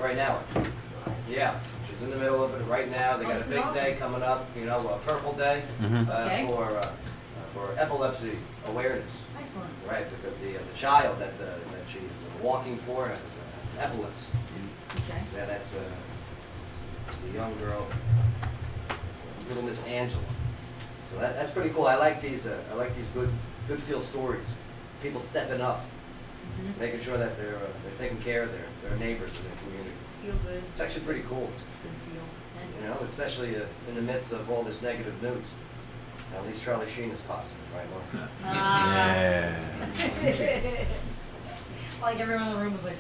right now. Yeah, she's in the middle of it right now. They got a big day coming up, you know, Purple Day for epilepsy awareness. Excellent. Right, because the child that she's walking for has epilepsy. Okay. Yeah, that's a young girl. It's little Miss Angela. So that's pretty cool. I like these good feel stories. People stepping up, making sure that they're taking care of their neighbors in their community. Feel good. It's actually pretty cool. Good feel. You know, especially in the midst of all this negative news. Now, at least Charlie Sheen is positive, right, Mark? Yeah. Like everyone in the room was like,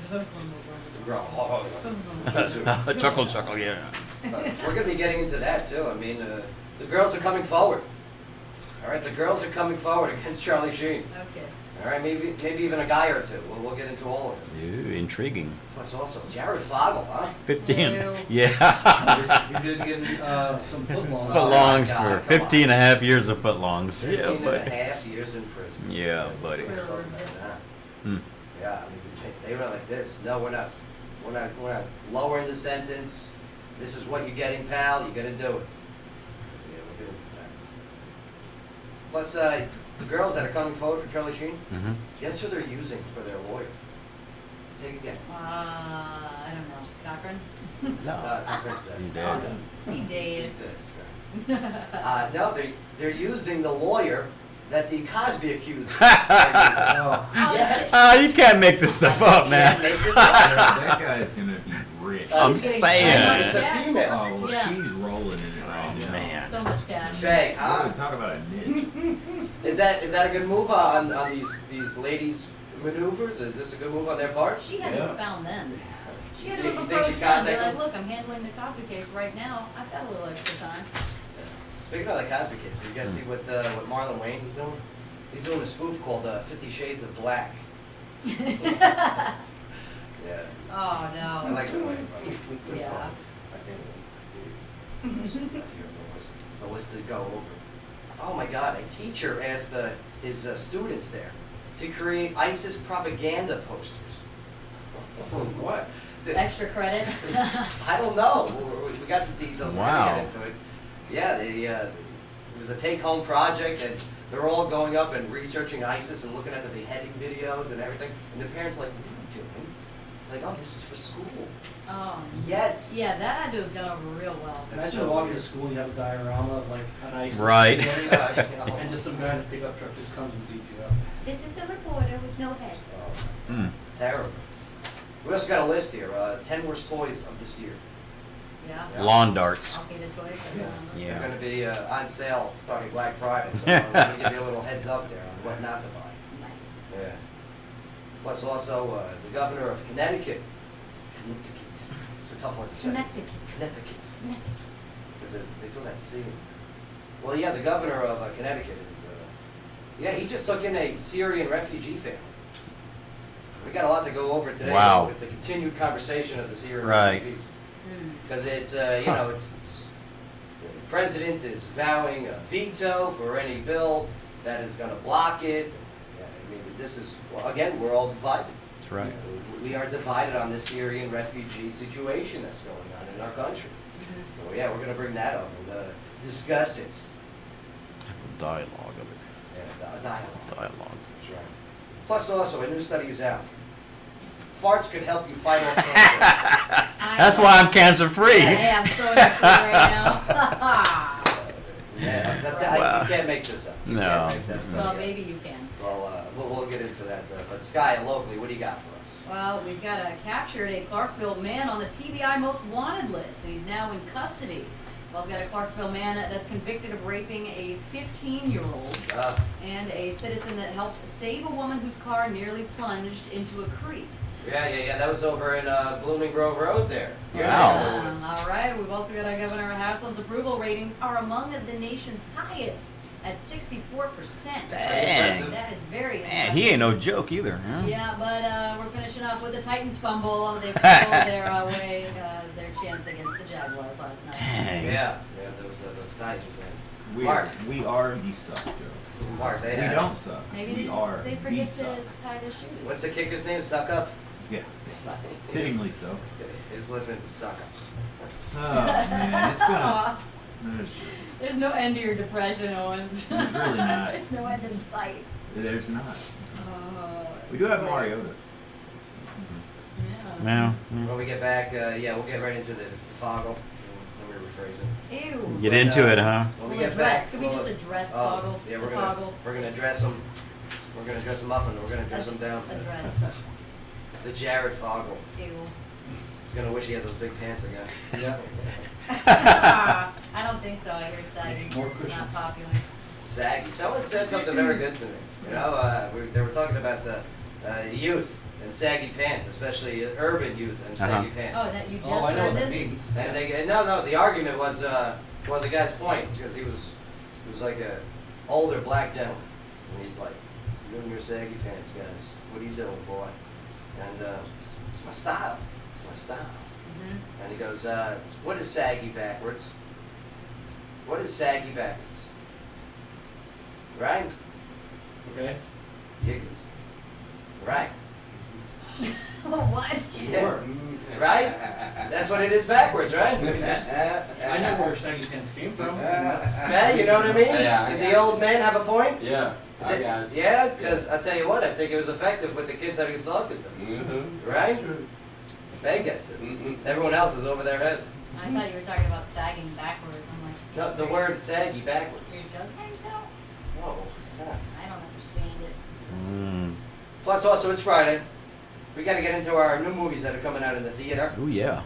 Chuckle, yeah. We're going to be getting into that, too. I mean, the girls are coming forward. All right, the girls are coming forward against Charlie Sheen. Okay. All right, maybe even a guy or two. We'll get into all of it. Ooh, intriguing. Plus also, Jared Fogle, huh? 15. Ew. Yeah. You did get some footlongs. Footlongs Oh, my God, for come 15 and a half years of footlongs. 15 Yeah, and a buddy. half years in prison. Yeah, buddy. Let's talk about that. Hmm. Yeah, I mean, they went like this. No, we're not lowering the sentence. This is what you're getting, pal. You got to do it. So, yeah, we'll get into that. Plus, the girls that are coming forward for Charlie Sheen, guess who they're using for their lawyer? Take a guess. I don't know. Cochran? No. He did. No, they're using the lawyer that the Cosby accused. Oh, Yes. You can't make this stuff up, man. Can't make this That up. guy's gonna be rich. I'm He's getting saying. It's a Yeah. female. Oh, well, Yeah. she's rolling in it right now. Man. So much cash. Hey, huh? Talk about a niche. Is that a good move on these ladies' maneuvers? Is this a good move on their part? She hadn't Yeah. found them. She had to You look think approach she's them. Be contacting like, look, I'm handling the Cosby case right now. I've got a little extra time. Speaking of the Cosby case, did you guys see what Marlon Wayans is doing? He's doing a spoof called 50 Shades of Black. Yeah. Oh I no. like the way. Yeah. The list to go over. Oh my God! A teacher asked his students there to create ISIS propaganda posters. What? Extra credit. I don't know. We got the details. Wow. We're gonna get into it. Yeah, it was a take-home project, and they're all going up and researching ISIS and looking at the beheading videos and everything. And the parents are like, "What are you doing?" Like, "Oh, this is for school." Oh. Yes. Yeah, that had to have gone over real well. imagine so walking to school and you have a diorama of like an ice. Right. And just some guy in a pickup truck just comes and beats you up. This is the reporter with no head. Mm. It's terrible. We also got a list here. 10 worst toys of this year. Yeah. Lawn darts. Okay, the toys. That's Yeah. one. They're Yeah. going to be on sale starting Black Friday, so I'm going to give you a little heads up there on what not to buy. Nice. Yeah. Plus also the governor of Connecticut. It's a tough one to say. Connecticut. Because they throw that C. Well, yeah, the governor of Connecticut is, he just took in a Syrian refugee family. We got a lot to go over today Wow. with the continued conversation of the Syrian Right. refugees. Because it's, it's the president is vowing a veto for any bill that is going to block it. Yeah, I mean, this is, well, again, we're all divided. That's right. We are divided on this Syrian refugee situation that's going on in our country. So yeah, we're going to bring that up and discuss it. Dialogue of it. Yeah, dialogue. Dialogue. That's right. Plus also, a new study is out. Farts could help you fight off cancer. That's why I'm cancer free. Hey, I'm so happy right now. You can't make this up. You No. can't make that stuff Well, up. maybe you can. Well, we'll get into that. But Sky, locally, what do you got for us? Well, we've got captured a Clarksville man on the TBI most wanted list, and he's now in custody. We've also got a Clarksville man that's convicted of raping a 15-year-old and a citizen that helps save a woman whose car nearly plunged into a creek. Yeah. That was over in Blooming Grove Road there. Wow. All right. We've also got Governor Haslam's approval ratings are among the nation's highest at 64%. Dang. That is very Man, impressive. he ain't no joke either, huh? Yeah, but we're finishing off with the Titans fumble. They fumbled their chance against the Jaguars last night. Dang. Yeah, those Titans, man. Mark, we already suck, Joe. Mark, We don't suck. Maybe we are they the forget suck. to tie their shoes. What's the kicker's name? Suck up? Yeah. Fittingly so. He's listening to Sucker. Oh man, it's gonna. Aw. There's just. There's no end to your depression, Owens. There's really not. There's no end in sight. There's not. Oh, We it's do have great. Mariota. Yeah. Now, When we get back, yeah, we'll get right into the Foggle. Let me rephrase it. Ew. get into it, huh? When we We'll get address. back, Could we just address oh, Foggle? yeah, the we're gonna Foggle. we're gonna address them. We're gonna dress them up and we're gonna dress them down. Address. The Jared Foggle. Ew. He's gonna wish he had those big pants again. Yeah. I don't think so. I hear saggy. More cushion. Not popular. Saggy. Someone said something very good to me. You know, they were talking about the youth and saggy pants, especially urban youth and saggy pants. Oh, that you just Oh, I know heard what that this? means. And they no, the argument was well, the guy's point because he was like a older black gentleman, and he's like, "You and your saggy pants, guys. What are you doing, boy?" And it's my style. It's my style. Mm-hmm. And he goes, "What is saggy backwards? What is saggy backwards?" Right? Okay. Yiggles. Right. Oh, what? Yeah. Right? That's what it is backwards, right? I know where saggy pants came from. Man, you know what I mean? Yeah, I Did got the old man have a point? Yeah, I got it. Yeah, because I'll tell you what, I think it was effective with the kids that he was talking to. Mm-hmm. Right? They gets it. Mm-hmm. Everyone else is over their heads. I thought you were talking about sagging backwards. I'm like, No, the word saggy backwards. Your jug hangs out? Whoa, what's that? I don't understand it. Mm. Plus, also, it's Friday. We got to get into our new movies that are coming out in the theater. Oh yeah.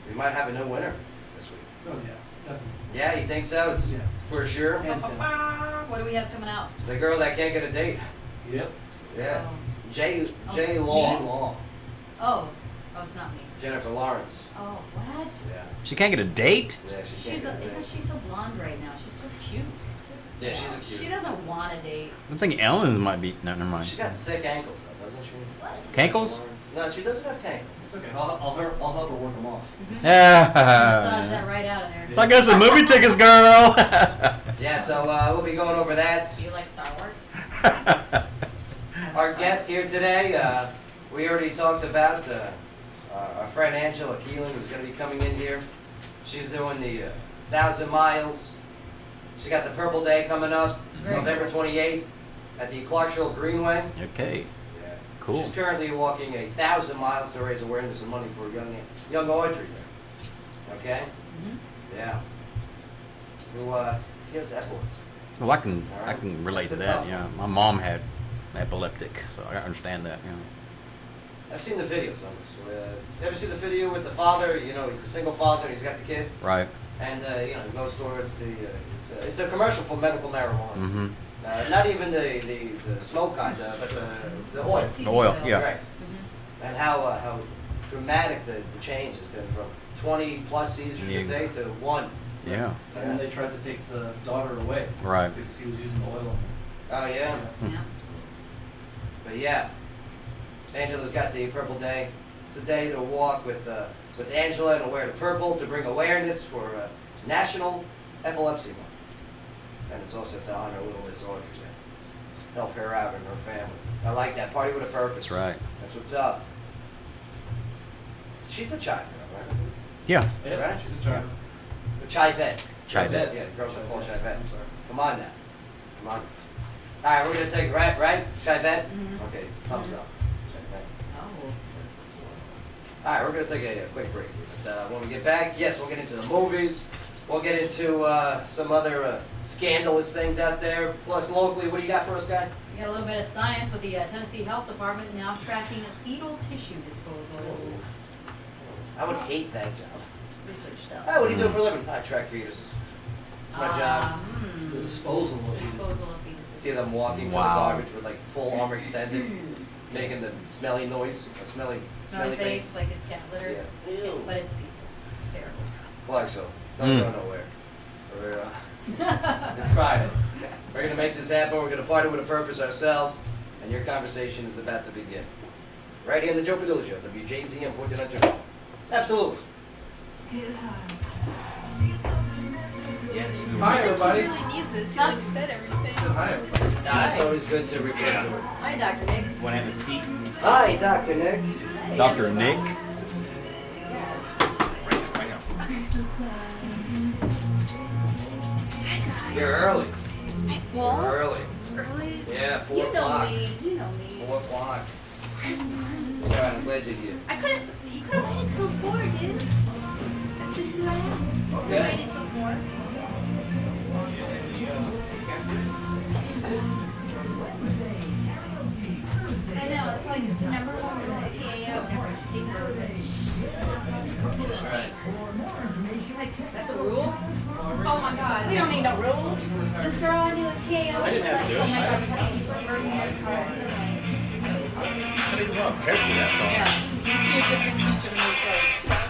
We might have a new winner this week. Oh yeah, definitely. Yeah, you think so? It's Yeah. for sure. Hands down. What do we have coming out? The girl that can't get a date. Yep. Yeah. Oh. J Oh, Law. Law. Oh, it's not me. Jennifer Lawrence. Oh, what? Yeah. She can't get a date? Yeah, she can't get a date. Isn't she so blonde right now? She's so cute. Yeah, she's a cute. She doesn't want a date. I think Ellen might be. No, never mind. She's got thick ankles though, doesn't she? What? Cankles? No, she doesn't have cankles. It's okay. I'll help her work them off. Massage Yeah. that right out of there. I got some movie tickets, girl. Yeah, so we'll be going over that. Do you like Star Wars? Our guest here today, we already talked about our friend Angela Keelan, who's going to be coming in here. She's doing the 1,000 miles. She got the Purple Day coming up, Very November 28th, at the Clarksville Greenway. Okay. Yeah. Cool. She's currently walking 1,000 miles to raise awareness and money for young Audrey there. Okay? Mm-hmm. Yeah. Who gives epilepsy. Well, I can relate It's to a that. tough Yeah, one. my mom had epileptic, so I understand that. Yeah. I've seen the videos on this. You ever see the video with the father? You know, he's a single father and he's got the kid. Right. And, you know, he goes towards it's a commercial for medical marijuana. Mm-hmm. Not even the smoke kind, but the oil. The CBD Oil, yeah. Right. Mhm. And how dramatic the change has been from 20 plus seizures Yeah. a day to 1. Yeah. And then they tried to take the daughter away. Right. Because he was using the oil. Oh, yeah. Yeah. But yeah, Angela's got the Purple Day. It's a day to walk with Angela and wear the purple to bring awareness for National Epilepsy Month. And it's also to honor little Miss Audrey Day. Help her out and her family. I like that. Party with a purpose. That's right. That's what's up. She's a child, right? Yeah. Yeah, Right? she's a child. The Chivette. Chivette. Yeah, the girls are called Chivette. Come on now. Come on. All right, we're going to take, right? Chivette? Mhm. Okay, thumbs up. Chivette. Oh. All right, we're going to take a quick break. But when we get back, yes, we'll get into the movies. We'll get into some other scandalous things out there. Plus, locally, what do you got for us, guy? We got a little bit of science with the Tennessee Health Department now tracking fetal tissue disposal. I would hate that job. Research stuff. Hey, what do you do for a living? I track fetuses. It's my job. The disposal of these. Disposal of fetuses. See them walking to the Wow. garbage with like full arm extended, making the smelly noise, a smelly face like it's cat litter. Yeah. Ew. But it's people. It's terrible. Clarksville, don't go nowhere. It's Friday. We're gonna make this happen. We're gonna party with a purpose ourselves, and your conversation is about to begin. Right here on the Joe Padula Show, WJZM 1400. Absolutely. Yes. Hi, everybody. He really needs this. He like said everything. Hi, everybody. Nah, it's always good to refer to it. Hi, Dr. Nick. Want to have a seat? Hi, Dr. Nick. Hey, Dr. Nick. Yeah. You're early. Well, You're early. it's early. Yeah, 4 You know o'clock. me. You know me. 4 o'clock. Sorry, I'm glad you're here. I could have. You could have waited till 4, dude. That's just who I am. You Okay. waited till 4. I know, it's like number 1 rule of PAO, never take garbage. That's right. It's like, That's a rule? oh my god, we don't need no rule. This girl I knew at PAO, she's like, oh my god, we have to keep our birthday cards and like, I didn't know I'm prepared for that song. Yeah. You see a different speech of a new card.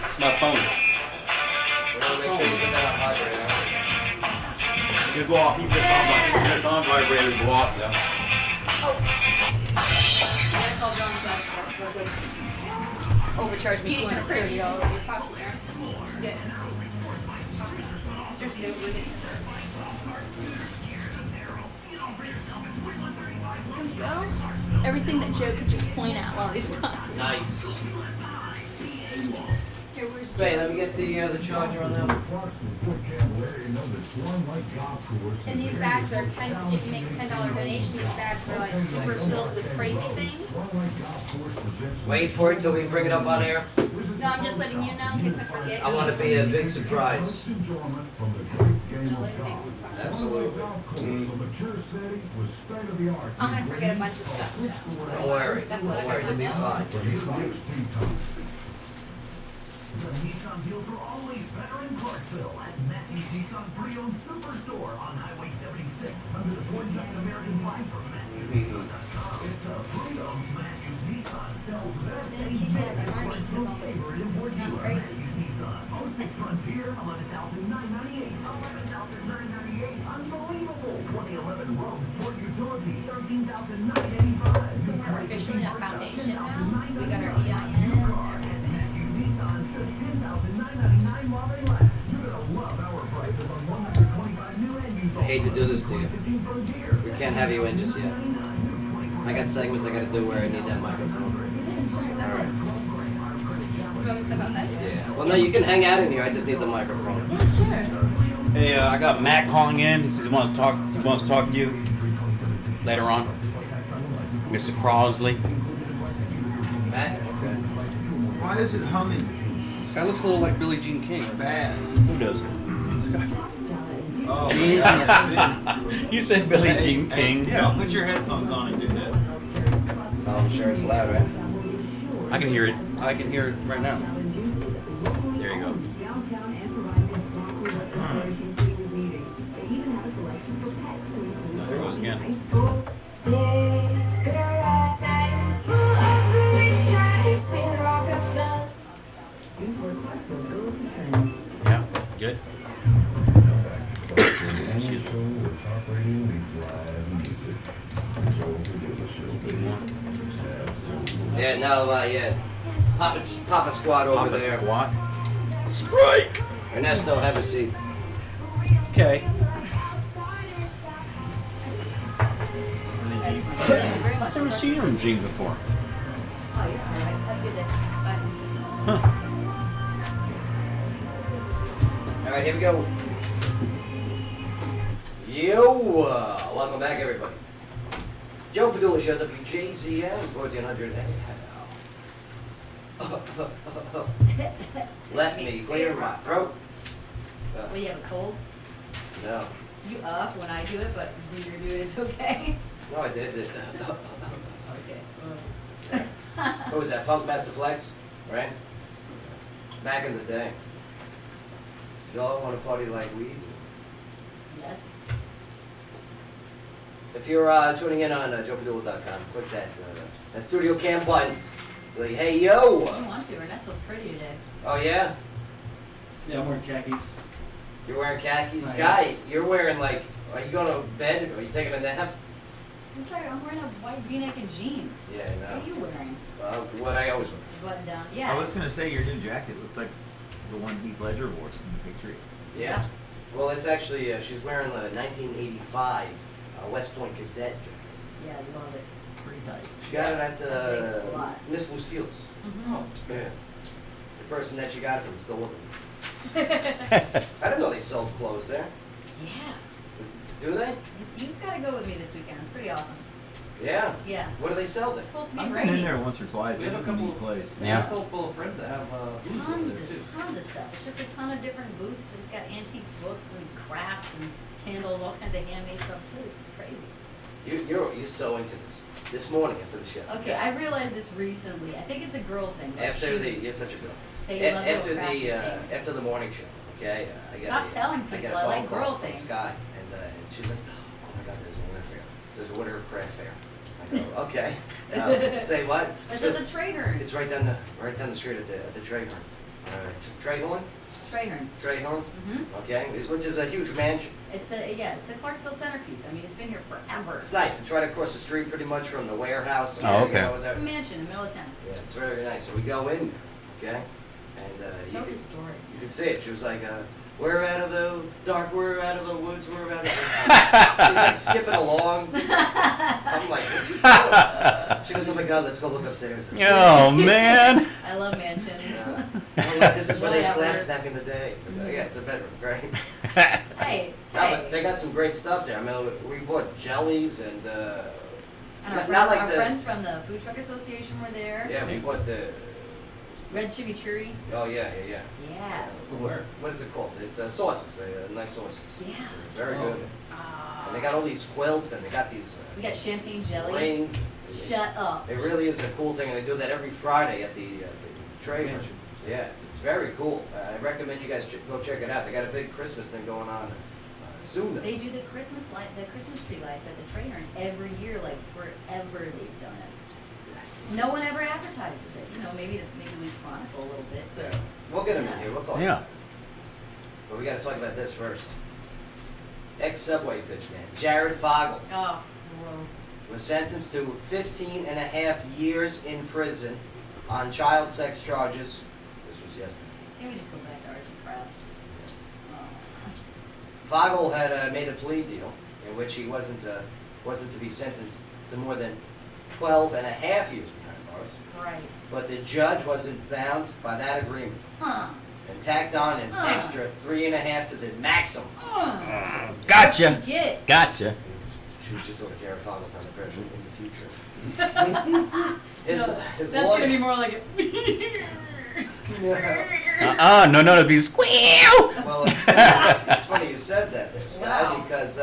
It's my phone. We want to make sure you put that on vibrate. You go off, keep this on vibrator, go off, yeah. I called John's basketball real quick. Overcharged me you ain't gonna $230. you're talking here. Good. Start to do it with it. There we go. Everything that Joe could just point out while he's talking. Nice. Here, where's Joe? Wait, let me get the charger on that one. And these bags are 10, if you make a $10 donation, these bags are like super filled with crazy things. Wait for it till we bring it up on air. No, I'm just letting you know in case I forget. I want to be a big surprise. Absolutely. I'm gonna forget a bunch of stuff. Don't worry. That's what I Don't worry. got You'll be now. fine. You'll be fine. The Nissan deals are always better in Clarksville at Matthews Nissan Pre-Owned Superstore on Highway 76 under the 42nd American flag from MatthewsNissan.com. It's a pre-owned Matthews Nissan sells best Then and keep it best. at the army because Clarksville's I'll favorite import not dealer, crazy. Matthews Nissan. 06 Frontier, $11,998. $11,998. Unbelievable. 2011 Rogue Sport Utility, $13,985. So we're officially a foundation now. We got our EIN. I hate to do this to you. We can't have you in just yet. I got segments I got to do where I need that microphone. Yeah, sure. All right. You want me to step outside? Yeah. Well, no, you can hang out in here. I just need the microphone. Yeah, sure. Hey, I got Matt calling in. He says he wants to talk. He wants to talk to you later on. Mr. Crosley. Matt? Okay. Why is it humming? This guy looks a little like Billie Jean King. Bad. Who does it? This guy. Oh, Jean- yeah. You said Billie Jean King. Yeah, put your headphones on and do that. Oh, I'm sure it's loud, right? I can hear it. I can hear it right now. There you go. There it goes again. Yeah, good. Excuse me. Need more? Yeah, no, yeah. Papa Squad over Papa there. squat. Strike! Ernesto, have a seat. Okay. Excellent. Thank you very much. I've never seen her in jeans before. Oh, you're all right. Have a good day. Bye. Huh. All right, here we go. Yo, welcome back, everybody. Joe Padula Show, WJZM, 1400 Let me clear my throat. What, do you have a cold? No, You up when I do it, but when you're doing it, it's okay. no, I did it. Okay. What was that, Funk Master Flex, right? Back in the day. Y'all want to party like we do? Yes. If you're tuning in on joepadula.com, click that studio cam button. Like, hey, yo! You want to. Ernesto's pretty today. Oh, yeah? Yeah, I'm wearing khakis. You're wearing khakis. I Sky, you're wearing, like, are you going to bed? Are you taking a nap? I'm sorry, I'm wearing a white v-neck and jeans. Yeah, I What know. are you wearing? What I always wear. Button down. I Yeah. was gonna say your new jacket looks like the one Heath Ledger wore from the Patriot. Yeah. Well, it's actually, she's wearing a 1985 West Point cadet jacket. Yeah, I love it. pretty tight. She got it at That takes a lot. Miss Lucille's. Mhm. Yeah. The person that she got it from is still with her. I didn't know they sold clothes there. Yeah. Do they? You've got to go with me this weekend. It's pretty awesome. Yeah. Yeah. What do they sell there? It's supposed to be I've been in raining. there once or twice. We have a It's a couple- neat place. We have Yeah. a couple of friends that have booths over Tons there, too. of stuff. It's just a ton of different booths. It's got antique books and crafts and candles, all kinds of handmade stuff. It's crazy. You're so into this. This morning after the show. Okay, I realized this recently. I think it's a girl thing. Like After the, shoes. you're such a girl. They love After little crafty the things. after the morning show, okay? I Stop got a- telling I people got a I phone like call girl from things. Sky, and she's like, "Oh my God, there's a winter fair. There's a winter craft fair." I go, "Okay." Say what? It's at the Traherne. It's right down the street at the Traherne. Traherne? Traherne. Traherne? Mm-hmm. Okay, which is a huge mansion. It's the Clarksville centerpiece. I mean, it's been here forever. It's nice. It's right across the street, pretty much from the warehouse. Oh, okay. Over It's there. a mansion in the middle of town. Yeah, it's very very nice. So we go in there, okay, and So you historic. could see it. She was like, "We're out of the dark. We're out of the woods. We're out of." The... She's like skipping along. I'm like, "What are you doing?" She goes, "Oh my God, let's go look upstairs." Oh man. I love mansions. Oh, look, this is where they Whatever. slept back in the day. Yeah, it's a bedroom, right? Hey, No, but hey. they got some great stuff there. I mean, we bought jellies and. And our, not like our the- friends from the Food Truck Association were there. Yeah, we bought the. Red chimichurri. Oh yeah. Yeah. For where? What is it called? It's sauces. Nice sauces. Yeah. Very Oh. good. Ah. And they got all these quilts and they got these We got champagne jelly. rings. Shut up. It really is a cool thing, and they do that every Friday at the trade. Mansion. Yeah, it's very cool. I recommend you guys go check it out. They got a big Christmas thing going on soon. They do the Christmas tree lights at the Traherne every year, like forever they've done it. No one ever advertises it. You know, maybe we chronicle a little bit, but Yeah. We'll get them in here. We'll talk. Yeah. But we got to talk about this first. Ex-Subway pitchman Jared Fogle oh, gross. was sentenced to 15 and a half years in prison on child sex charges. This was yesterday. Can we just go back to arts and crafts? Oh. Fogle had made a plea deal in which he wasn't to be sentenced to more than 12 and a half years behind bars. Right. But the judge wasn't bound by that agreement and tacked on an extra 3.5 to the maximum. Gotcha. What you get? Gotcha. She was just over Jared Fogle's under pressure in the future. his That's lawyer, gonna be more like it. No, it'd be squeal. Well, it's funny you said that there, Sky, Wow. because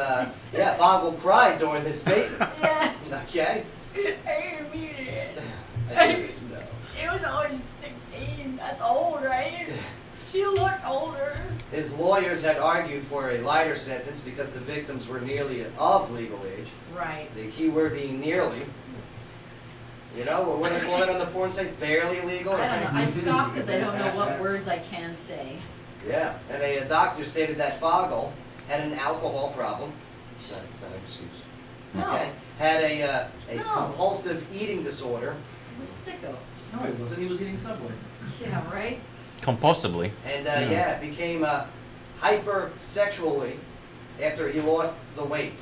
Fogel cried during this statement. Yeah. Okay. I didn't mean it. I didn't know. She was only 16. That's old, right? She looked older. His lawyers had argued for a lighter sentence because the victims were nearly of legal age. Right. The key word being nearly. You know, what do they call it on the porn sites? Barely legal? I don't know. I scoff because I don't know what words I can say. Yeah, and a doctor stated that Fogel had an alcohol problem. It's not an excuse. No. Okay. Had a No. compulsive eating disorder, He's a sicko. No, he wasn't. He was eating Subway. Yeah, right? Compulsively. and became hypersexually after he lost the weight.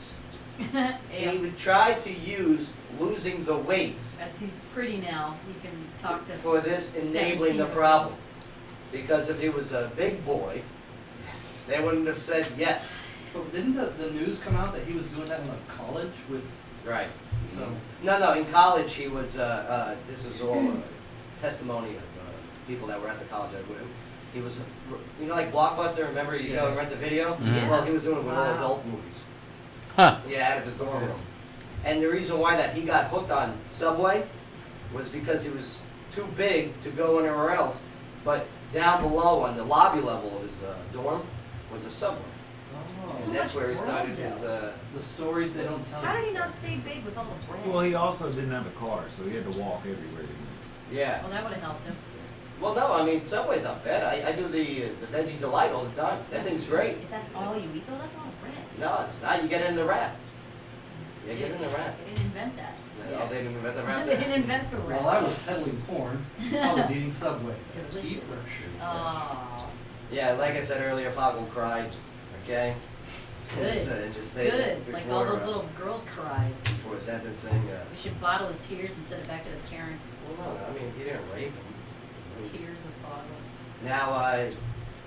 He Yeah. would try to use losing the weight As he's pretty now, he can talk to. for this enabling the 17-year-olds. problem. Because if he was a big boy, they wouldn't have said yes. But didn't the news come out that he was doing that in like college with? Right. So No, in college he was, this is all testimony of people that were at the college with him. He was, like Blockbuster, remember you go and rent the video? Mhm. Well, he was doing it with all Wow. adult movies. Huh. Yeah, out of his dorm room. And the reason why that he got hooked on Subway was because he was too big to go anywhere else. But down below on the lobby level of his dorm was a Subway. So And that's much where he world, started his, though. the stories they don't tell How you. did he not stay big with all the bread? Well, he also didn't have a car, so he had to walk everywhere. yeah. Well, that would have helped him. Well, no, I mean, Subway's not bad. I do the Veggie Delight all the time. That thing's great. If that's all you eat, though, that's all bread. No, it's not. You get it in the wrap. You get it in the wrap. They didn't invent that. Oh, they didn't invent the wrap? They didn't invent the wrap. While I was peddling corn, I was eating Subway. Delicious. Eat fresh. Oh. Yeah, like I said earlier, Fogel cried. Okay? Good. Just stayed Good. before, Like all those little girls cried. before sentencing. We should bottle his tears and send it back to the Karens. Well, no, I mean, he didn't rape him. Tears of bottle. Now,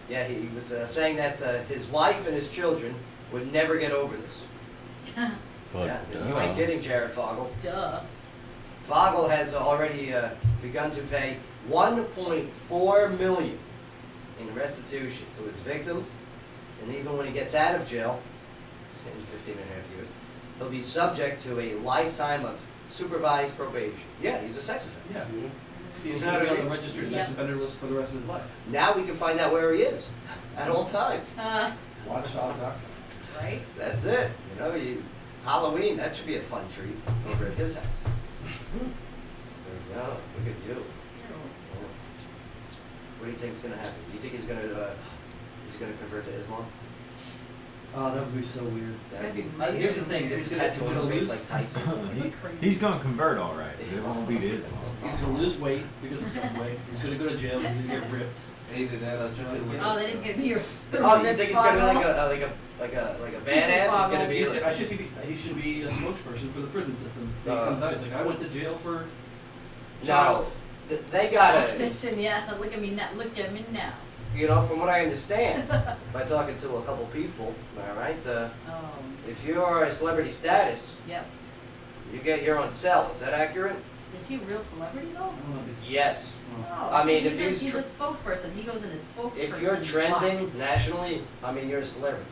yeah, he was saying that his wife and his children would never get over this. But, Yeah, you ain't kidding, Jared Fogel. Duh. Fogel has already begun to pay $1.4 million in restitution to his victims, and even when he gets out of jail in 15 and a half years, he'll be subject to a lifetime of supervised probation. Yeah, he's a sex offender. Yeah. He's Not gonna be on a- the registered Yep. sex offender list for the rest of his life. Now we can find out where he is at all times. Watchdog doctor. Right? That's it. You know, Halloween, that should be a fun treat over at his house. There you go. Look at you. What do you think is going to happen? Do you think he's going to convert to Islam? Oh, that would be so weird. That'd be, Here's the thing, He's he's going gonna, to he's tattoo on his gonna face lose, like Tyson. He's gonna convert all right. It won't be to Islam. he's gonna lose weight because of Subway. He's gonna go to jail. He's gonna get ripped. Either that or trying to Oh, that is gonna be your. Oh, you think he's going to be like a Super badass? He's Fogel. going to be He should be a spokesperson for the prison system. He comes out, he's like, I went to jail for No, they got to. Obsession, yeah. Look at me now. Look at me now. You know, from what I understand, by talking to a couple people, all right, Oh. if you're a celebrity status, Yep. you get your own cell. Is that accurate? Is he a real celebrity though? I don't know if he's Yes. Oh, I mean, if he's he's a spokesperson. He goes into spokesperson. If you're trending block. nationally, I mean, you're a celebrity.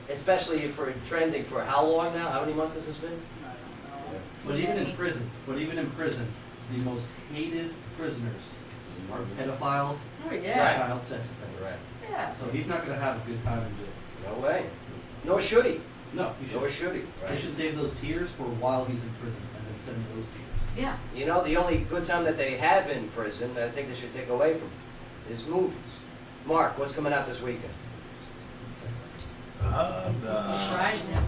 Especially if we're trending for how long now? How many months has this been? I don't know. Too But even many. in prison, the most hated prisoners are pedophiles Oh and yeah. child sex offenders. Right. Yeah. So he's not gonna have a good time in jail. No way. Nor should he. No, he Nor should. should he. They Right. should save those tears for while he's in prison and then send those tears. Yeah. You know, the only good time that they have in prison that I think they should take away from is movies. Mark, what's coming out this weekend? Surprised him.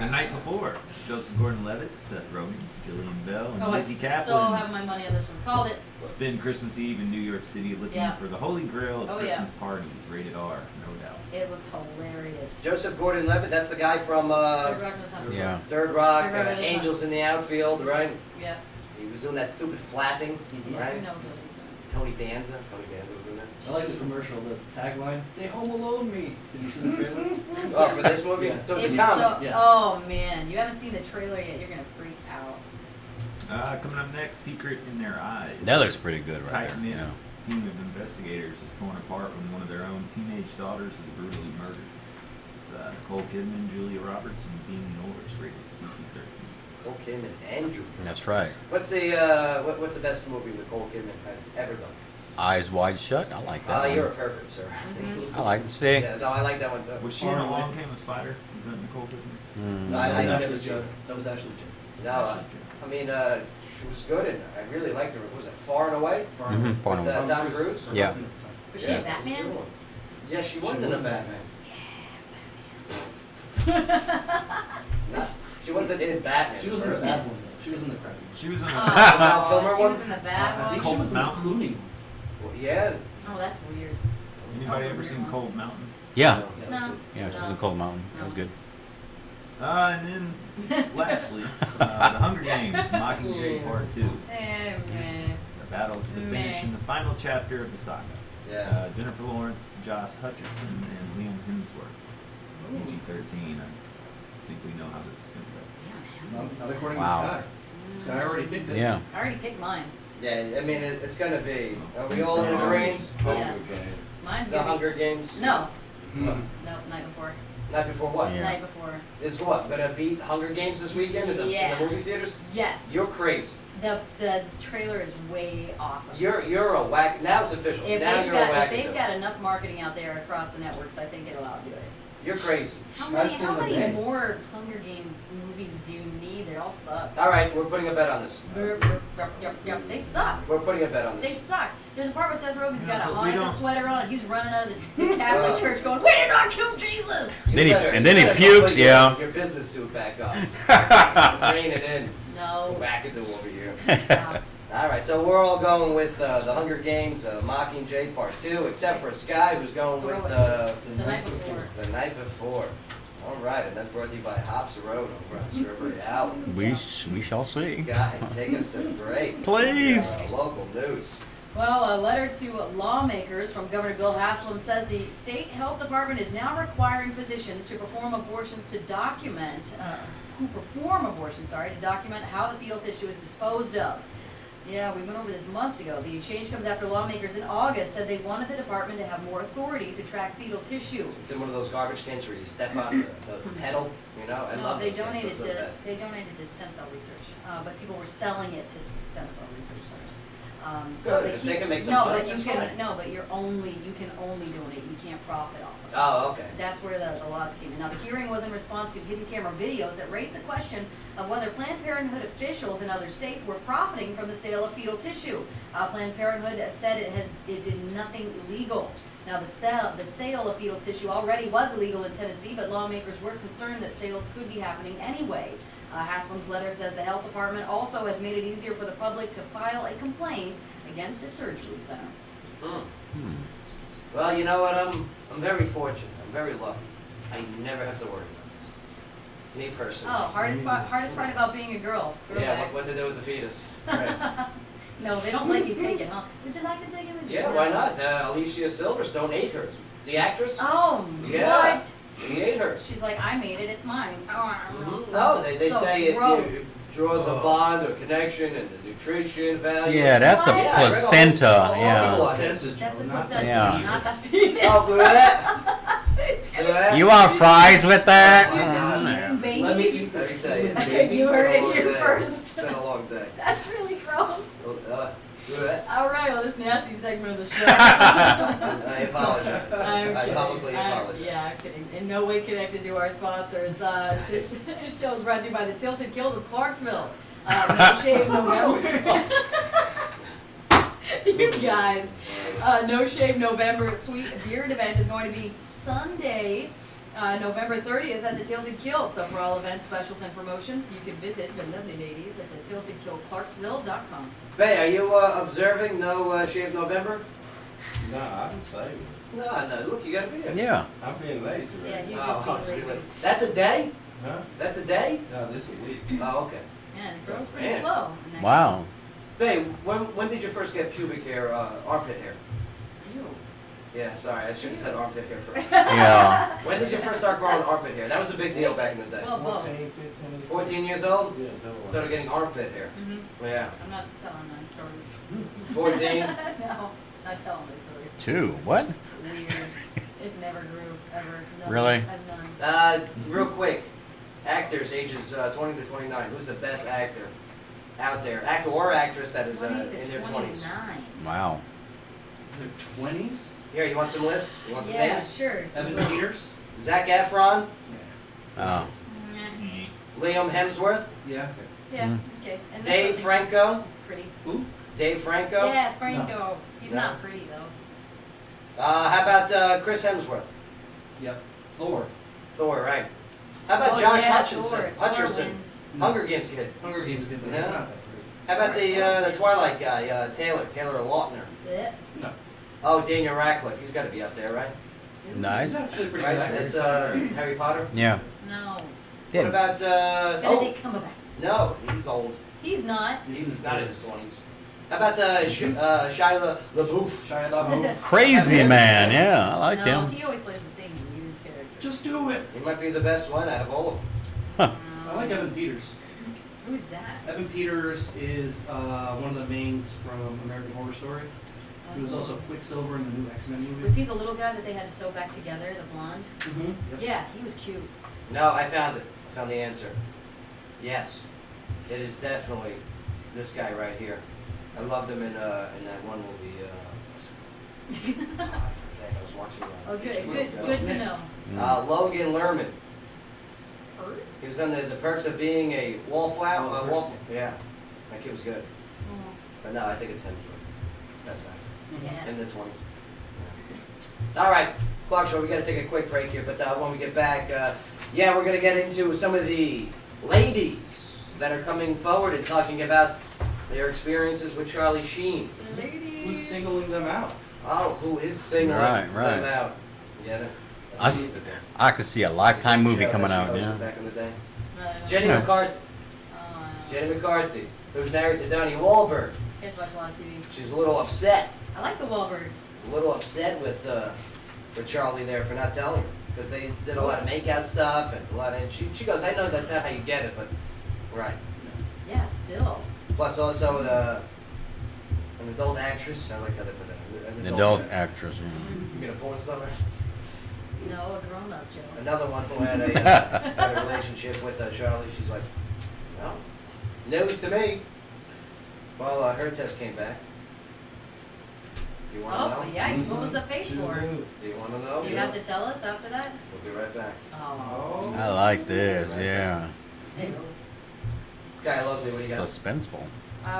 The night before, Joseph Gordon-Levitt, Seth Rogen, Gillian Bell, and Oh, I Lizzie so Kaplan have my money on this one. Called it. spend Christmas Eve in New York City looking Yeah. for the holy grail of Oh, yeah. Christmas parties. Rated R, no doubt. It looks hilarious. Joseph Gordon-Levitt, that's the guy from Third Rock was on- Yeah. Third Rock, Third Rock is on. Angels in the Outfield, right? Yeah. He was doing that stupid flapping, Yeah. right? Who knows what he's doing? Tony Danza was in that. I like the commercial, the tagline, "They home alone me." Did you see the trailer? Oh, for this movie? Yeah. So it's a It's comedy. so. Yeah. Oh man, you haven't seen the trailer yet. You're gonna freak out. Coming up next, Secret in Their Eyes. That looks pretty good right there. Tight-knit Yeah. team of investigators is torn apart when one of their own teenage daughters is brutally murdered. It's Nicole Kidman, Julia Roberts, and Dean Norris, rated PG-13. Nicole Kidman and Julia. That's right. What's the best movie Nicole Kidman has ever done? Eyes Wide Shut. I like that. You're a one. perfect, sir. Mhm. I like it. See? Yeah, no, I like that one too. Was she in Along Came a Spider? Was that Nicole Kidman? Mm. I That was never Ashley seen Judd. it. That was Ashley Judd. No, Ashley I mean, she was good in it. I really liked her. What was it, Far and Away? Mhm, Far and With, Away. Tom Cruise? Yeah. Was she Yeah, a that was a Batman? good one. Yeah, she was in a Batman. No, she wasn't in Batman. She was in the first. bad one though. She was in the crappy one. She was in Val Kilmer Oh, she one? was in the I bad think one. she was in the Mountain. Clooney one. Well, yeah. Oh, that's weird. Anybody That's a ever weird seen one. Cold Mountain? Yeah. Yeah, No. Yeah, she was in Cold Mountain. That was good. And then, lastly, The Hunger Games, Mockingjay Part 2. Eh, meh. The battle to the finish Meh. in the final chapter of the saga. Yeah. Jennifer Lawrence, Josh Hutcherson, and Liam Hemsworth. PG-13. I think we know how this is going to go. Not according Wow. to Sky. Sky already picked it. Yeah. I already picked mine. Yeah, I mean, it's gonna be. Are we all in agreement? Yeah. Mine's The gonna Hunger Games? be. No. Hmm. No, night before. Not before what? Yeah. Night before. Is what? Gonna beat Hunger Games this weekend in the Yeah. movie theaters? Yes. You're crazy. The trailer is way awesome. You're a whack. Now it's official. If Now they've you're a got whack. if they've got enough marketing out there across the networks, I think it'll outdo it. You're crazy. How Sky's many feeling the day. more Hunger Games movies do you need? They all suck. All right, we're putting a bet on this. Yep, they suck. We're putting a bet on They this. suck. There's a part where Seth Rogen's got a but we Hanukkah don't- sweater on and he's running out of the Catholic church going, "We did not kill Jesus!" You Then he- better- and then you he better pukes, put your- yeah. Your business suit back on. Rein it in. Go No. back into over here. Stop. All right, so we're all going with the Hunger Games, Mockingjay Part 2, except for Sky, who's going with The night before. The Night Before. All right, and that's brought to you by Hops Road over on Strawberry Alley. We shall see. Sky, take us to the break. Please. Local news. Well, a letter to lawmakers from Governor Bill Haslam says the state health department is now requiring physicians to perform abortions to document, to document how the fetal tissue is disposed of. Yeah, we went over this months ago. The change comes after lawmakers in August said they wanted the department to have more authority to track fetal tissue. It's in one of those garbage cans where you step on the pedal, you know? I No, love they those cans. donated Those are the best. they donated to stem cell research, but people were selling it to stem cell research centers. Good, if they can make some money, but you that's can fine. no, but you can only donate. You can't profit off of it. Oh, okay. That's where the laws came in. Now, the hearing was in response to hidden camera videos that raised the question of whether Planned Parenthood officials in other states were profiting from the sale of fetal tissue. Planned Parenthood said it did nothing illegal. Now, the sale of fetal tissue already was illegal in Tennessee, but lawmakers were concerned that sales could be happening anyway. Haslam's letter says the health department also has made it easier for the public to file a complaint against a surgery center. Well, you know what? I'm very fortunate. I'm very lucky. I never have to worry about this. Me personally. Oh, hardest part about being a girl. Yeah, what to do with the fetus? Right. No, they don't let you take it, huh? Would you like to take it with you? Yeah, why not? Alicia Silverstone ate hers. The actress? Oh, Yeah. what? She ate hers. She's like, I made it, it's mine. No, they So say it gross. draws a bond or connection and the nutrition value. Yeah, that's the What? Yeah, I read all placenta. this- Yeah. all this. That's a placenta, Yeah. not the penis. Oh, look at She's that. Look at that. You want fries with that? She's just Mm. eating Let me babies. tell you. You heard It's been it a long here day. first. It's been a long day. That's really gross. Look at that. All right, well, this nasty segment of the show. I apologize. I'm I kidding. publicly apologize. Yeah, I'm kidding. In no way connected to our sponsors. This show is brought to you by the Tilted Kilt of Clarksville. No Shave November. You guys. No Shave November Sweet Beard event is going to be Sunday, November 30th at the Tilted Kilt. So for all events, specials, and promotions, you can visit the lovely ladies at the tiltedkiltclarksville.com. Bay, are you observing No Shave November? No, I didn't say it. No, look, you gotta be here. Yeah. I'm being lazy right Yeah, now. you just so being you lazy. went- That's a day? Huh? That's a day? No, this a week. Oh, okay. Man, it grows pretty Man. slow. in that Wow. Bay, when did you first get pubic hair, armpit hair? case. Yeah, sorry, I should have said armpit hair first. Yeah. When did you first start growing armpit hair? That was a big deal back in the day. Well, 14, 15. 14 years old? Yeah, so Started getting armpit hair. Yeah. I'm not telling my stories. 14? No, not telling my story. 2. What? It's weird. It never grew, ever. None. Really? I've none. Real quick, actors ages 20 to 29. Who's the best actor out there? Actor or actress that is 20 in to their 20s. 29. Wow. Their 20s? Here, you want some list? You want some Yeah, names? sure. Evan Peters? Zac Efron, Oh. Liam Hemsworth, Yeah. Yeah, okay. And this Dave one Franco. He's pretty. Who? Dave Franco. Yeah, Franco. He's No. not pretty though. How about Chris Hemsworth? Yep. Thor. Thor, right? How about Oh, Josh yeah, Hutcherson? Thor Hutcherson. wins. Hunger Games kid. Hunger Games good, but Yeah. it's not that great. How about the Twilight guy, Taylor Lautner? Yeah. No. Oh, Daniel Radcliffe. He's got to be up there, right? Nice. He's actually pretty Right. good actor. That's Harry Potter. Yeah. No. What Did. about Benedict Cumberbatch. no, he's old. He's not. He's not in his 20s. How about Shia LaBeouf? Shia LaBeouf. Crazy man. Yeah, I like No, him. he always plays the same weird character. Just do it. He might be the best one out of all of them. I like Evan Peters. Who's that? Evan Peters is one of the mains from American Horror Story. He was also Quicksilver in the new X-Men movie. Was he the little guy that they had to sew back together, the blonde? Mm-hmm. Yep. Yeah, he was cute. No, I found it. I found the answer. Yes, it is definitely this guy right here. I loved him in that one movie. I forget. I was watching. Okay, HBO. good to know. Logan Lerman. Bird? He was on the Perks of Being a Wallflower. Oh, Wall, yeah, that kid was good. Oh, But no, I think it's Hemsworth. Best actor yeah. in the 20s. All right, Clarksville, we got to take a quick break here, but when we get back, yeah, we're going to get into some of the ladies that are coming forward and talking about their experiences with Charlie Sheen. Who's singling them out? Oh, who is singling Right. them out? You get it? I could see a Lifetime movie coming out. She Yeah. hosted back in the day. Uh, Jenny Yeah. McCarthy. Jenny McCarthy. Who was married to Donnie Wahlberg. You guys watch a lot of TV. She was a little upset. I like the Wahlbergs. A little upset with Charlie there for not telling her. Because they did a lot of make-out stuff and a lot of... She goes, I know that's not how you get it, but... Right. Yeah, still. Plus also an adult actress. I like how they put that. An adult actress. Yeah. You mean a porn star? No, a grown-up Joe. Another one who had a relationship with Charlie. She's like, no, news to me. Well, her test came back. Do you want to Oh, know? yikes. What was the face for? Do you want to know? Do you have to tell us after that? We'll be right back. Oh. I like this. Yeah. Hey. Guy lovely. What do you got? Suspenseful.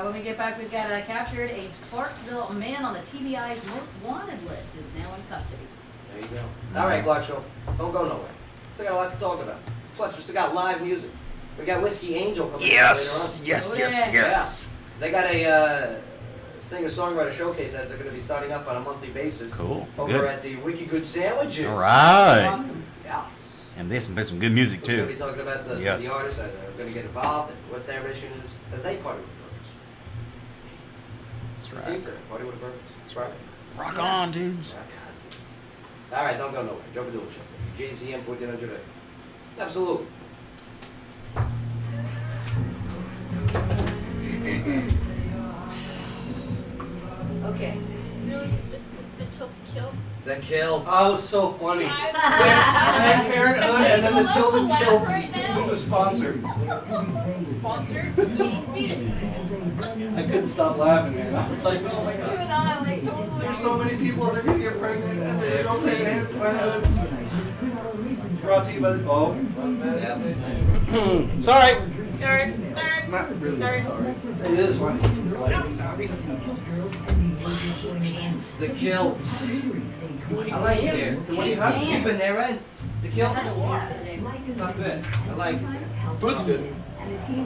When we get back, we've got captured a Clarksville man on the TBI's most wanted list is now in custody. There you go. All right, Clarksville. Don't go nowhere. Still got a lot to talk about. Plus, we still got live music. We got Whiskey Angel coming Yes. up Yes. Oh, Yes. yeah. Yes. later on. They got a singer-songwriter showcase that they're going to be starting up on a monthly basis. Cool. Over Good. at the Wicked Good Sandwiches. All right. Awesome. Yes. And they some some good music We're going to too. be talking about some of Yes. the artists that are going to get involved and what their mission is as they party with the Burgers. That's The right. theme there, party with the Burgers. That's right. Rock on, dudes. All right, don't go nowhere. Joe Padula Show. WJZM 1400 AM. Absolutely. Okay. Then killed. Oh, it was so funny. Planned Parenthood and then the children killed. This is a sponsor. Sponsored? I couldn't stop laughing, man. I was like, oh my You god. and I, like, totally. There's so many people that are gonna get pregnant and they don't get Planned Brought to you by the. Oh. Yeah. Sorry. Nerd. Not really Nerd. sorry. It is funny. I'm sorry. The kilts. I like it there. What do you have? You've been there, right? The kilt? I had to walk today. It's not bad. I like it there. Food's good. Do you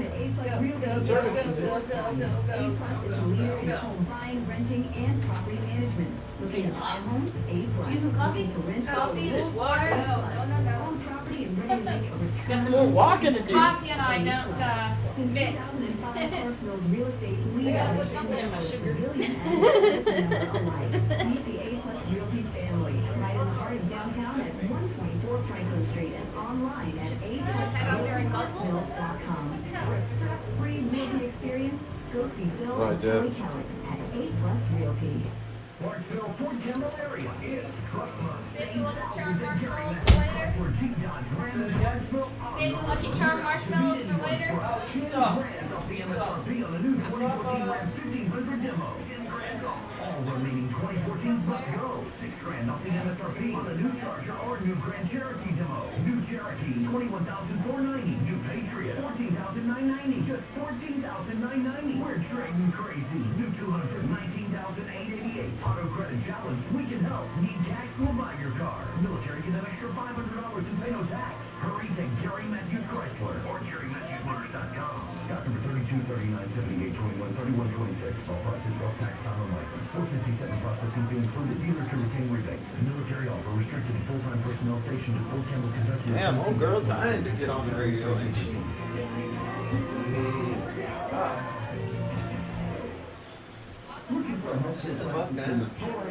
need some coffee? There's coffee, there's water. Got some more walking to do. Coffee and I don't mix. I gotta put something in my sugar. Head over and guzzle. Right there. Clarksville, Fort Campbell area is Truck Month. Save you Lucky Charm marshmallows for later. For G-Dodge Ram in Clarksville. Save you Lucky Charm marshmallows for later. Grand off the MSRP on the new 2014 Ram 1500 demo. 10 grand off. All remaining 2014 Buck Go. 6 grand off the MSRP on the new Charger or new Grand Cherokee demo. New Cherokee, 21,490. New Patriot, 14,990. Just 14,990. We're trading crazy. New 200, 19,888. Auto Credit Challenge, we can help. Need cash, we'll buy your car. Military, get an extra $500 and pay no tax. Hurry to Gary Matthews Chrysler or GaryMatthewsMotors.com. Stock number 32, 39, 78, 21, 31, 26. All prices, well tax, time on license. 457 processing fee included. Dealer to retain rebates. Military offer restricted to full-time personnel stationed at Fort Campbell, Kentucky. Damn, old girl dying to get on the radio, ain't she? Sit the fuck down. Dr.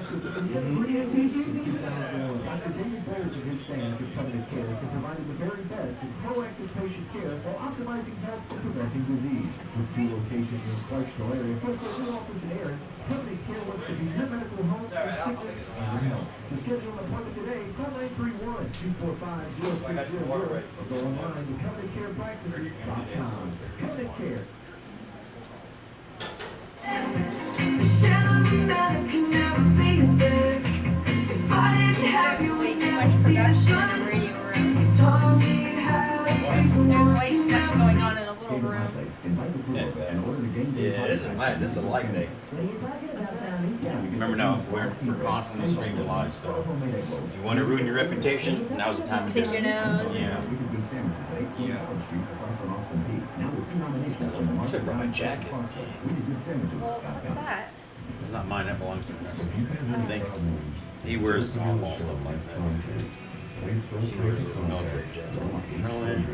David Barrett and his staff at Covenant Care can provide the very best in proactive patient care while optimizing health and preventing disease. With 2 locations in the Clarksville area, plus their new office in Aaron, Covenant Care wants to be your medical home for sickness and your health. To schedule an appointment today, call 931-245-0600 or go online to CovenantCarePractices.com. Covenant Care. There's way too much production in a radio room. There's way too much going on in a little little room. Yeah, this is nice. This is a light day. Remember now, we're constantly streaming live, so if you want to ruin your reputation, now's the time to do Pick it. your nose. Yeah. Yeah. I should have brought my jacket. Well, what's that? It's not mine, that belongs to him. I think he wears normal stuff like that. She wears those military jackets. Really?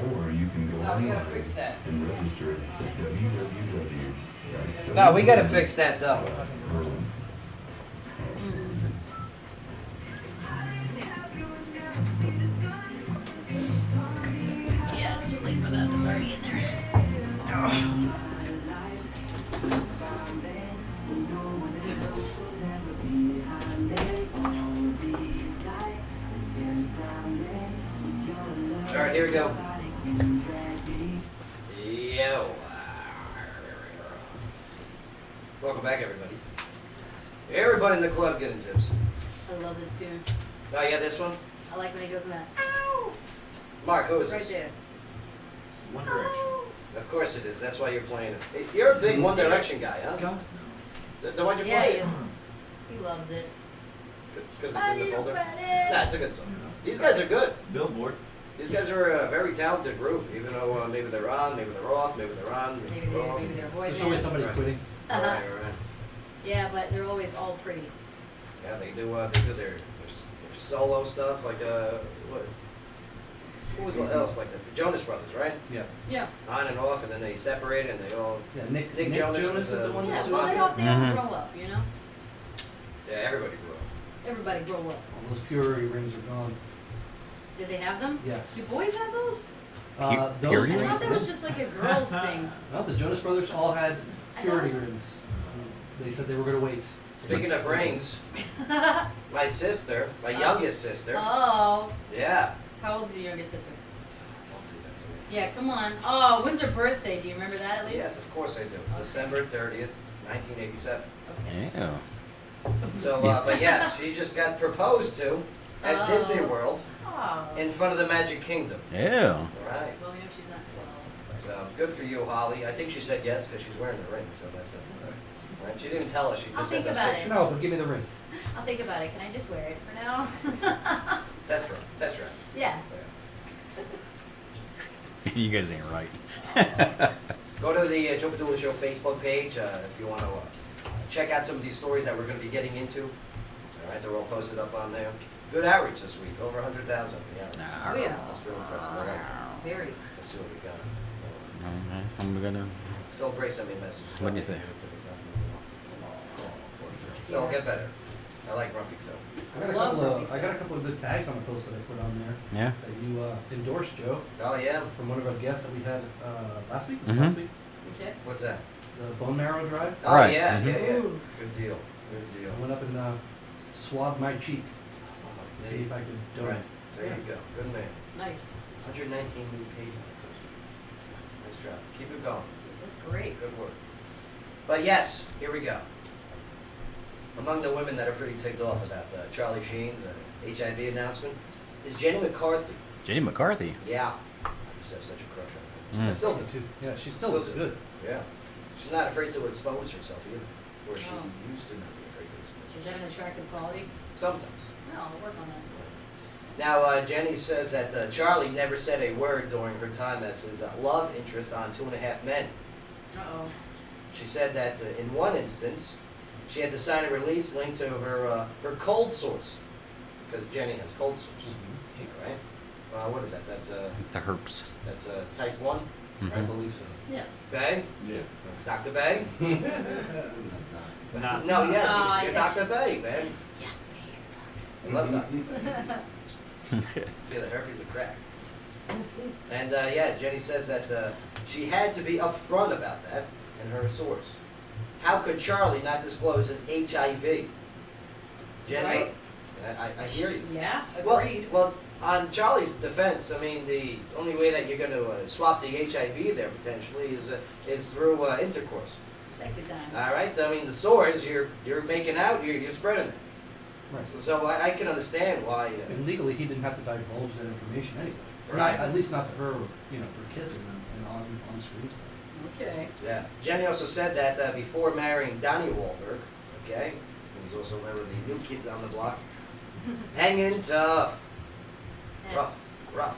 Or you can go No, we gotta online fix that. and register at www. No, we gotta fix that though. Yeah, it's too late for that. It's already in there. All right, here we go. Yo. Welcome back, everybody. Everybody in the club getting tipsy. I love this tune. Oh, yeah, this one? I like when he goes in that. Ow! Mark, who is Right this? there. One Direction. Of course it is. That's why you're playing it. Hey, you're a big One Direction guy, huh? Go. Then why'd you Yeah, play he it? is. He loves it. Because it's in the folder? ready? Nah, it's a good song. These guys are good. Billboard. These guys are a very talented group, even though maybe they're on, maybe they're off, maybe they're on, Maybe maybe they're they're, off. maybe they're a boy There's band. always somebody Right. quitting. All right, all right. Yeah, but they're always all pretty. Yeah, they do their solo stuff, like, what? Who was else like that? The Jonas Brothers, right? Yeah. Yeah. On and off, and then they separated, and they all, Yeah, Nick Nick Jonas Jonas was, is the one Yeah, that's well, they popular. all, they all Mhm. grow up, you know? yeah, everybody grew up. Everybody grow up. All those purity rings are gone. Did they have them? Yeah. Do boys have those? Those Purity I rings. thought that was just like a girl's thing. Well, the Jonas Brothers all had I purity thought it was- rings. They said they were gonna wait. Speaking of rings, my sister, my youngest sister, Oh. yeah. How old's your youngest sister? Don't do that to me. Yeah, come on. Oh, when's her birthday? Do you remember that at least? Yes, of course I do. December 30th, 1987. Okay. Yeah. So, but yeah, she just got proposed to at Oh. Disney World Oh. in front of the Magic Kingdom. Yeah. All right. Well, we know she's not 12. So good for you, Holly. I think she said yes because she's wearing the ring, so that's it. Right? She didn't even tell us. She I'll just sent think us about it. pictures. No, but give me the ring. I'll think about it. Can I just wear it for now? That's right. That's right. Yeah. You guys ain't right. Go to the Joe Padula Show Facebook page if you want to check out some of these stories that we're going to be getting into. All right, they're all posted up on there. Good outreach this week, over 100,000. Yeah, Oh, yeah. that's real impressive. All right, Very. let's see what we got. Okay, I'm gonna. Phil Gray sent me a message. What'd you say? Phil, get better. I like Grumpy Phil. I got a couple of good tags on the post that I put on there Yeah. that you endorsed, Joe, Oh yeah, from one of our guests that we had last week. Mhm. Last week, Okay. what's that? the bone marrow drive. Oh Right, yeah, mhm. yeah, yeah. Ooh. Good deal. Good deal. I went up and swabbed my cheek to see if I could donate. Right. There you go. Good man. Nice. 119 new page numbers. Nice job. Keep it going. That's great. Good work. But yes, here we go. Among the women that are pretty ticked off about Charlie Sheen's HIV announcement is Jenny McCarthy. Jenny McCarthy. Yeah. I just have such a crush on her. I Mm. still do. Too. Yeah, she still looks good. Yeah. She's not afraid to expose herself either. Or she Oh. used to not be afraid to expose Is that herself. an attractive quality? Sometimes. No, I'll work on that. Now, Jenny says that Charlie never said a word during her time as his love interest on 2.5 Men. Uh-oh. She said that in one instance, she had to sign a release linked to her cold sores, because Jenny has cold sores, right? What is that? That's The herps. type 1, I Mhm. believe so. Yeah. Bay? Yeah. Dr. Bay? Not. No, yes, Ah, you're yes. Dr. Bay, man. Yes, yes, I love Dr. Bay. See, the herpes are crack. And yeah, Jenny says that she had to be upfront about that and her sores. How could Charlie not disclose his HIV? Jenny, Right. I hear you. Yeah, Well, agreed. well, on Charlie's defense, I mean, the only way that you're going to swap the HIV there potentially is through intercourse. Sexy time. All right, I mean, the sores you're making out, you're spreading it. Right. So I can understand why. And legally, he didn't have to divulge that information anyway. Right. At least not to her, for kissing and on screen stuff. Okay. Yeah. Jenny also said that before marrying Donnie Wahlberg, okay, who's also a member of the New Kids on the Block, hanging tough. And Rough.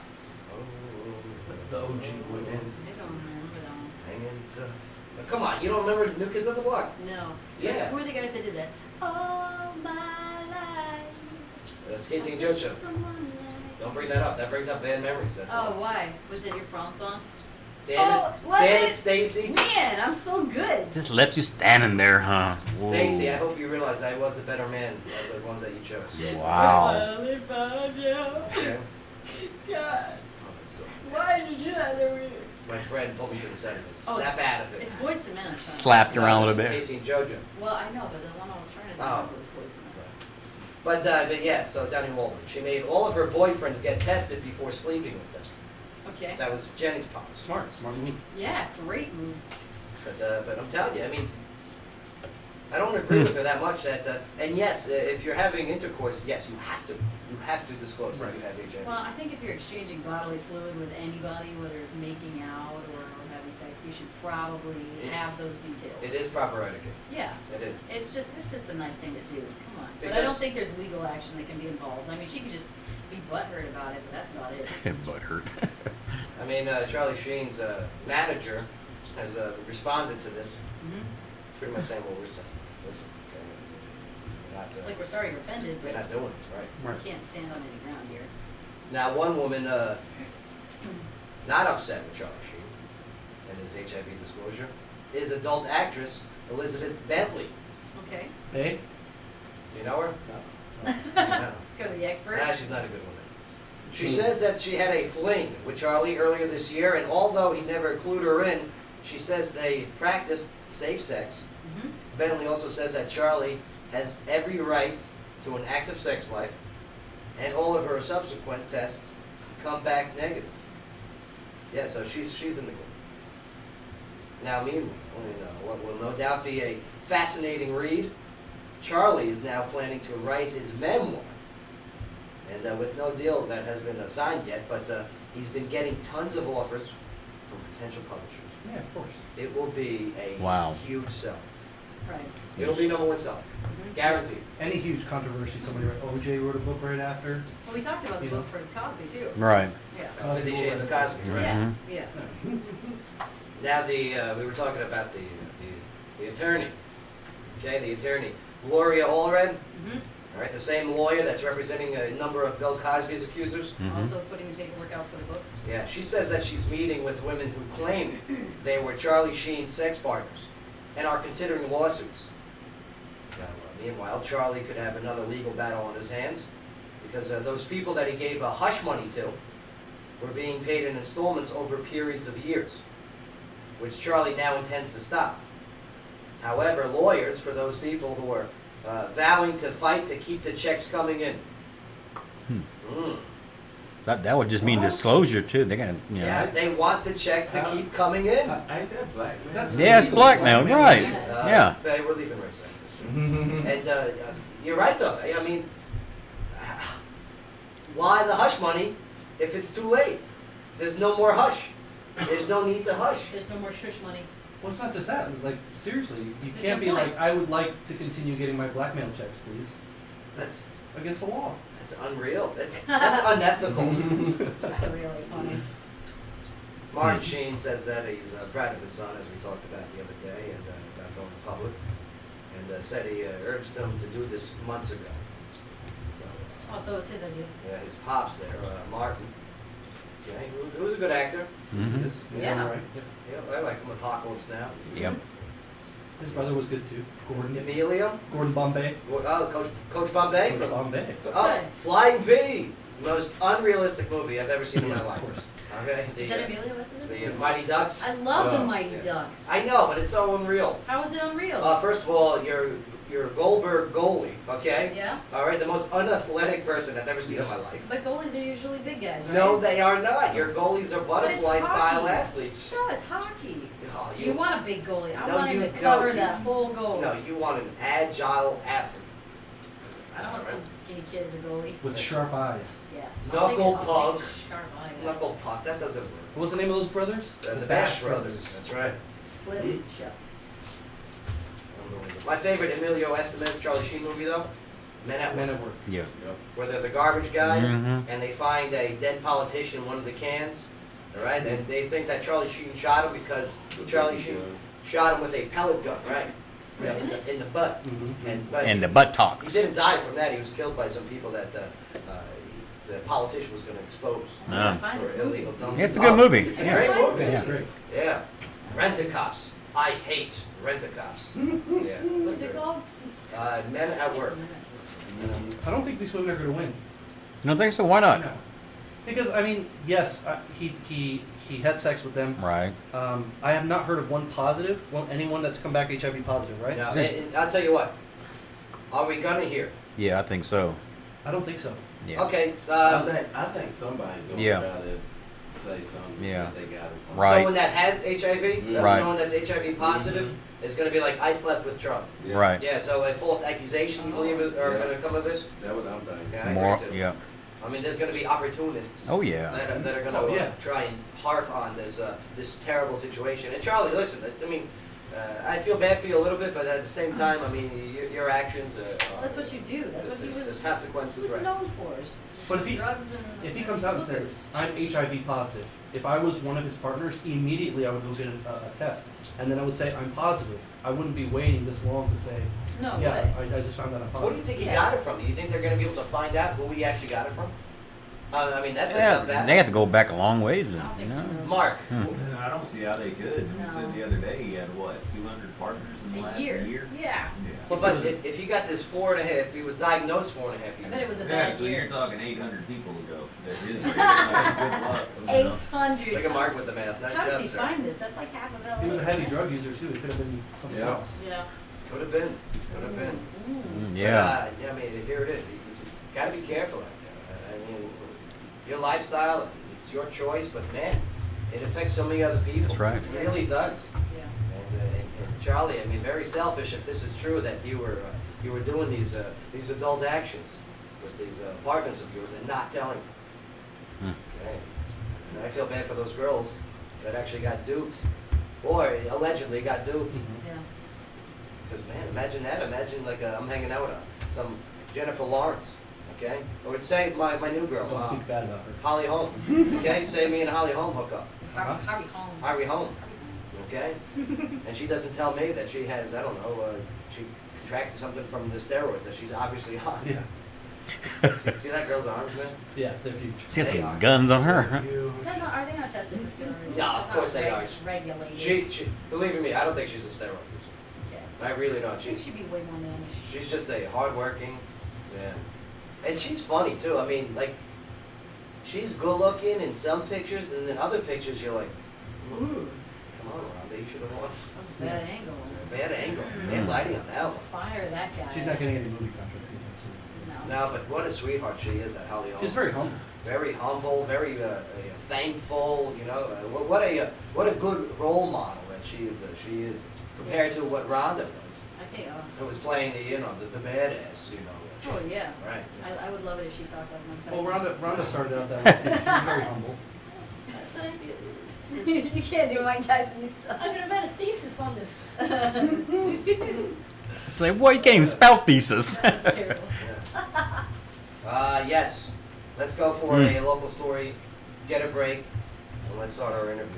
The OG women. I don't remember that one. Hanging tough. Now, come on, you don't remember the New Kids on the Block? No. Yeah. Who are the guys that did that? All my life. That's Casey and Joe show. Don't bring that up. That brings up bad memories. That's Oh, all. why? Was it your prom song? Damn Oh, was Damn it? it, Stacy. Man, I'm so good. Just left you standing there, huh? Whoa. Stacy, I hope you realize I was the better man of the ones that you chose. Wow. Finally found you. Okay? God, Oh, that's so- why did you do that to me? My friend pulled me to the side of it. Oh, Snap out of it. It's Boyz II Men. I thought. Slapped around a little bit. Casey and JoJo. Well, I know, but the one I was trying to think Oh. of was Boyz II Men. But yeah, so Donnie Wahlberg. She made all of her boyfriends get tested before sleeping with them. Okay. That was Jenny's policy. Smart move. Yeah, great move. But I'm telling you, I mean, I don't agree with her that much. And yes, if you're having intercourse, yes, you have to disclose that you have HIV. Well, I think if you're exchanging bodily fluid with anybody, whether it's making out or having sex, you should probably have those details. It is proper etiquette. Yeah. It is. It's just a nice thing to do. Come on. But I Because- don't think there's legal action that can be involved. I mean, she could just be butthurt about it, but that's about it. Butthurt. I mean, Charlie Sheen's manager has responded to this, Hmm. pretty much saying what we're saying. Listen, we're not, Like, we're sorry you're offended, we're but not doing it, right? you can't stand on any ground here. Now, one woman not upset with Charlie Sheen and his HIV disclosure is adult actress Elizabeth Bentley. Okay. Hey? You know her? No. Go to the expert. Nah, she's not a good woman. She says that she had a fling with Charlie earlier this year, and although he never clued her in, she says they practiced safe sex. Hmm. Bentley also says that Charlie has every right to an active sex life, and all of her subsequent tests come back negative. Yeah, so she's in the clear. Now, meanwhile, what will no doubt be a fascinating read, Charlie is now planning to write his memoir. And with no deal that has been signed yet, but he's been getting tons of offers from potential publishers. Yeah, of course. It will be a Wow. huge sell. Right. It'll be number one seller, Mhm. guaranteed. Any huge controversy, somebody OJ wrote a book right after. Well, we talked about the You book know. for Cosby too. Right. Yeah. 50 Shades of Cosby, right? Yeah. Mhm. Yeah. Now we were talking about the attorney. Okay, the attorney, Gloria Allred. Hmm. All right, the same lawyer that's representing a number of Bill Cosby's accusers. Mhm. Also putting the paperwork out for the book. Yeah, she says that she's meeting with women who claim they were Charlie Sheen's sex partners and are considering lawsuits. Now, meanwhile, Charlie could have another legal battle on his hands because those people that he gave hush money to were being paid in installments over periods of years, which Charlie now intends to stop. However, lawyers for those people who are vowing to fight to keep the checks coming in. Mm. That would just mean What? disclosure too. They're gonna, you know. Yeah, they want the checks to keep coming in. Ain't that black, man? That's- Yeah, it's blackmail, right? Yeah. We're leaving right side. And you're right though. I mean, why the hush money if it's too late? There's no more hush. There's no need to hush. There's no more shush money. Well, it's not just that. Like, seriously, you There's can't no be point. like, I would like to continue getting my blackmail checks, please. That's Against the law. unreal. That's unethical. That's really funny. Martin Sheen says that he's proud of his son, as we talked about the other day, and about going public, and said he urged them to do this months ago. So, Oh, so it's his idea. his pops there, Martin. Okay, who was a good actor. Mhm. He's Yeah. all right. Yeah, I like him. Apocalypse Now. Yep. His brother was good too. Emilio. Gordon Bombay. Oh, Coach Bombay. Coach From, Bombay. oh, Flying V. Most unrealistic movie I've ever seen in my life. Okay. Is that Emilio listed as The it? Mighty Ducks. I love the Yeah. Mighty Yeah. Ducks. I know, but it's so unreal. How is it unreal? First of all, you're a Goldberg goalie, okay? Yeah? All right, the most unathletic person I've ever seen in my life. But goalies are usually big guys, right? No, they are not. Your goalies are But it's butterfly-style hockey. athletes. No, it's hockey. Oh, You want a big goalie. I No, want him you to cover don't. that whole goal. No, you want an agile athlete. I don't want some skinny kid as a goalie. With sharp eyes. Yeah. Knuckle I'll take puck. sharp eye. Knuckle puck, that doesn't work. What was the name of those brothers? The Bash Brothers, that's right. Flip chip. My favorite Emilio Estevez Charlie Sheen movie though, Men at Men Work, at Work. Yeah. where they're the garbage guys Mhm. and they find a dead politician in one of the cans, all right, and they think that Charlie Sheen shot him because Charlie Sheen shot him with a pellet gun, right? Yeah. That's in the butt. Mhm. But And the butt he talks. didn't die from that. He was killed by some people that the politician was going to expose I'm gonna find this for movie. illegal dumping. It's a good movie. It's a Yeah. great Yeah. movie. It's great. Yeah. Rent-a-cops. I hate rent-a-cops. Yeah. What's it called? Men at Work. I don't think these women are going to win. You don't think so? Why not? No. Because, I mean, yes, he had sex with them. Right. I have not heard of one positive, anyone that's come back HIV positive, right? Now, Just- and I'll tell you what. Are we gonna hear? Yeah, I think so. I don't think so. Yeah. Okay. I think somebody gonna Yeah. try to say something Yeah. that they got it from. Right. Someone that has HIV, Right. someone that's HIV positive, is gonna be like, I slept with Charlie. Yeah. Right. Yeah. So a false accusation, you believe, are Yeah. gonna come of this? That's what I'm thinking. Yeah, I agree More. too. Yeah. I mean, there's gonna be opportunists. Oh yeah. That are gonna Oh, yeah. try and harp on this terrible situation. And Charlie, listen, I mean, I feel bad for you a little bit, but at the same time, I mean, your actions. That's what you do. That's what he There's was. consequences, He was right? known for. is But if he- drugs and. If he comes out and says, I'm HIV positive, if I was one of his partners, immediately I would go get a test. And then I would say, I'm positive. I wouldn't be waiting this long to say, No yeah, way. I just found out I'm Who do you positive. think he Yeah. got it from? Do you think they're gonna be able to find out who he actually got it from? I mean, that's Yeah, a bad. they have to go back a long ways. I don't think You know? he knows. Mark. I don't see how they could. He No. said the other day he had what, 200 partners in the A last year. year? Yeah. Yeah. But if he got this 4.5, he was diagnosed 4.5 I years. bet it was a Yeah, bad so year. you're talking 800 people ago. That is good luck. You know? 800. Look at Mark with the math. Nice How does job, he sir. find this? That's like half of LA. He was a heavy drug user too. It could have been something Yeah. else. Yeah. Could have been. Could have been. Yeah. But, I mean, here it is. You got to be careful out there. I mean, your lifestyle, it's your choice, but man, it affects so many other people. That's right. It really does. Yeah. And Charlie, I mean, very selfish if this is true that you were doing these adult actions with these partners of yours and not telling them. Hmm. Okay. And I feel bad for those girls that actually got duped, or allegedly got duped. Yeah. Because man, imagine that. Imagine like I'm hanging out with some Jennifer Lawrence, okay? Or say my new girl, Don't speak bad about her. Holly Holm, okay? Say me and Holly Holm hook up, Harvey Holm. Harvey Holm, okay? And she doesn't tell me that she has, I don't know, she contracted something from the steroids that she's obviously on. Yeah. See that girl's arms, man? Yeah, they're huge. She has They some are. guns on her. Is that not, are they not tested for steroids? No, of It's course not they are. Regulated. She, believe me, I don't think she's a steroid user. Okay. I really don't. I think she'd be way more mannish. She's just a hardworking, yeah. And she's funny too. I mean, like, she's good looking in some pictures, and then other pictures you're like, ooh, come on, Rhonda, you should have watched. That was a bad angle. Bad angle, bad lighting on that one. Fire that guy. She's not getting any movie contracts either. No. No, but what a sweetheart she is, that Holly So. Holm. She's very humble. Very humble, very thankful. You know, what a good role model that she is. She is compared to what Rhonda was. I think. Who was playing the the badass. You know. Oh yeah. Right. I would love it if she talked like Mike Well, Tyson. Rhonda started out that way too. She was very humble. You can't do Mike Tyson. You suck. I'm gonna write a thesis on this. It's like, boy, you can't even spell thesis. That's terrible. Yes. Let's go for a local story, get a break, and let's start our interviews.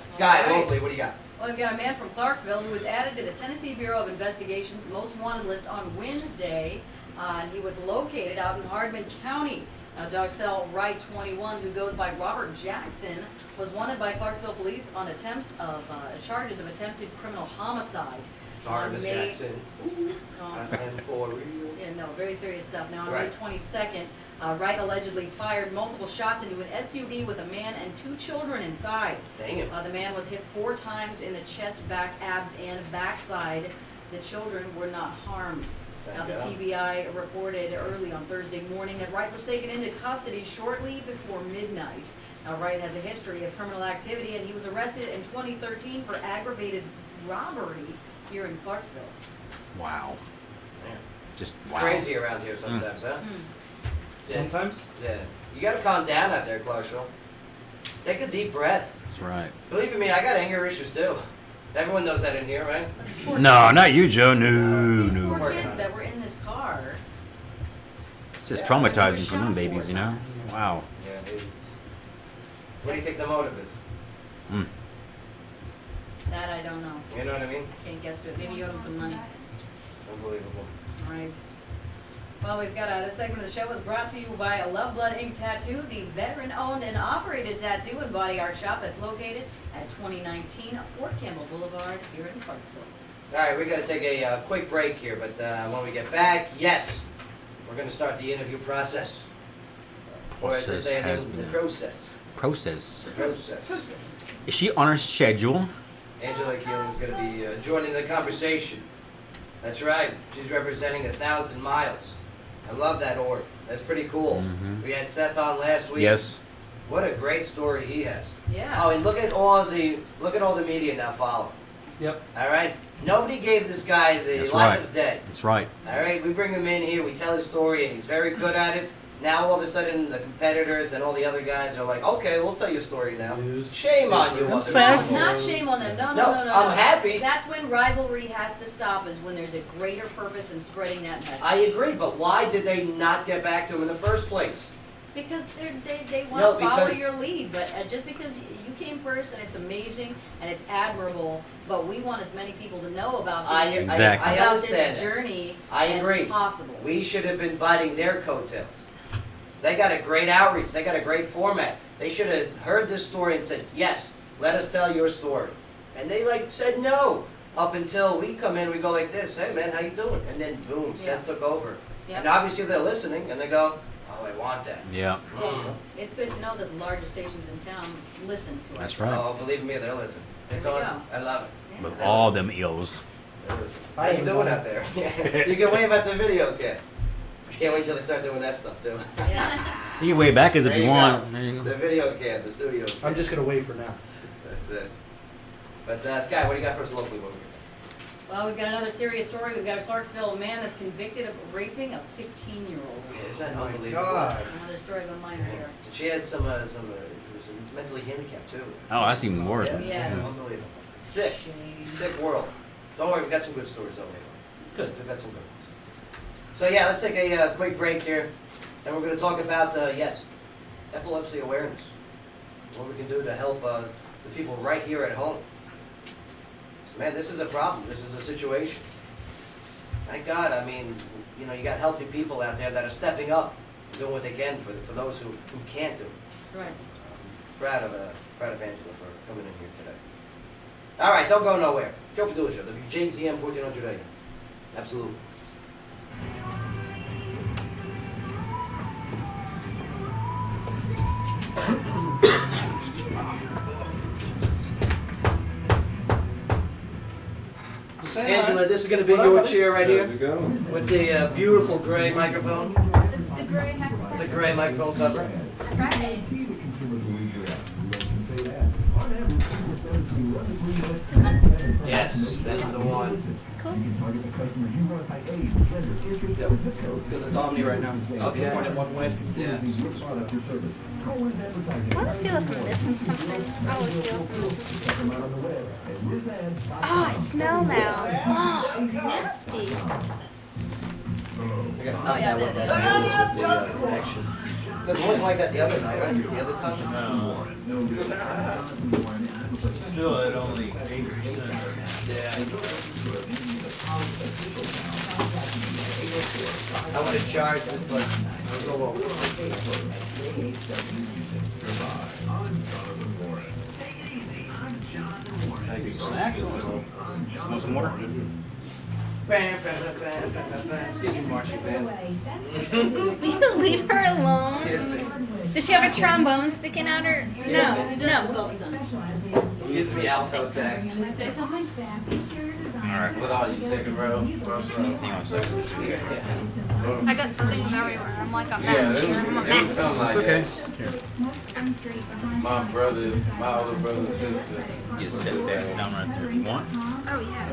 Sky, All right. locally, what do you got? Well, we've got a man from Clarksville who was added to the Tennessee Bureau of Investigation's most wanted list on Wednesday. He was located out in Hardman County. Darcel Wright, 21, who goes by Robert Jackson, was wanted by Clarksville police on charges of attempted criminal homicide. Sorry, Miss May- Jackson. Um, And for real. Yeah, no, very serious stuff. Now, on Right. May 22nd, Wright allegedly fired multiple shots into an SUV with a man and 2 children inside. Dang it. The man was hit 4 times in the chest, back, abs, and backside. The children were not harmed. Now, the Thank God. TBI reported early on Thursday morning that Wright was taken into custody shortly before midnight. Now, Wright has a history of criminal activity, and he was arrested in 2013 for aggravated robbery here in Clarksville. Wow. Just It's wow. crazy around here sometimes, huh? Yeah. Sometimes. Yeah. You gotta calm down out there, Clarksville. Take a deep breath. That's right. Believe me, I got anger issues too. Everyone knows that in here, right? No, not you, Joe. No, These poor no. kids that were in this car. It's just traumatizing for them babies, you know. Wow. Yeah, it's... What do you think the motive is? Mm. That I don't know. You know what I mean? I can't guess to it. Maybe you owe them some money. Unbelievable. All right. Well, we've got this segment of the show was brought to you by Love Blood Ink Tattoo, the veteran-owned and operated tattoo and body art shop that's located at 2019 Fort Campbell Boulevard here in Clarksville. All right, we're going to take a quick break here, but when we get back, yes, we're going to start the interview process. Or as they Process say, has the begun. process. Process. The process. Process. Is she on her schedule? Angela Keelan is going to be joining the conversation. That's right. She's representing 1,000 miles. I love that org. That's pretty cool. Mhm. We had Seth on last week. Yes. What a great story he has. Yeah. Oh, and look at all the media now following. Yep. All right. Nobody gave this guy the That's light right. of day. That's right. All right. We bring him in here. We tell his story, and he's very good at it. Now all of a sudden, the competitors and all the other guys are like, "Okay, we'll tell your story now." News. Shame on you. I'm other saying- guys. No, not shame on them. No, No, no, no, no. I'm no. happy. That's when rivalry has to stop, is when there's a greater purpose in spreading that message. I agree, but why did they not get back to him in the first place? Because they want No, to follow because- your lead, but just because you came first and it's amazing and it's admirable, but we want as many people to know about this, Exactly. I about understand this that. journey I as agree. possible. We should have been biting their coattails. They got a great outreach. They got a great format. They should have heard this story and said, "Yes, let us tell your story." And they said no. Up until we come in, we go like this, "Hey man, how you doing?" And then boom, Seth took over. Yep. And obviously they're listening and they go, "Oh, I want that." Yeah. Yeah. It's good to know that the largest stations in town listen to us. That's right. Oh, believe me, they're listening. It's There we awesome. I love it. Yeah. With all them ills. They're listening. How Hi, you doing everybody. out there? You can wave at the video, kid. Can't wait till they start doing that stuff too. Yeah. You can way back as if There you you want. go. There you go. The video cam, the studio cam. I'm just gonna wait for now. That's it. But Sky, what do you got for us locally? Well, we've got another serious story. We've got a Clarksville man that's convicted of raping a 15-year-old. Isn't that Oh my unbelievable? God. Another story of a minor here. And she had she was mentally handicapped too. Oh, that's even worse. Yeah, Yes. unbelievable. Sick, Shame. sick world. Don't worry, we got some good stories over here. Good. We've got some good ones. So yeah, let's take a quick break here, and we're going to talk about epilepsy awareness. What we can do to help the people right here at home. So, man, this is a problem. This is a situation. Thank God. I mean, you know, you got healthy people out there that are stepping up, doing what they can for those who can't do it. Right. Proud of Angela for coming in here today. All right, don't go nowhere. Joe Padula Show, WJZM 1400 AM. Absolutely. Angela, this is going to be your chair right here with the beautiful gray microphone, The gray microphone. the gray microphone cover. Right. Yes, that's the one. Cool. Yep. Because it's on me right now. Okay. Point it one way. Yeah. I feel like I'm missing something. I always feel like I'm missing something. Oh, I smell now. Oh, nasty. I gotta Oh, find yeah, out what the- that is with the connection. Because it wasn't like that the other night, right? The other time? Still at only 8%. Yeah. I would have charged it, but I was a little. Snacks? Want some water? Bam, bam, bam, bam, bam, bam. Excuse me, marching band. Will you leave her alone? Excuse me. Does she have a trombone sticking out her? He No, does this no. all the time. Excuse me, alto sax. Can I say something? Alright. With all you second row, front row. Hang on a second. I got things everywhere. I'm like a mess here. I'm a mess. Sound like It's okay. that. My brother, my older brother and sister. You set that down right there if you want. Oh yeah,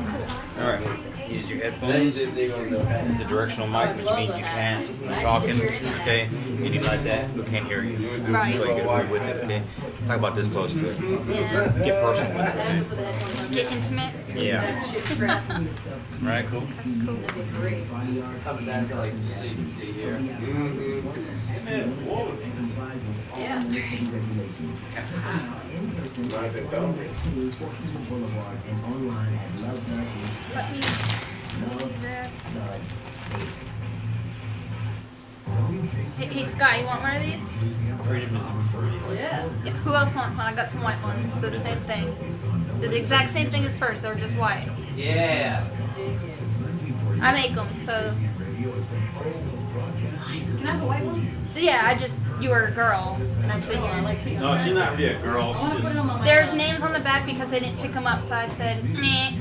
cool. All right. Use your They headphones. just they gonna know It's a that. directional mic, which means you can't talking, okay? Anything like that, we can't hear you. Right. So you get away with it, okay? Talk about this close to it. Yeah. Get personal with I have to it. put the headphones on. Get intimate. Yeah. That shit strap. Right, cool. Cool. That'd be great. Just comes down to like, just so you can see here. Yeah. Nice and comfy. Let me move this. Hey Scott, you want one of these? Freedom is free. Yeah. Yeah. Who else wants one? I got some white ones. The same thing. They're the exact same thing as first. They're just white. Yeah. I make them, so Nice. Can I have the white one? yeah. You were a girl, and I Oh, I figured. like pink. No, she's not really a girl. I want to She's put it just, on my There's laptop. names on the back because they didn't pick them up, so I said, meh.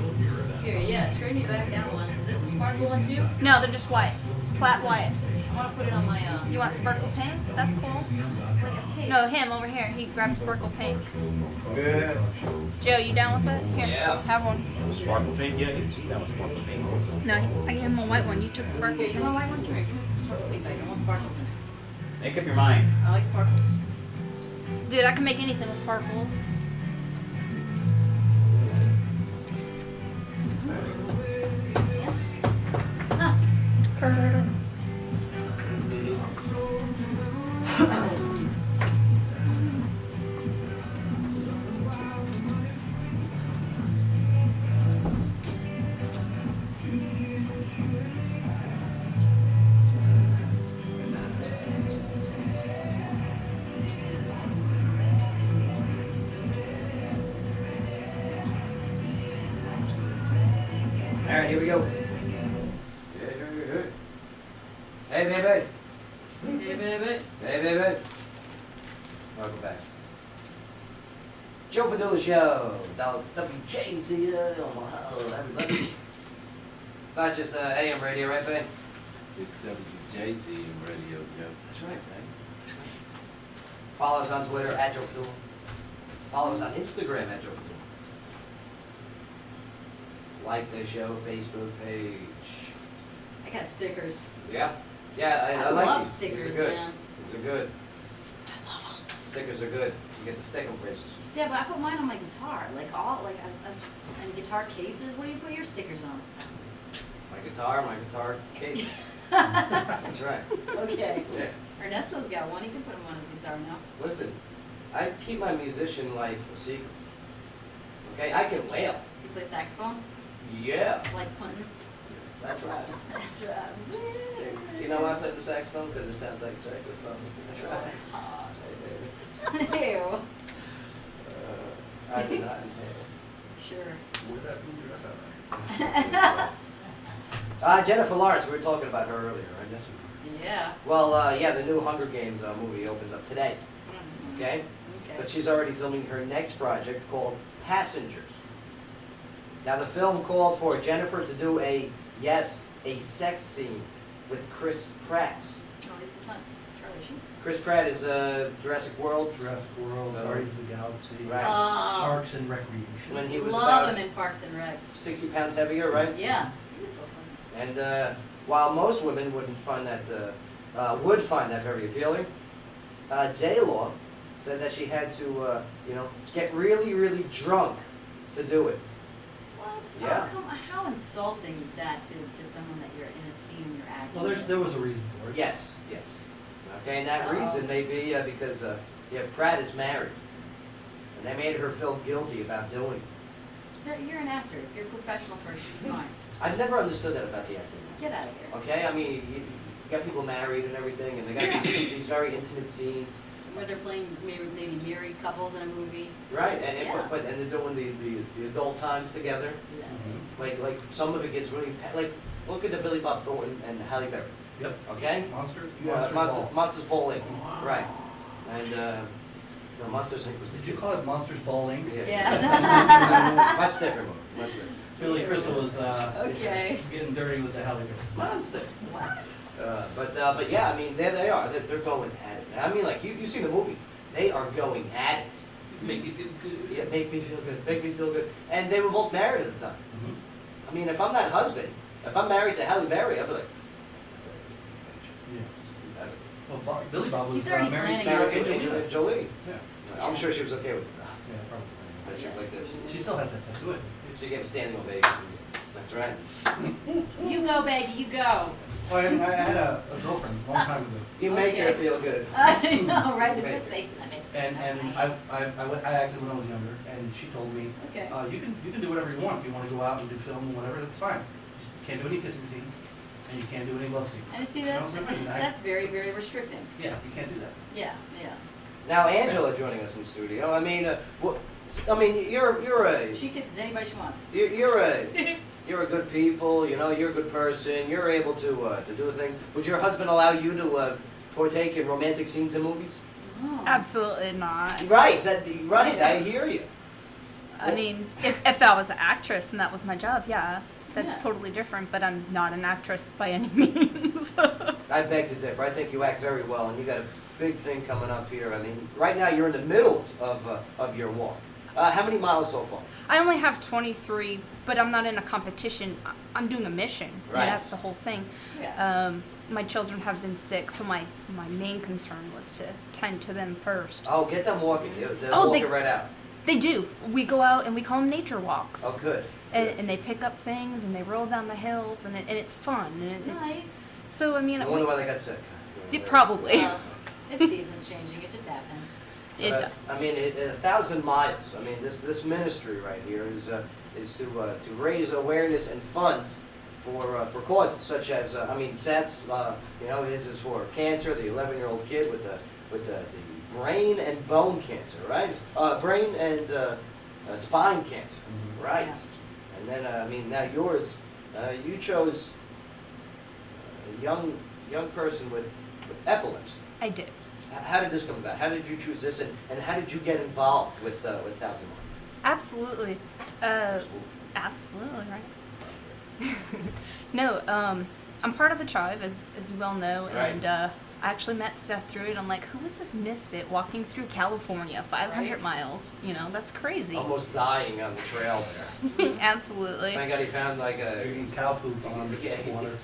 Here, yeah, trade me back that one. Is this a sparkle one too? No, they're just white, flat white. I want to put it on my You want sparkle pink? That's cool. Okay. No, him over here. He grabbed sparkle pink. Good. Joe, you down with it? Here, Yeah. have one. sparkle pink, yeah, he's down with sparkle pink. No, I gave him a white one. You took sparkle Here, you pink. want white one? Come here, give me sparkle pink back. I want sparkles in it. Make up your mind. I like sparkles. Dude, I can make anything with sparkles. Yes. Huh. All right, here we go. Hey, baby. Hey, baby. Hey, baby. Welcome back. Joe Padula Show, WJZM. Hello, everybody. Not just AM radio, right, babe? It's WJZM radio, yo. That's right, babe. That's right. Follow us on Twitter at Joe Padula. Follow us on Instagram at Joe Padula. Like the show Facebook page. I got stickers. Yeah, yeah, I like love these. stickers, These are good. man. These are good. Stickers are good. You get the sticker braces. See, but I put mine on my guitar. And guitar cases. What do you put your stickers on? My guitar cases. That's right. Okay. Yeah. Ernesto's got one. He can put them on his guitar now. Listen, I keep my musician life a secret. Okay, I can wail. You play saxophone? Yeah, Like punting? that's right. That's right. Do you know why I play the saxophone? Because it sounds like saxophone. That's right. Ew. I did not inhale. Sure. Where'd that blue dress out? Jennifer Lawrence, we were talking about her earlier, right? Yes. Yeah. Well, yeah, the new Hunger Games movie opens up today, Mhm. okay? But she's already filming her next project called Passengers. Now, the film called for Jennifer to do a sex scene with Chris Pratt. Oh, this is not Charlie Sheen. Chris Pratt is Jurassic World. Jurassic World, Guardians of the Galaxy, Right. Oh, Parks and Recreation. When he was love about him in Parks and Rec. 60 pounds heavier, right? Yeah. He's so funny. And while most women would find that very appealing, J-Law said that she had to, get really, really drunk to do it. What? Yeah. Oh, how insulting is that to someone that you're in a scene and you're acting? Well, there was a reason for it. Yes. Okay, and that reason may be because Pratt is married, and they made her feel guilty about doing it. You're an actor. If you're professional first, you're fine. I've never understood that about the acting. Get out of here. Okay, I mean, you got people married and everything, and they got these very intimate scenes. Where they're playing maybe married couples in a movie. Right, and Yeah. but they're doing the adult times together. Yeah. Like some of it gets really like look at the Billy Bob Thornton and Halle Berry. Yep. Okay, Monsters Ball Inc. Right, and no, Monsters Inc. was the Did you call it Monsters Ball Inc? Yeah. Much different movie. Much different. Billy Crystal was Okay. getting dirty with the Halle Berry. Monster. What? But yeah, I mean, there they are. They're going at it. I mean, like, you see the movie. They are going at it. Make me feel good. Yeah, make me feel good. Make me feel good. And they were both married at the time. Mm-hmm. I mean, if I'm that husband, if I'm married to Halle Berry, I'd be like, Yeah. Well, Billy Bob was He's already married to planning Sarah it. Angelina Jolie. Yeah. I'm sure she was okay with it. Yeah, probably. But she was like this. She still has that tattoo. She gave a standing ovation. That's right. You go, baby, you go. Well, I had a girlfriend a long time ago, You make her feel good. I know, right? The Okay. fifth thing. and I acted when I was younger, and she told me, Okay. you can do whatever you want. If you want to go out and do film and whatever, that's fine. Just can't do any kissing scenes, and you can't do any love scenes. And you see You that? know what I mean? That's very, very restricting. Yeah, you can't do that. Yeah, yeah. Now, Angela joining us in studio. I mean, you're a She kisses anybody she wants. you're a good people. You know, you're a good person. You're able to do a thing. Would your husband allow you to partake in romantic scenes in movies? Oh. Absolutely not. Right. Right. I hear you. I mean, if I was an actress and that was my job, yeah, that's Yeah. totally different. But I'm not an actress by any means. I beg to differ. I think you act very well, and you got a big thing coming up here. I mean, right now you're in the middle of your walk. How many miles so far? I only have 23, but I'm not in a competition. I'm doing a mission. Right. And that's the whole thing. Yeah. My children have been sick, so my main concern was to tend to them first. Oh, get them walking. They'll Oh, walk they- it right out. They do. We go out and we call them nature walks. Oh, good. And they pick up things and they roll down the hills and it's fun. Nice. So, I mean, I wonder why they got sick. probably. Well, it's seasons changing. It just happens. It But, does. I mean, 1,000 miles. I mean, this ministry right here is to raise awareness and funds for causes such as Seth's. His is for cancer. The 11-year-old kid with the brain and bone cancer, right? Brain and spine cancer, right? Yeah. And then now yours. You chose a young person with epilepsy. I did. How did this come about? How did you choose this, and how did you get involved with 1,000 Miles? Absolutely. Absolutely, right? No, I'm part of the tribe, as you well know, Right. and I actually met Seth through it. I'm like, who is this misfit walking through California, 500 Right. miles? You know, that's crazy. Almost dying on the trail there. Absolutely. Thank God he found like a Drinking cow poop on Yeah. the water.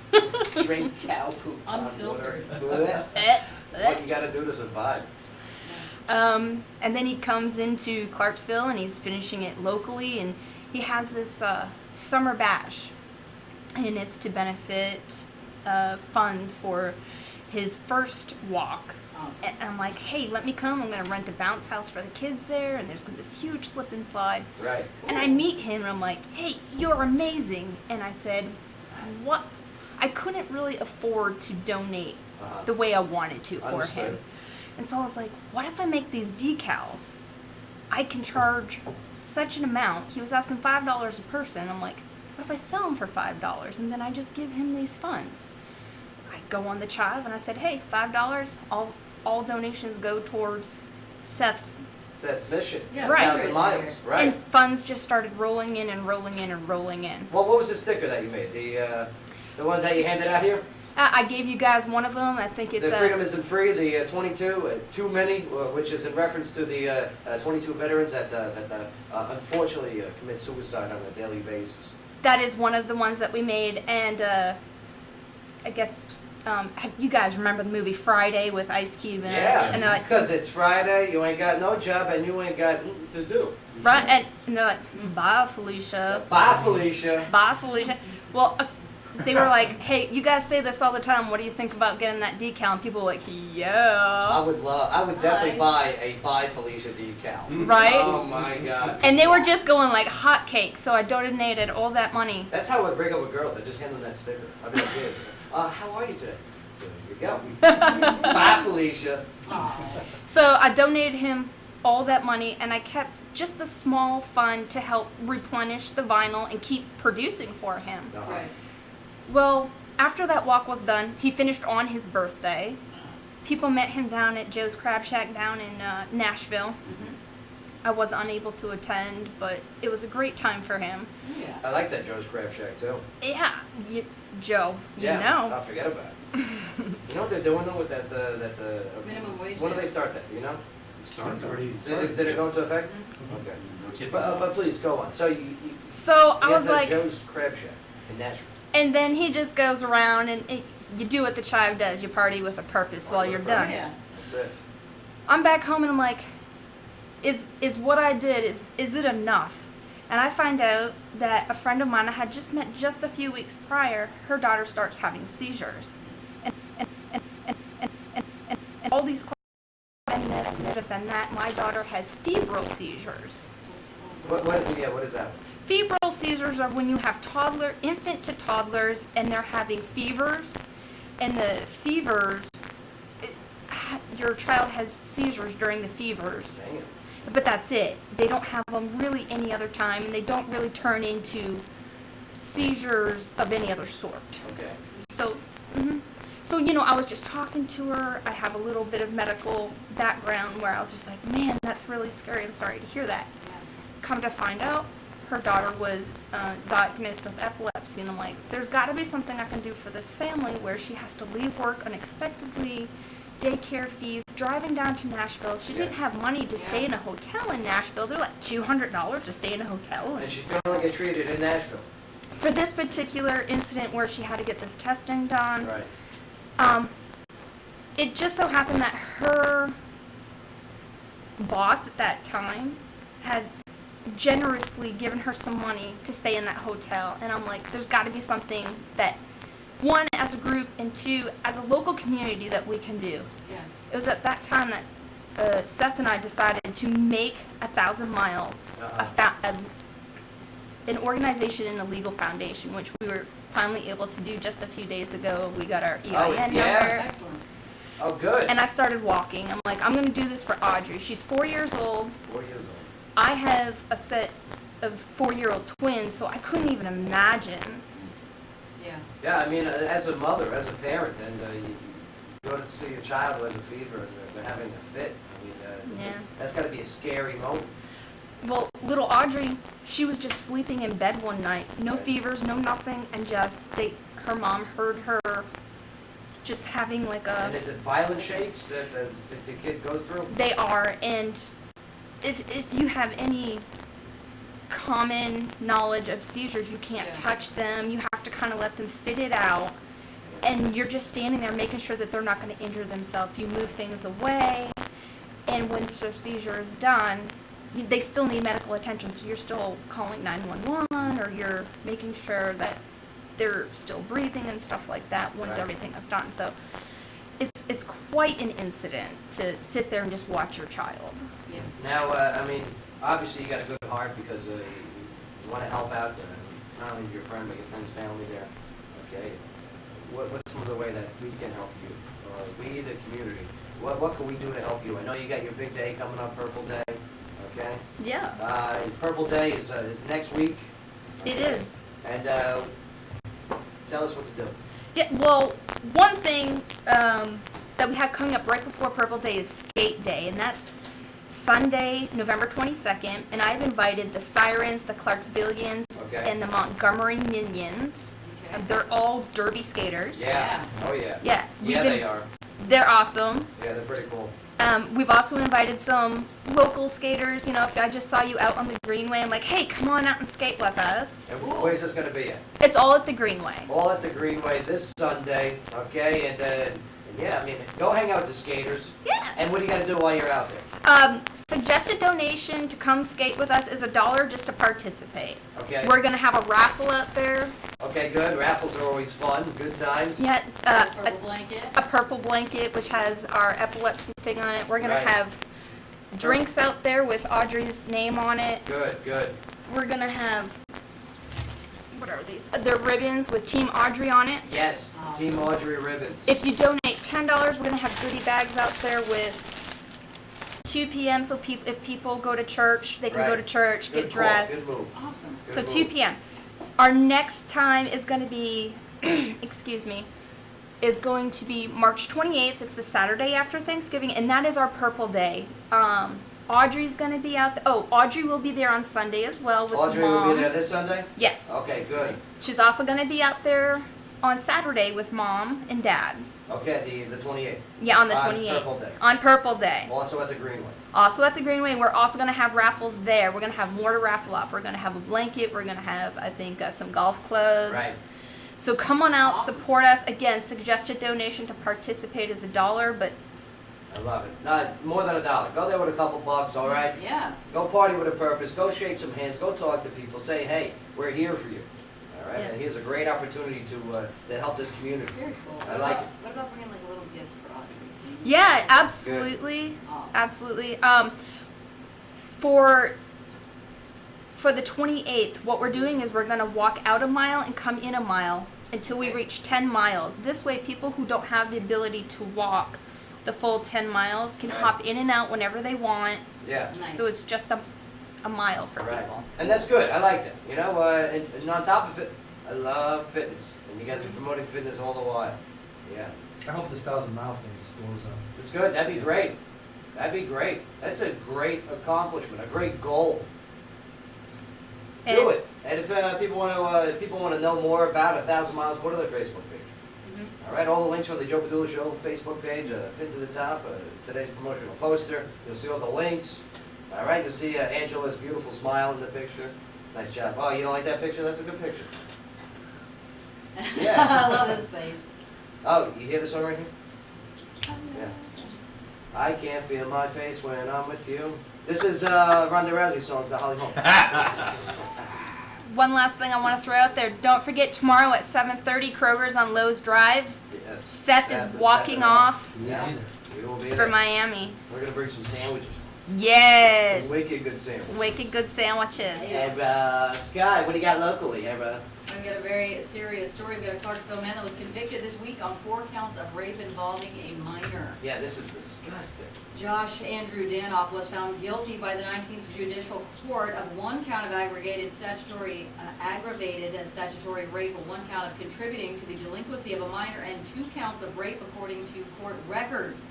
drink cow poop on water. Unfiltered. What you gotta do to survive. And then he comes into Clarksville and he's finishing it locally, and he has this summer bash, and it's to benefit funds for his first walk. Awesome. And I'm like, hey, let me come. I'm going to rent a bounce house for the kids there, and there's this huge slip and slide. Right. And I meet him, and I'm like, hey, you're amazing. And I said, what? I couldn't really afford to donate Uh-huh. the way I wanted to for Understood. him. And so I was like, what if I make these decals? I can charge such an amount. He was asking $5 a person. I'm like, what if I sell them for $5 and then I just give him these funds? I go on the Chive and I said, hey, $5, all donations go towards Seth's. Seth's mission. Yeah, Right. 1,000 miles. Right. And funds just started rolling in and rolling in and rolling in. What was the sticker that you made? The ones that you handed out here? I gave you guys one of them. I think it's The Freedom Isn't Free, the 22, too many, which is in reference to the 22 veterans that unfortunately commit suicide on a daily basis. that is one of the ones that we made, and I guess you guys remember the movie Friday with Ice Cube and and they're like, because it's Friday, you ain't got no job and you ain't got to do. right, and they're like, bye Felicia, Bye, Felicia. bye Felicia. Well, they were like, hey, you guys say this all the time. What do you think about getting that decal? And people were like, I yeah, would definitely Nice. buy a Bye Felicia decal. right. Oh my God. And they were just going like hotcakes. So I donated all that money. That's how I break up with girls. I just hand them that sticker. I'd be like, "Hey, how are you today? There you go. Bye, Felicia. So I donated him all that money, and I kept just a small fund to help replenish the vinyl and keep producing for him. Uh-huh. Right. Well, after that walk was done, he finished on his birthday. People met him down at Joe's Crab Shack down in Nashville. Mm-hmm. I was unable to attend, but it was a great time for him. Yeah. I like that Joe's Crab Shack too. Yeah, Joe, you Yeah, know. I'll forget about it. You know what they're doing though with that, Minimum wage. when do they start that, do you know? It's already Did it go into effect? Okay. No kidding. But please, go on. So So I you was have like, Joe's Crab Shack in Nashville. and then he just goes around and you do what the child does. You party with a purpose while you're done. Yeah. That's it. I'm back home and I'm like, is what I did, is it enough? And I find out that a friend of mine I had just met just a few weeks prior, her daughter starts having seizures. And all these questions, and this, and that, my daughter has febrile seizures. What is that? Febrile seizures are when you have infant to toddlers, and they're having fevers, and the fevers, your child has seizures during the fevers. Damn. But that's it. They don't have them really any other time, and they don't really turn into seizures of any other sort. Okay. So, so I was just talking to her. I have a little bit of medical background where I was just like, man, that's really scary. I'm sorry to hear that. Yeah. Come to find out, her daughter was diagnosed with epilepsy, and I'm like, there's got to be something I can do for this family where she has to leave work unexpectedly, daycare fees, driving down to Nashville. She didn't have money to stay in a hotel in Nashville. They're like $200 to stay in a hotel. And she's going to get treated in Nashville. For this particular incident where she had to get this testing done, Right. it just so happened that her boss at that time had generously given her some money to stay in that hotel. And I'm like, there's got to be something that, one, as a group, and two, as a local community that we can do. Yeah. It was at that time that Seth and I decided to make 1,000 Miles an organization in a legal foundation, which we were finally able to do just a few days ago. We got our EIN number. Excellent. Oh, good. And I started walking. I'm like, I'm going to do this for Audrey. She's 4 years old. 4 years old. I have a set of 4-year-old twins, so I couldn't even imagine. Yeah. Yeah, I mean, as a mother, as a parent, and you go to see your child who has a fever and they're having a fit. I mean, that's got to be a scary moment. Well, little Audrey, she was just sleeping in bed one night. No fevers, no nothing, and just her mom heard her just having like a... And is it violent shakes that the kid goes through? They are, and if you have any common knowledge of seizures, you can't touch them. You have to kind of let them fit it out. And you're just standing there making sure that they're not going to injure themselves. You move things away, and when the seizure is done, they still need medical attention, so you're still calling 911, or you're making sure that they're still breathing and stuff like that once everything is done. So it's quite an incident to sit there and just watch your child. Yeah. Now, I mean, obviously you got a good heart because you want to help out not only your friend, but your friend's family there. Okay. What's some of the way that we can help you, or we, the community? What can we do to help you? I know you got your big day coming up, Purple Day. Okay. Yeah. Purple Day is next week. It is. And tell us what to do. Yeah. Well, one thing that we have coming up right before Purple Day is Skate Day, and that's Sunday, November 22nd. And I've invited the Sirens, the Clarksvillians, and the Montgomery Minions. Okay. They're all derby skaters. Yeah. Oh yeah. Yeah. They are. They're awesome. Yeah, they're pretty cool. We've also invited some local skaters. You know, if I just saw you out on the Greenway, I'm like, hey, come on out and skate with us. And where's this going to be at? It's all at the Greenway. All at the Greenway this Sunday, okay? And yeah, I mean, go hang out with the skaters. Yeah. And what do you got to do while you're out there? Suggested donation to come skate with us is $1 just to participate. Okay. We're going to have a raffle out there. Okay, good. Raffles are always fun. Good times. Yeah. Purple blanket. A purple blanket, which has our epilepsy thing on it. We're going to have drinks out there with Audrey's name on it. Good, good. We're going to have, what are these? They're ribbons with Team Audrey on it. Yes, Awesome. Team Audrey ribbon. If you donate $10, we're going to have goodie bags out there with 2 p.m. So if people go to church, they can go to church, Good get call. dressed. Good move. Awesome. Good So move. 2 p.m. Our next time is going to be, excuse me, is going to be March 28th. It's the Saturday after Thanksgiving, and that is our Purple Day. Audrey's going to be out there. Oh, Audrey will be there on Sunday as well with Audrey Mom. will be there this Sunday? Yes. Okay, good. She's also going to be out there on Saturday with Mom and Dad. Okay, the 28th. Yeah, on the On 28th. Purple Day. On Purple Day. Also at the Greenway. Also at the Greenway, we're also going to have raffles there. We're going to have more to raffle off. We're going to have a blanket. We're going to have, I think, some golf clubs. Right. So come on out, Awesome. support us. Again, suggested donation to participate is $1, but I love it. Not more than $1. Go there with a couple bucks, all right? Yeah. Go party with a purpose. Go shake some hands. Go talk to people. Say, hey, we're here for you. All right? Yeah. And here's a great opportunity to help this community. Very cool. I like it. What about bringing like a little gifts for Audrey? yeah, absolutely. Awesome. Absolutely. For the 28th, what we're doing is we're going to walk out a mile and come in a mile until we reach 10 miles. This way, people who don't have the ability to walk the full 10 miles can Right. hop in and out whenever they want. Yeah. Nice. So it's just a mile for Right. people. And that's good. I like that. You know, and on top of it, I love fitness. And you guys are promoting fitness all the while. Yeah. I hope this 1,000 mile thing just blows up. It's good. That'd be great. That'd be great. That's a great accomplishment, a great goal. Do And- it. And if people want to know more about 1,000 miles, go to their Facebook page. Mhm. All right, all the links from the Joe Padula Show Facebook page, pinned to the top, is today's promotional poster. You'll see all the links. All right, you'll see Angela's beautiful smile in the picture. Nice job. Oh, you don't like that picture? That's a good picture. Yeah. I love his face. Oh, you hear this one right here? Yeah. I can't feel my face when I'm with you. This is Ronda Rousey's song, The Holly Holm. One last thing I want to throw out there. Don't forget tomorrow at 7:30, Kroger's on Lowe's Drive. Yes. Seth is Seth walking off Yeah, we will be for there. Miami. We're going to bring some sandwiches. Yes. Some wicked good sandwiches. Wicked good sandwiches. Yeah. Sky, what do you got locally? I've got a very serious story. We've got a Clarksville man that was convicted this week on 4 counts of rape involving a minor. Yeah, this is disgusting. Josh Andrew Danoff was found guilty by the 19th Judicial Court of 1 count of aggravated statutory rape, 1 count of contributing to the delinquency of a minor, and 2 counts of rape according to court records.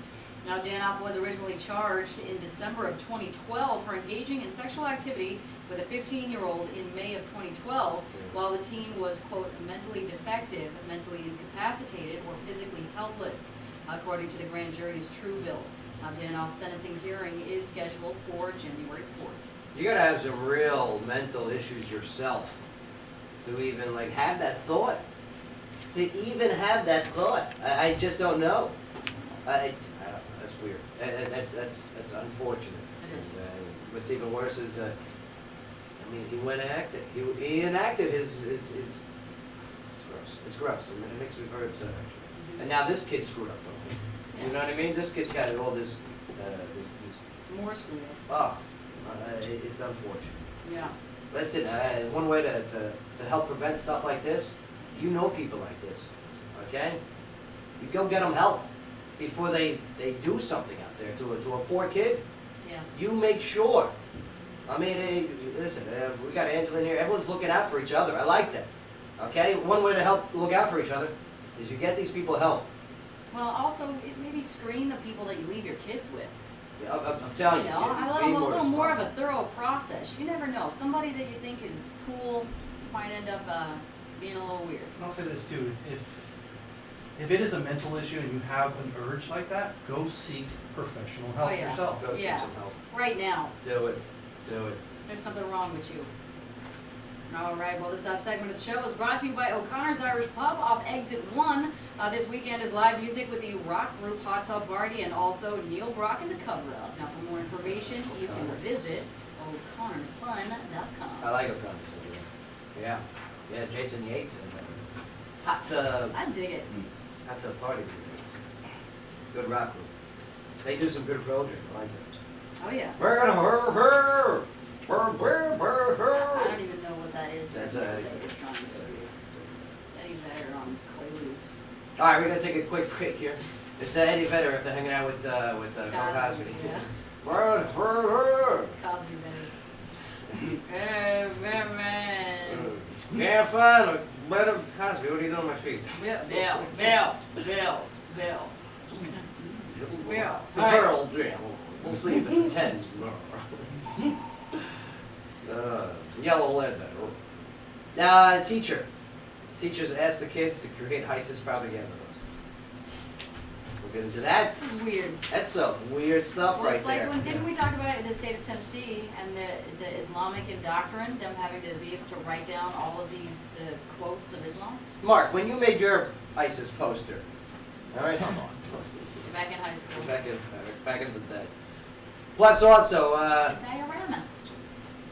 Now, Danoff was originally charged in December of 2012 for engaging in sexual activity with a 15-year-old in May of 2012, while the teen was, quote, mentally defective, mentally incapacitated, or physically helpless, according to the grand jury's true bill. Now, Danoff's sentencing hearing is scheduled for January 4th. You gotta have some real mental issues yourself to even like have that thought. To even have that thought, I just don't know. I don't know. That's weird. That's unfortunate. It is. What's even worse is, I mean, he went and acted. He enacted his. It's gross. It's gross. I mean, it makes me very upset actually. And now this kid screwed up for him. You know what I mean? This kid's got all this. More school. Oh, it's unfortunate. Yeah. Listen, one way to help prevent stuff like this, you know people like this, okay? You go get them help before they do something out there to a poor kid. Yeah. You make sure. I mean, listen, we got Angela in here. Everyone's looking out for each other. I like that. Okay? One way to help look out for each other is you get these people help. Well, also, maybe screen the people that you leave your kids with. Yeah, I'm telling you. You know, yeah, I be love a little more of a responsible. thorough process. You never know. Somebody that you think is cool might end up being a little weird. And I'll say this too, if it is a mental issue and you have an urge like that, go seek professional help Oh, yeah. yourself. Go seek Yeah. some help. Right now, Do it. Do it. there's something wrong with you. All right, well, this segment of the show is brought to you by O'Connor's Irish Pub off Exit 1. This weekend is live music with the rock group Hot Tub Party and also Neil Brock and the Cover Up. Now, for more information, you can visit o'connorsfun.com. I like O'Connor. Yeah. Yeah, Jason Yates and Hot Tub. I dig it. Hot Tub Party. Good rock group. They do some good projects. I like that. Oh, yeah. Burn her. I don't even know what that is. That's what a- they were trying to do. It's Eddie Vedder on Quaaludes. All right, we're gonna take a quick break here. It's Eddie Vedder after hanging out with Bill Cosby. Yeah. Burn her. Cosby Vedder. Hey, man. Can't find a better Cosby. What are you doing on my feet? Bill. The Pearl Jam. We'll see if it's a 10. Yellow lead. Now, teacher. Teachers ask the kids to create ISIS propaganda posts. We'll get into that. This is weird. That's some weird stuff Well, right it's like there. when, didn't we talk about it in the state of Tennessee and the Islamic indoctrination, them having to be able to write down all of these quotes of Islam? Mark, when you made your ISIS poster, all right? Come on. Back in high school. Back in the day. Plus also, Diorama.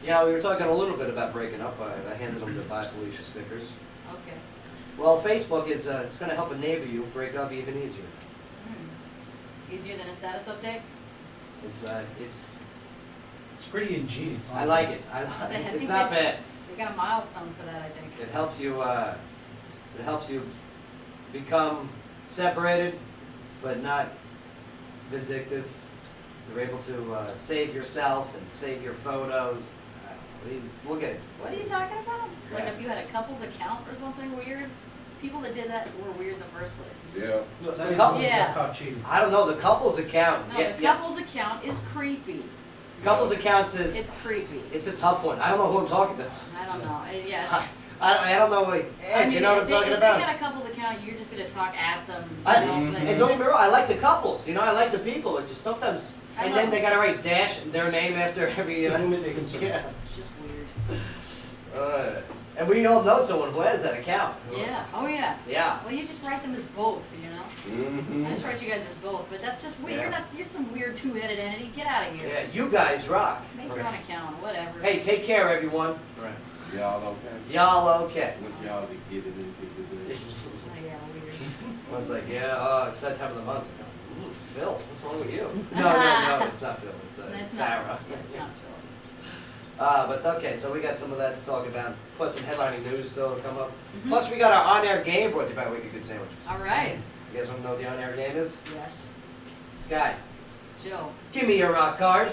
you know, we were talking a little bit about breaking up. I handed them the Bye Felicia stickers. Okay. Well, Facebook is it's going to help enable you break up even easier. Easier than a status update? It's It's pretty ingenious. I like it. It's not bad. We got a milestone for that, I think. It helps you become separated, but not vindictive. You're able to save yourself and save your photos. We'll get it. What are you talking about? Like Yeah. if you had a couple's account or something weird? People that did that were weird in the first place. Yeah. That is couple- Yeah. caught cheating. I don't know. The couple's account. No, the couple's account is creepy. Couple's account says It's creepy. it's a tough one. I don't know who I'm talking to. I don't know. Yeah. It's, I don't know. Like, I mean, you know what I'm if talking they about? got a couple's account, you're just gonna talk at them. You I, know, but- and don't get me wrong, I like the couples. You know, I like the people. It just sometimes, I and know. then they gotta write dash their name after every. It's the moment they concern. Yeah. It's just weird. And we all know someone who has that account. Yeah. Oh yeah. Yeah. Well, you just write them as both, you know. Mm-hmm. I just write you guys as both, but that's just weird. Yeah. You're some weird two-headed entity. Get out of here. Yeah, you guys rock. Make your own account, whatever. Hey, take care, everyone. Right. Y'all okay? Y'all okay? What y'all be getting into today? Oh, yeah, weird. One's like, yeah, it's that time of the month. Ooh, Phil, what's wrong with you? No, it's not Phil. It's It's Sarah. Not, yeah, it's not so. But okay, so we got some of that to talk about. Plus some headlining news still to come up. Mhm. Plus we got our on-air game brought to you by Wicked Good Sandwiches. All right. You guys want to know what the on-air game is? Yes. Sky, Joe. give me your rock card.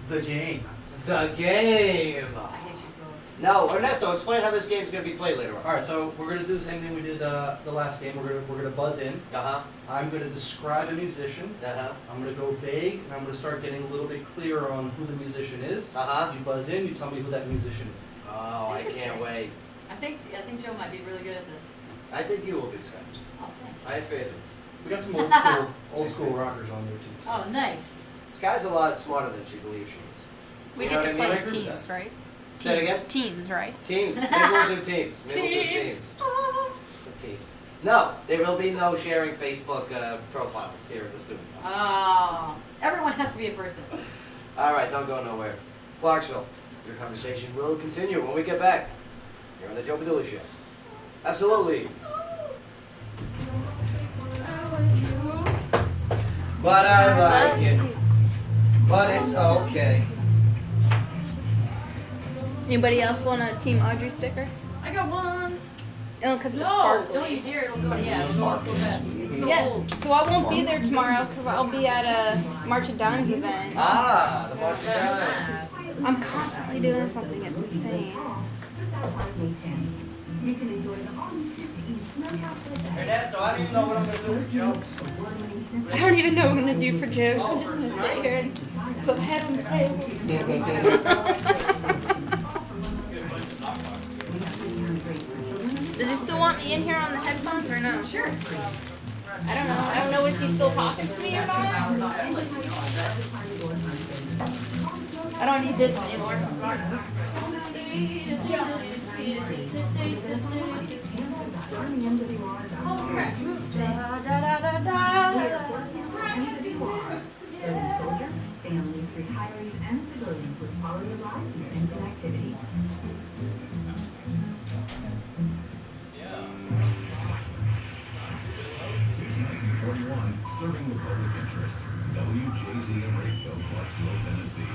The game. The game. I hate you both. No, Ernesto, explain how this game's going to be played later on. All right, so we're gonna do the same thing we did the last game. We're gonna buzz in. Uh-huh. I'm gonna describe a musician. Uh-huh. I'm gonna go vague, and I'm gonna start getting a little bit clearer on who the musician is. Uh-huh. You buzz in, you tell me who that musician is. Oh, I can't Interesting. wait. I think Joe might be really good at this. I think you will be, Sky. Oh, thanks. I have faith in you. We got some old school rockers on there too. So. Oh, nice. Sky's a lot smarter than she believes she is. We You get know to what I play mean? I agree with teams, right? Say it again? Teams, right? Teams. Maybe we'll do teams. Maybe we'll do teams. Teams. No, there will be no sharing Facebook profiles here at the studio. Oh, everyone has to be a person. All right, don't go nowhere. Clarksville, your conversation will continue when we get back. Here on the Joe Padula Show. Absolutely. But I like it. But it's okay. Anybody else want a Team Audrey sticker? I got one. Oh, because it's No, sparkly. don't you dare. It'll go. Yeah, it'll go up so fast. It's so Yeah, old. so I won't be there tomorrow because I'll be at a March of Dimes event. Ah, the March of Dimes. I'm constantly doing something. It's insane. Ernesto, I don't even know what I'm going to do for jokes. I don't even know what I'm gonna do for jokes. I'm just gonna sit here and put my head on the table. Does he still want me in here on the headphones or no? Sure. I don't know. I don't know if he's still talking to me or not. I don't need this anymore. Oh crap. Soldiers, families, retirees, and civilians with quality of life and good activities. Serving the public interest. WJZM Radio, Clarksville, Tennessee.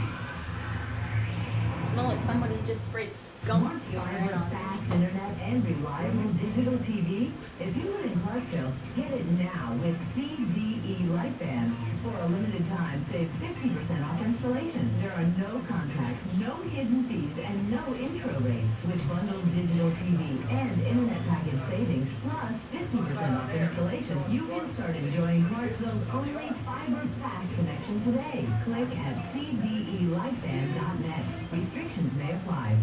Smell like somebody just sprayed skunk Reliable, deodorant on fast internet and reliable digital TV. If you live in Clarksville, get it now with CDE Lightband. For a limited time, save 50% off installation. There are no contracts, no hidden fees, and no intro rates. With bundled digital TV and internet package savings, plus 50% off installation, you can start enjoying Clarksville's only fiber-fast connection today. Click at cdelightband.net. Restrictions may apply.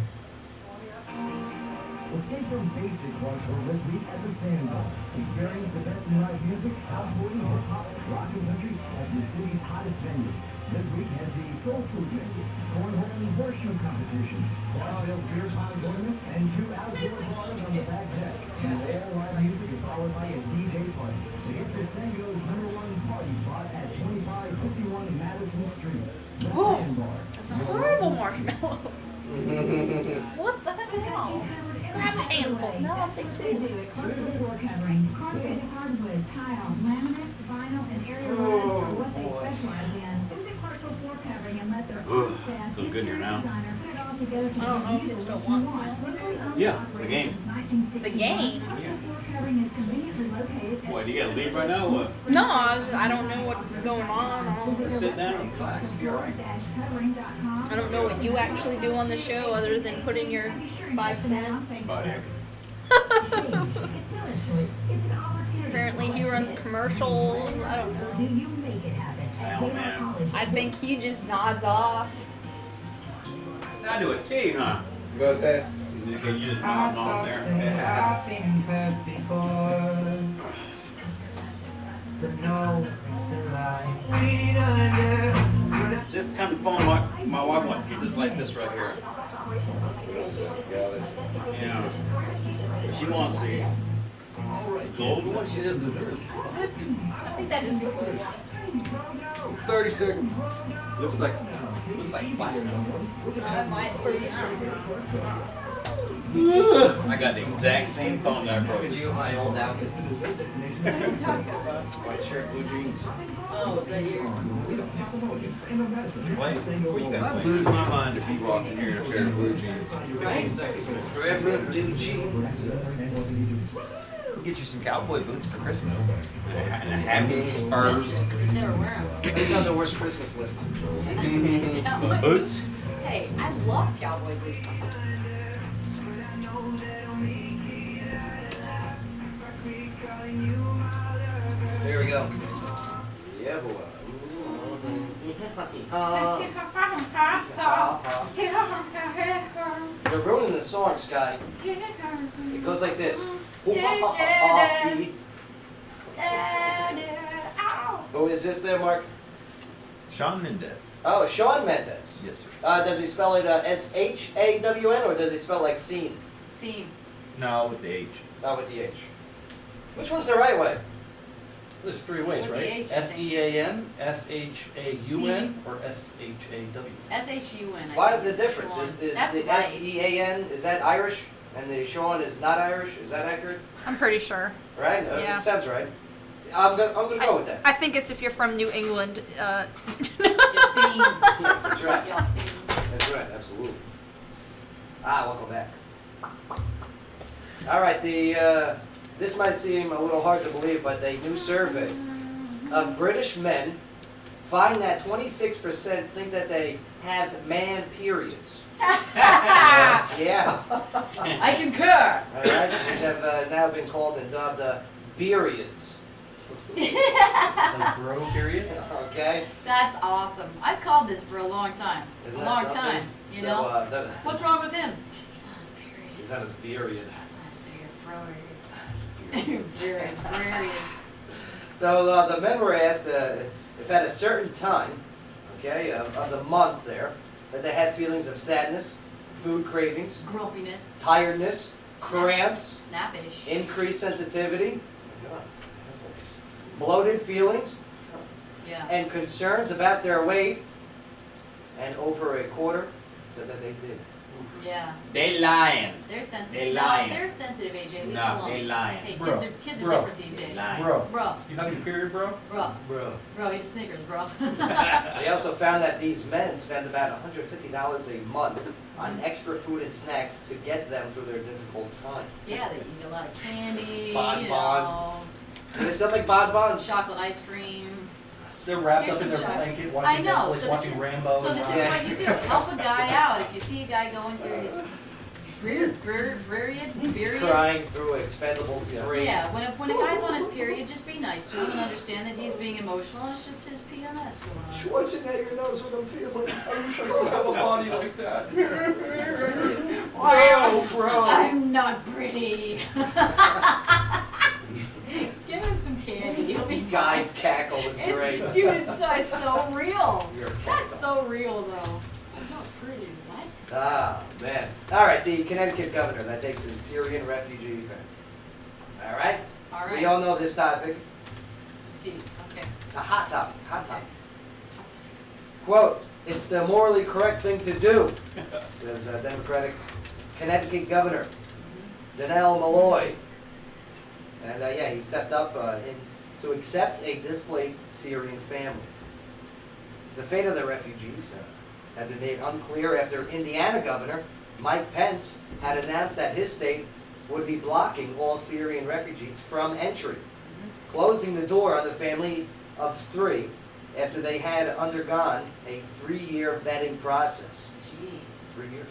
Escape from basic Clarksville this week at the Sandbar. Experience the best in live music, cowboy, hip-hop, rock and country at the city's hottest venue. This week has the soul food menu, cornhole and horseshoe competitions, Clarksville's beer pong tournament, and 2 outdoor bars on the back deck. And all live music is followed by a DJ party. So get to San Diego's #1 party spot at 2551 Madison Street. The Ooh, Sandbar. that's a horrible marshmallow. What the hell? Grab a handful. No, I'll take 2. Clarksville floor covering, carpet, hardwood, tile, laminate, vinyl, and area rugs are what they specialize in. Visit Clarksville floor covering and let their own staff Feels good here now. designer put it all together I don't know if it still wants one. Yeah, the game. The game? Floor covering is conveniently located at What, you gotta leave right now or what? No, I don't know what's going on. Let's sit down and relax, be alright. covering.com. I don't know what you actually do on the show other than put in your 5 cents. That's about it. Apparently he runs commercials. I don't Do know. you make it happen? Sound man. I think he just nods off. I do it too, huh? What's that? You just nod off there. This kind of phone, my wife wants to get just like this right here. Yeah. She wants the gold one. She said, what? I think that is 30 seconds. Looks like platinum. I might freeze. I got the exact same phone that I broke. Could you get my old outfit? What are you talking about? White shirt, blue jeans. Oh, is that you? Play? What you got? I'd lose my mind if you walked in here in a pair of blue jeans. Right? Forever blue jeans. We'll get you some cowboy boots for Christmas. And a happy Spurs. You'd never wear them. It's on the worst Christmas list. The boots. Hey, I love cowboy boots. There we go. Yeah, boy. You're ruining the song, Sky. It goes like this. Oh, is this there, Mark? Shawn Mendes. Oh, Shawn Mendes. Yes, sir. Does he spell it S-H-A-W-N or does he spell like scene? Scene. No, with the H. Oh, with the H. Which one's the right way? There's 3 ways, With the right? H, I think. S-E-A-N, S-H-A-U-N, or S-H-A-W. S-H-U-N. I Why think. the difference? Shawn. Is That's the right. S-E-A-N, is that Irish? And the Sean is not Irish? Is that accurate? I'm pretty sure. Right? Yeah. It sounds right. I'm gonna go with that. I think it's if you're from New England. Scene. Yes, that's right. Yeah, scene. That's right, absolutely. Welcome back. All right, this might seem a little hard to believe, but a new survey of British men find that 26% think that they have man periods. Yeah. I concur. All right, which have now been called and dubbed periods. Like bro periods? Okay. That's awesome. I've called this for a long time. Isn't a that long something? time. You So, know? What's wrong with him? He's on his period. He's on his period. He's on his period. Period. So the men were asked if at a certain time, okay, of the month there, that they had feelings of sadness, food cravings, Grumpiness. tiredness, cramps, Snappish. increased sensitivity, bloated feelings, Yeah. and concerns about their weight, and over a quarter said that they did. Yeah. They lying. They're sensitive. They No, lying. they're sensitive, AJ. Leave them No, alone. they lying. Hey, Bro, kids are bro, different these days. lying. Bro, Bro, you have your period, bro? bro, Bro. bro, eat a Snickers, bro. They also found that these men spend about $150 a month on extra food and snacks to get them through their difficult time. Yeah, they eat a lot of candy, Bonbons. Do they still make bonbons? chocolate ice cream. They're wrapped Here's up in some their chocolate. blanket, I watching know. Netflix, So this watching is, Rambo. so and this is watching- what you do. Help a guy out. If you see a guy going through his He's crying through Expendables 3. Yeah, when a guy's on his period, just be nice to him and understand that he's being emotional and it's just his PMS going on. Schwarzenegger knows what I'm feeling. I wish I could have a body like that. Wow, bro. I'm not pretty. Give him some candy. He'll be This guy's cackle is great. Dude, it's so real. You're a cackle. That's so real, though. I'm not pretty. What? Ah, man. All right, the Connecticut governor that takes in Syrian refugee family. All right? All right. We all know this topic. Let's see. Okay. It's a hot topic. Hot topic. Quote, it's the morally correct thing to do, says Democratic Connecticut Governor Donnell Malloy. And yeah, he stepped up to accept a displaced Syrian family. The fate of the refugees had been made unclear after Indiana Governor Mike Pence had announced that his state would be blocking all Syrian refugees from entry, closing the door on the family of 3 after they had undergone a 3-year vetting process. Jeez. 3 years.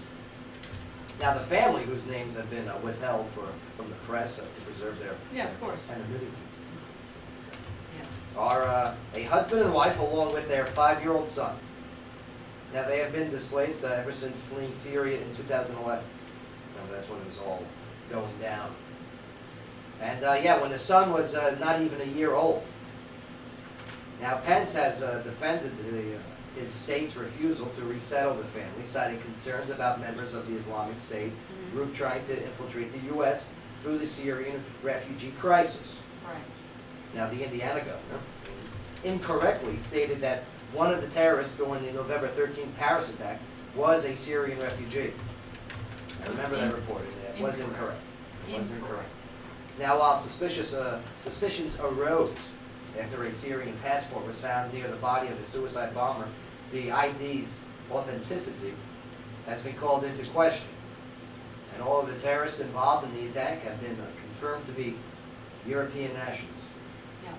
Now the family, whose names have been withheld from the press to preserve their Yeah, of course. anonymity, Yeah. are a husband and wife along with their 5-year-old son. Now they have been displaced ever since fleeing Syria in 2011. That's when it was all going down. And yeah, when the son was not even a year old. Now Pence has defended his state's refusal to resettle the family, citing concerns about members of the Islamic State group trying to infiltrate the U.S. through the Syrian refugee crisis. Right. Now the Indiana governor incorrectly stated that one of the terrorists during the November 13th Paris attack was a Syrian refugee. I remember that reporting. It was incorrect. It was incorrect. Now while suspicions arose after a Syrian passport was found near the body of a suicide bomber, the ID's authenticity has been called into question. And all of the terrorists involved in the attack have been confirmed to be European nationals. Yeah.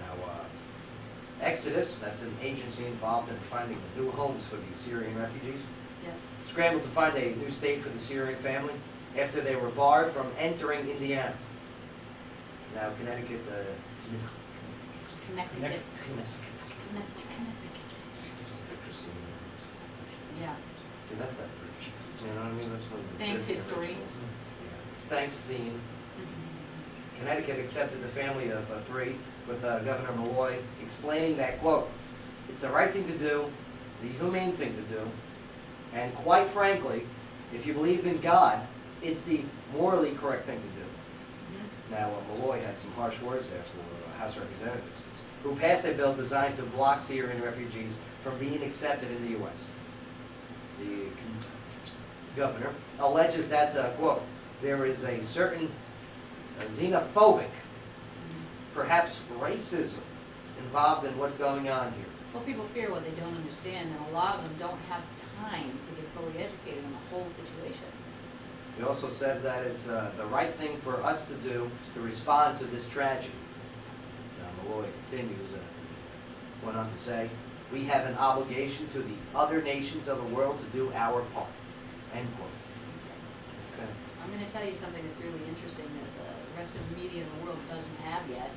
Now, Exodus, that's an agency involved in finding new homes for the Syrian refugees, Yes. scrambled to find a new state for the Syrian family after they were barred from entering Indiana. Now, Connecticut, Connecticut. Yeah. See, that's that bridge. You know what I mean? That's when Thanks, history. Yeah. Thanks, theme. Connecticut accepted the family of 3 with Governor Malloy explaining that, quote, it's the right thing to do, the humane thing to do, and quite frankly, if you believe in God, it's the morally correct thing to do. Now, Malloy had some harsh words there for House Representatives, who passed a bill designed to block Syrian refugees from being accepted in the U.S. The governor alleges that, quote, there is a certain xenophobic, perhaps racism, involved in what's going on here. Well, people fear what they don't understand, and a lot of them don't have time to get fully educated on the whole situation. He also said that it's the right thing for us to do to respond to this tragedy. Now, Malloy continues, went on to say, we have an obligation to the other nations of the world to do our part. End quote. Okay. I'm going to tell you something that's really interesting that the rest of the media in the world doesn't have yet,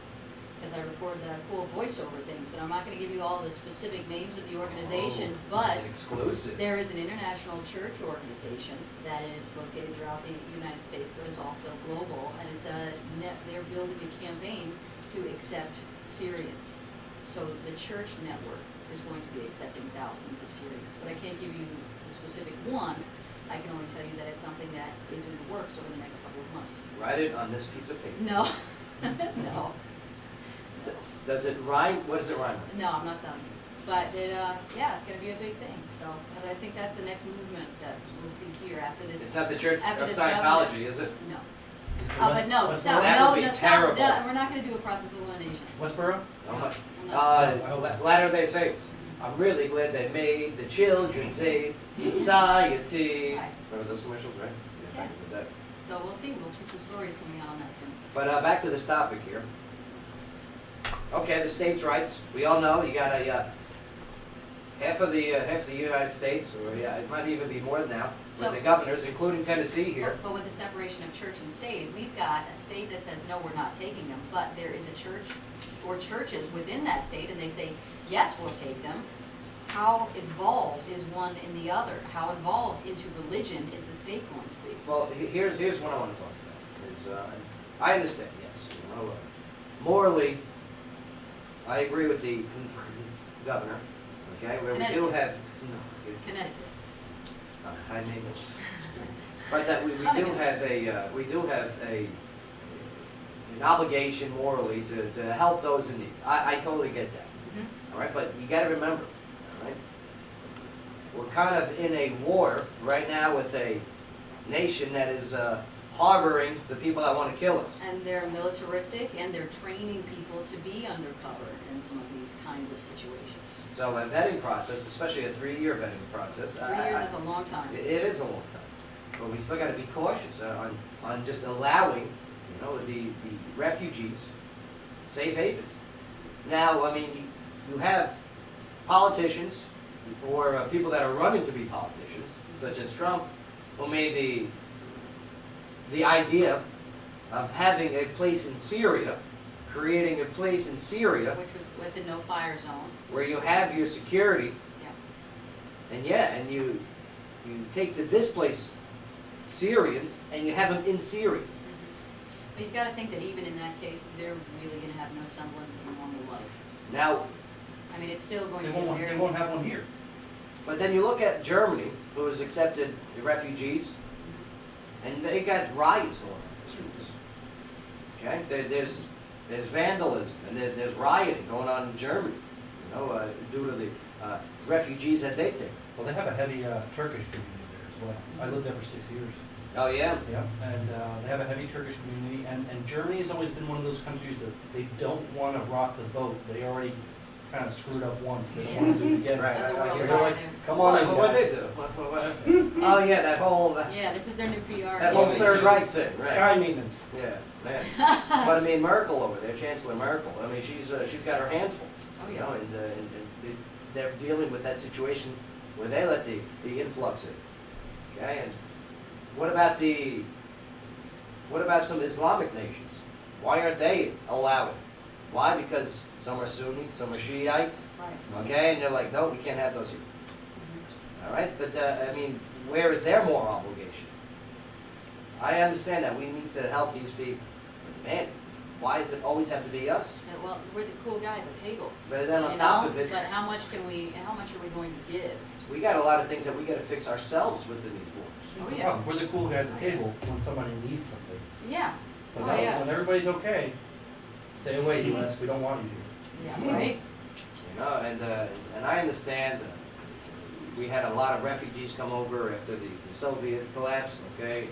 because I recorded that cool voiceover things, and I'm not going to give you all the specific names of the organizations, but exclusive. There is an international church organization that is located throughout the United States, but is also global, and it's they're building a campaign to accept Syrians. So the church network is going to be accepting thousands of Syrians, but I can't give you the specific one. I can only tell you that it's something that is in the works over the next couple of months. Write it on this piece of paper. No, no. Does it rhyme? What does it rhyme with? No, I'm not telling you. But it, yeah, it's going to be a big thing. So, and I think that's the next movement that we'll see here after this. It's not the Church after of this Scientology, is it? No. But no, stop. That No, would be no, stop. terrible. No, we're not going to do a process of elimination. Westboro? How much? No. Latter-day Saints. I'm really glad they made the Children's Aid Society. Right. Remember those commercials, right? Yeah. Back in the day. So we'll see. We'll see some stories coming out on that soon. But back to this topic here. Okay, the states' rights. We all know you got a half of the United States, or yeah, it might even be more than now, So- with the governors, including Tennessee here. But with the separation of church and state, we've got a state that says, no, we're not taking them, but there is a church or churches within that state, and they say, yes, we'll take them. How involved is one in the other? How involved into religion is the state going to be? Well, here's what I want to talk about. Is I understand, yes, you know, morally, I agree with the governor. Okay, where we do Connecticut. have Connecticut. high maintenance, but that we do have an obligation morally to help those in need. I totally get that. Mhm. All right, but you got to remember, all right, we're kind of in a war right now with a nation that is harboring the people that want to kill us. And they're militaristic, and they're training people to be undercover in some of these kinds of situations. So a vetting process, especially a 3-year vetting process, 3 years is a long time. it is a long time. But we still got to be cautious on just allowing, you know, the refugees safe havens. Now, I mean, you have politicians or people that are running to be politicians, such as Trump, who made the idea of having a place in Syria, creating a place in Syria What's a no-fire zone. where you have your security, Yeah. and you take the displaced Syrians and you have them in Syria. But you've got to think that even in that case, they're really going to have no semblance of a normal life. Now, I mean, it's still going They to be won't, very... they won't have one here. but then you look at Germany, who has accepted the refugees, and they got riots going on in the streets. Okay, there's vandalism and there's rioting going on in Germany, you know, due to the refugees that they've taken. Well, they have a heavy Turkish community there as well. I lived there for 6 years. Oh yeah. Yeah, and they have a heavy Turkish community, and Germany has always been one of those countries that they don't want to rock the boat. They already kind of screwed up once. They don't want to do it again. Right, As a that's world right. They're like, revenue. come on in, What they guys. do? Oh yeah, that whole Yeah, this is their new PR. that whole Yeah. Third Reich thing, right? High maintenance. Yeah, man. But I mean, Merkel over there, Chancellor Merkel. I mean, she's got her hands full. Oh, You yeah. know, and they're dealing with that situation where they let the influx in. Okay, and what about some Islamic nations? Why aren't they allowing? Why? Because some are Sunni, some are Shiite. Right. Okay, and they're like, no, we can't have those here. Mhm. All right, but I mean, where is their moral obligation? I understand that we need to help these people, but man, why does it always have to be us? Yeah, well, we're the cool guy at the table. But then on you top know? of it, But how much are we going to give? we got a lot of things that we got to fix ourselves within these borders. Oh, That's the yeah. problem. We're the cool guy at the table when somebody needs something. Yeah. But Oh, now, yeah. when everybody's okay, stay away, U.S. We don't want you here. Yeah, right? You know, and I understand we had a lot of refugees come over after the Soviet collapse, okay?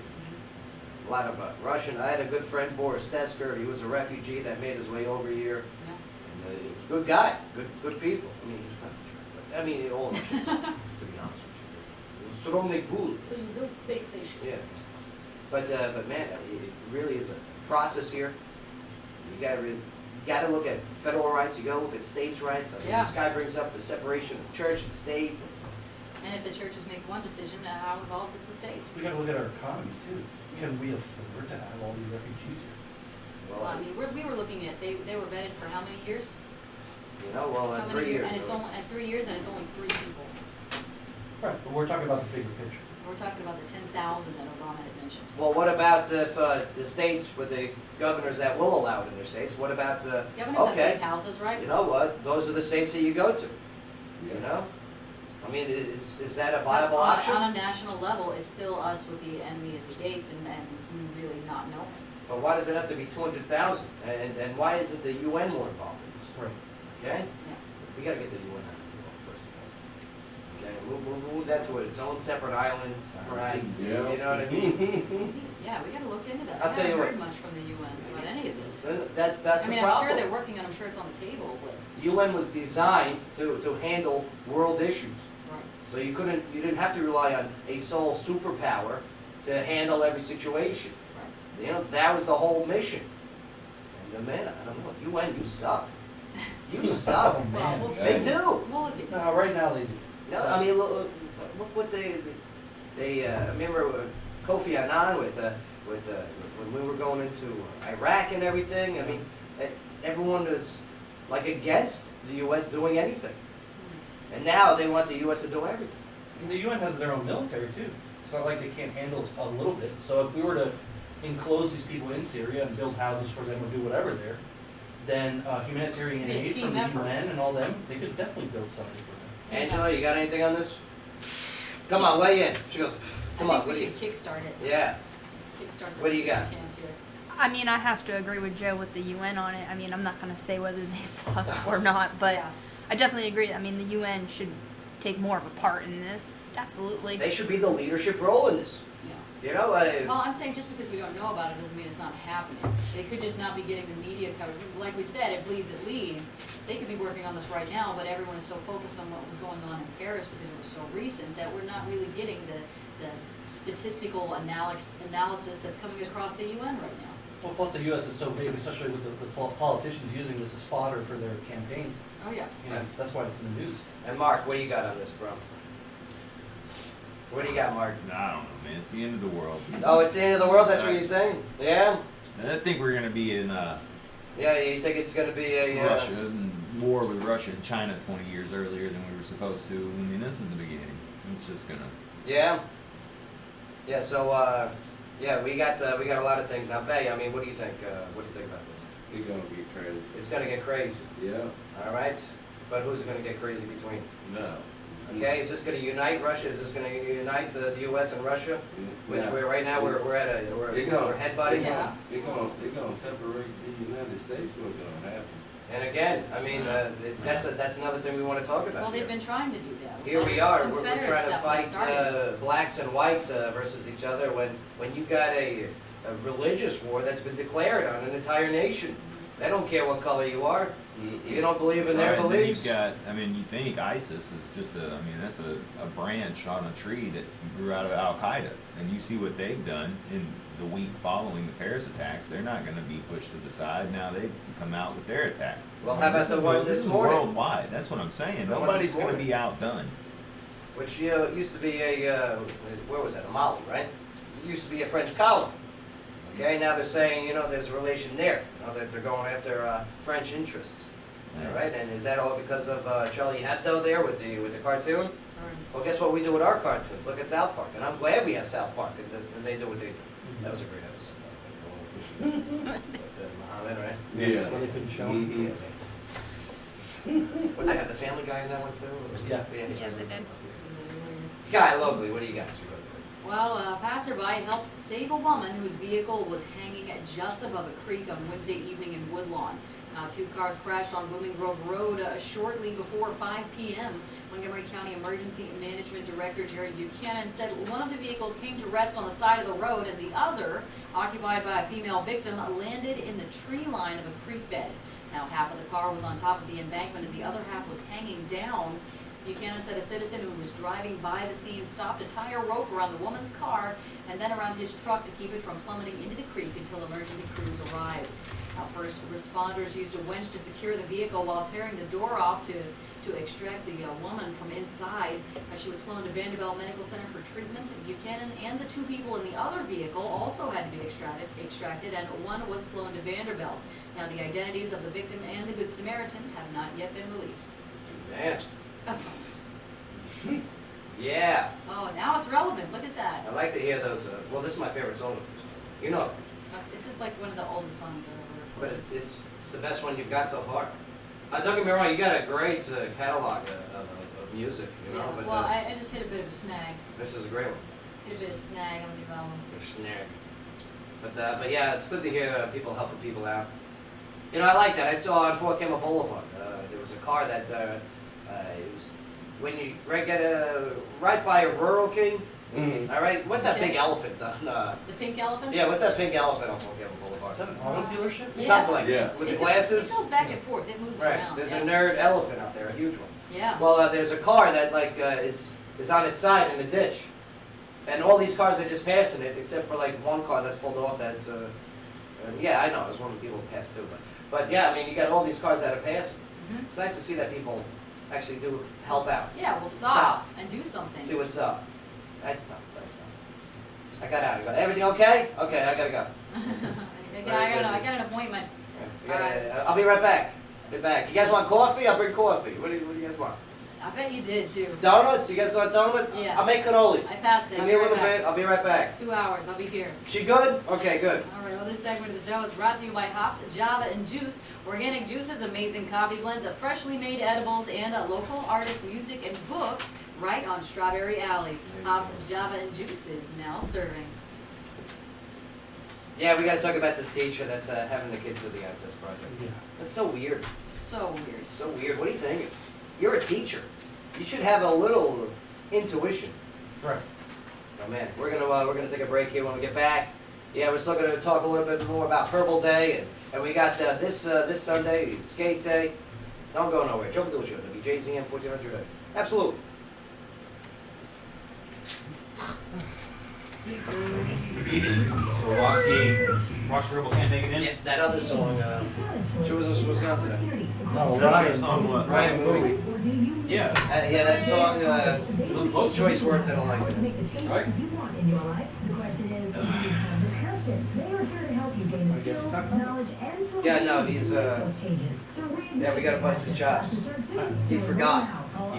A lot of Russian. I had a good friend, Boris Tesker. He was a refugee that made his way over here. Yeah. And he was a good guy, good people. I mean, he was kind of jerk, but I mean, all Russians, to be honest with you. He was strongly bull. So you built space station. Yeah. But man, it really is a process here. You gotta look at federal rights. You gotta look at states' rights. I mean, Yeah. this guy brings up the separation of church and state. And if the churches make one decision, how involved is the state? We got to look at our economy too. Can we afford to have all these refugees here? Well, I mean, we were looking at, they were vetted for how many years? you know, well, How in many 3 years. And it's so only, and 3 years, and it's only 3 people. Right, but we're talking about the bigger picture. We're talking about the 10,000 that Obama had mentioned. Well, what about if the states with the governors that will allow it in their states? What about Governors have okay? big houses, right? You know what? Those are the states that you go to. You know, I mean, is that a viable But option? on a national level, it's still us with the enemy at the gates and you really not knowing. But why does it have to be 200,000? And why isn't the UN more involved in this? Right. Okay? Yeah. We gotta get the UN out of the first of all. Okay, we'll move that to its own separate island, right? Yeah. You know what I mean? Yeah, we gotta look into that. I'll I tell you haven't what. heard much from the UN about any of this. So that's I the mean, problem. I'm sure they're working on it, I'm sure it's on the table, but, UN was designed to handle world issues. right. So you didn't have to rely on a sole superpower to handle every situation. Right. You know, that was the whole mission. And man, I don't know, UN, you suck. You suck. Well, we'll They see. do. We'll admit to No, right now they do. No, I mean, look what they remember Kofi Annan with when we were going into Iraq and everything. I mean, everyone was like against the U.S. doing anything, and now they want the U.S. to do everything. And the UN has their own military too. It's not like they can't handle a little bit. So if we were to enclose these people in Syria and build houses for them or do whatever there, then humanitarian Be a aid team from the effort. UN and all them, they could definitely build something for them. Angela, you got anything on this? Come on, weigh in. She goes, come I on, think what we do you? should kickstart it. Yeah. Kickstart the What do you got? camps here. I mean, I have to agree with Joe with the UN on it. I mean, I'm not going to say whether they suck or not, but Yeah. I definitely agree. I mean, the UN should take more of a part in this. Absolutely. They should be the leadership role in this. Yeah. You know, Well, I'm saying just because we don't know about it doesn't mean it's not happening. They could just not be getting the media coverage. Like we said, it bleeds, it leads. They could be working on this right now, but everyone is so focused on what was going on in Paris because it was so recent that we're not really getting the statistical analysis that's coming across the UN right now. Well, plus the U.S. is so big, especially with the politicians using this as fodder for their campaigns. Oh, yeah. You know, that's why it's in the news. and Mark, what do you got on this, bro? What do you got, Mark? Nah, I don't know, man. It's the end of the world. Oh, it's the end of the world. That's what you're saying? Yeah. And I think we're gonna be in Yeah. You think it's gonna be a Russia and war with Russia and China 20 years earlier than we were supposed to. I mean, this is the beginning. It's just gonna. Yeah. Yeah. So yeah, we got a lot of things now. Bay, I mean, what do you think? What do you think about this? It's gonna be crazy. It's gonna get crazy. Yeah. All right. But who's it gonna get crazy between? No. Okay. Is this gonna unite Russia? Is this gonna unite the U.S. and Russia? Which No. we're right now we're They're gonna- headbutting. Yeah. They're gonna separate the United States. What's gonna happen? And again, I mean, that's another thing we want to talk about. Well, they've here. been trying to do that. Here we are. We're Confederate trying to stuff was fight started. blacks and whites versus each other when you got a religious war that's been declared on an entire nation. They don't care what color you are. You don't believe in their Right, and then beliefs. you've got, I mean, you think ISIS is just that's a branch on a tree that grew out of Al Qaeda. And you see what they've done in the week following the Paris attacks. They're not going to be pushed to the side. Now they've come out with their attack. Well, how about the one this is morning? worldwide. That's what I'm saying. The one Nobody's this going to morning. be outdone. Which used to be where was that? A Mali, right? It used to be a French colony. Okay, now they're saying, there's a relation there. They're going after French interests. All right, and is that all because of Charlie Hebdo there with the cartoon? Well, guess what we do with our cartoons? Look at South Park, and I'm glad we have South Park, and they do what they do. That was a great episode. Muhammad, right? Yeah. When they couldn't show Mhm. Would they have the Family Guy in that one too? Yeah. Yes, they did. Sky, locally, what do you got? Well, a passerby helped save a woman whose vehicle was hanging just above a creek on Wednesday evening in Woodlawn. Two cars crashed on Blooming Grove Road shortly before 5 p.m. Montgomery County Emergency Management Director Jerry Buchanan said one of the vehicles came to rest on the side of the road and the other, occupied by a female victim, landed in the tree line of a creek bed. Now, half of the car was on top of the embankment and the other half was hanging down. Buchanan said a citizen who was driving by the scene stopped to tie a rope around the woman's car and then around his truck to keep it from plummeting into the creek until emergency crews arrived. Now, first responders used a winch to secure the vehicle while tearing the door off to extract the woman from inside. She was flown to Vanderbilt Medical Center for treatment. Buchanan and the two people in the other vehicle also had to be extracted, and one was flown to Vanderbilt. Now, the identities of the victim and the Good Samaritan have not yet been released. Man. Yeah. Oh, now it's relevant. Look at that. I like to hear those. Well, this is my favorite song. This is like one of the oldest songs I've ever But recorded. it's the best one you've got so far. Don't get me wrong, you got a great catalog of music, Yeah, but well, I just hit a bit of a snag. this is a great one. Hit a bit of snag on the album. Your snare. But yeah, it's good to hear people helping people out. I like that. I saw on Fort Campbell Boulevard, there was a car that it was when you get right by a Rural King. Mhm. All right, what's that Okay. big elephant on? The pink elephant? Yeah, what's that pink elephant on Fort Campbell Boulevard? Is that an auto dealership? Yeah. Something like Yeah. that. With the It glasses. goes back and forth. It moves Right. around. There's yeah. a nerd elephant out there, a huge one. Yeah. Well, there's a car that is on its side in the ditch, and all these cars are just passing it, except for like one car that's pulled off. Yeah, I know. It was one of the people who passed too, but yeah, I mean, you got all these cars that are passing, It's nice to see that people actually do help out. Yeah, we'll stop, Stop. and do something. See what's up. I stopped. I got out. Everything okay? Okay, I gotta go. I got an appointment. I'll be right back. I'll be back. You guys want coffee? I'll bring coffee. What do you guys want? I bet you did too. Donuts? You guys want donuts? Yeah. I'll make cannolis. I passed it. Give I'll me be a right little back. bit. I'll be right back. 2 hours. I'll be here. She good? Okay, good. All right. Well, this segment of the show is brought to you by Hops, Java, and Juice. Organic juices, amazing coffee blends, freshly made edibles, and local artist music and books right on Strawberry Alley. Hops, Java, and Juice is now serving. Yeah, we gotta talk about this teacher that's having the kids do the ISS project. Yeah. That's so weird. So weird. So weird. What do you think? You're a teacher. You should have a little intuition. Right. Oh man, we're gonna take a break here. When we get back, yeah, we're still gonna talk a little bit more about Purple Day, and we got this Sunday skate day. Don't go nowhere. Joe Padula Show, WJZM 1400. Absolutely. So Rocky Rebel can't make it in? Yeah, that other song. She was on today. No, That song what? Ryan Moving. Yeah. Yeah, that song. Some choice words I don't like. Right? I guess it's not coming. Yeah, no, he's yeah, we gotta bust his chops. He forgot.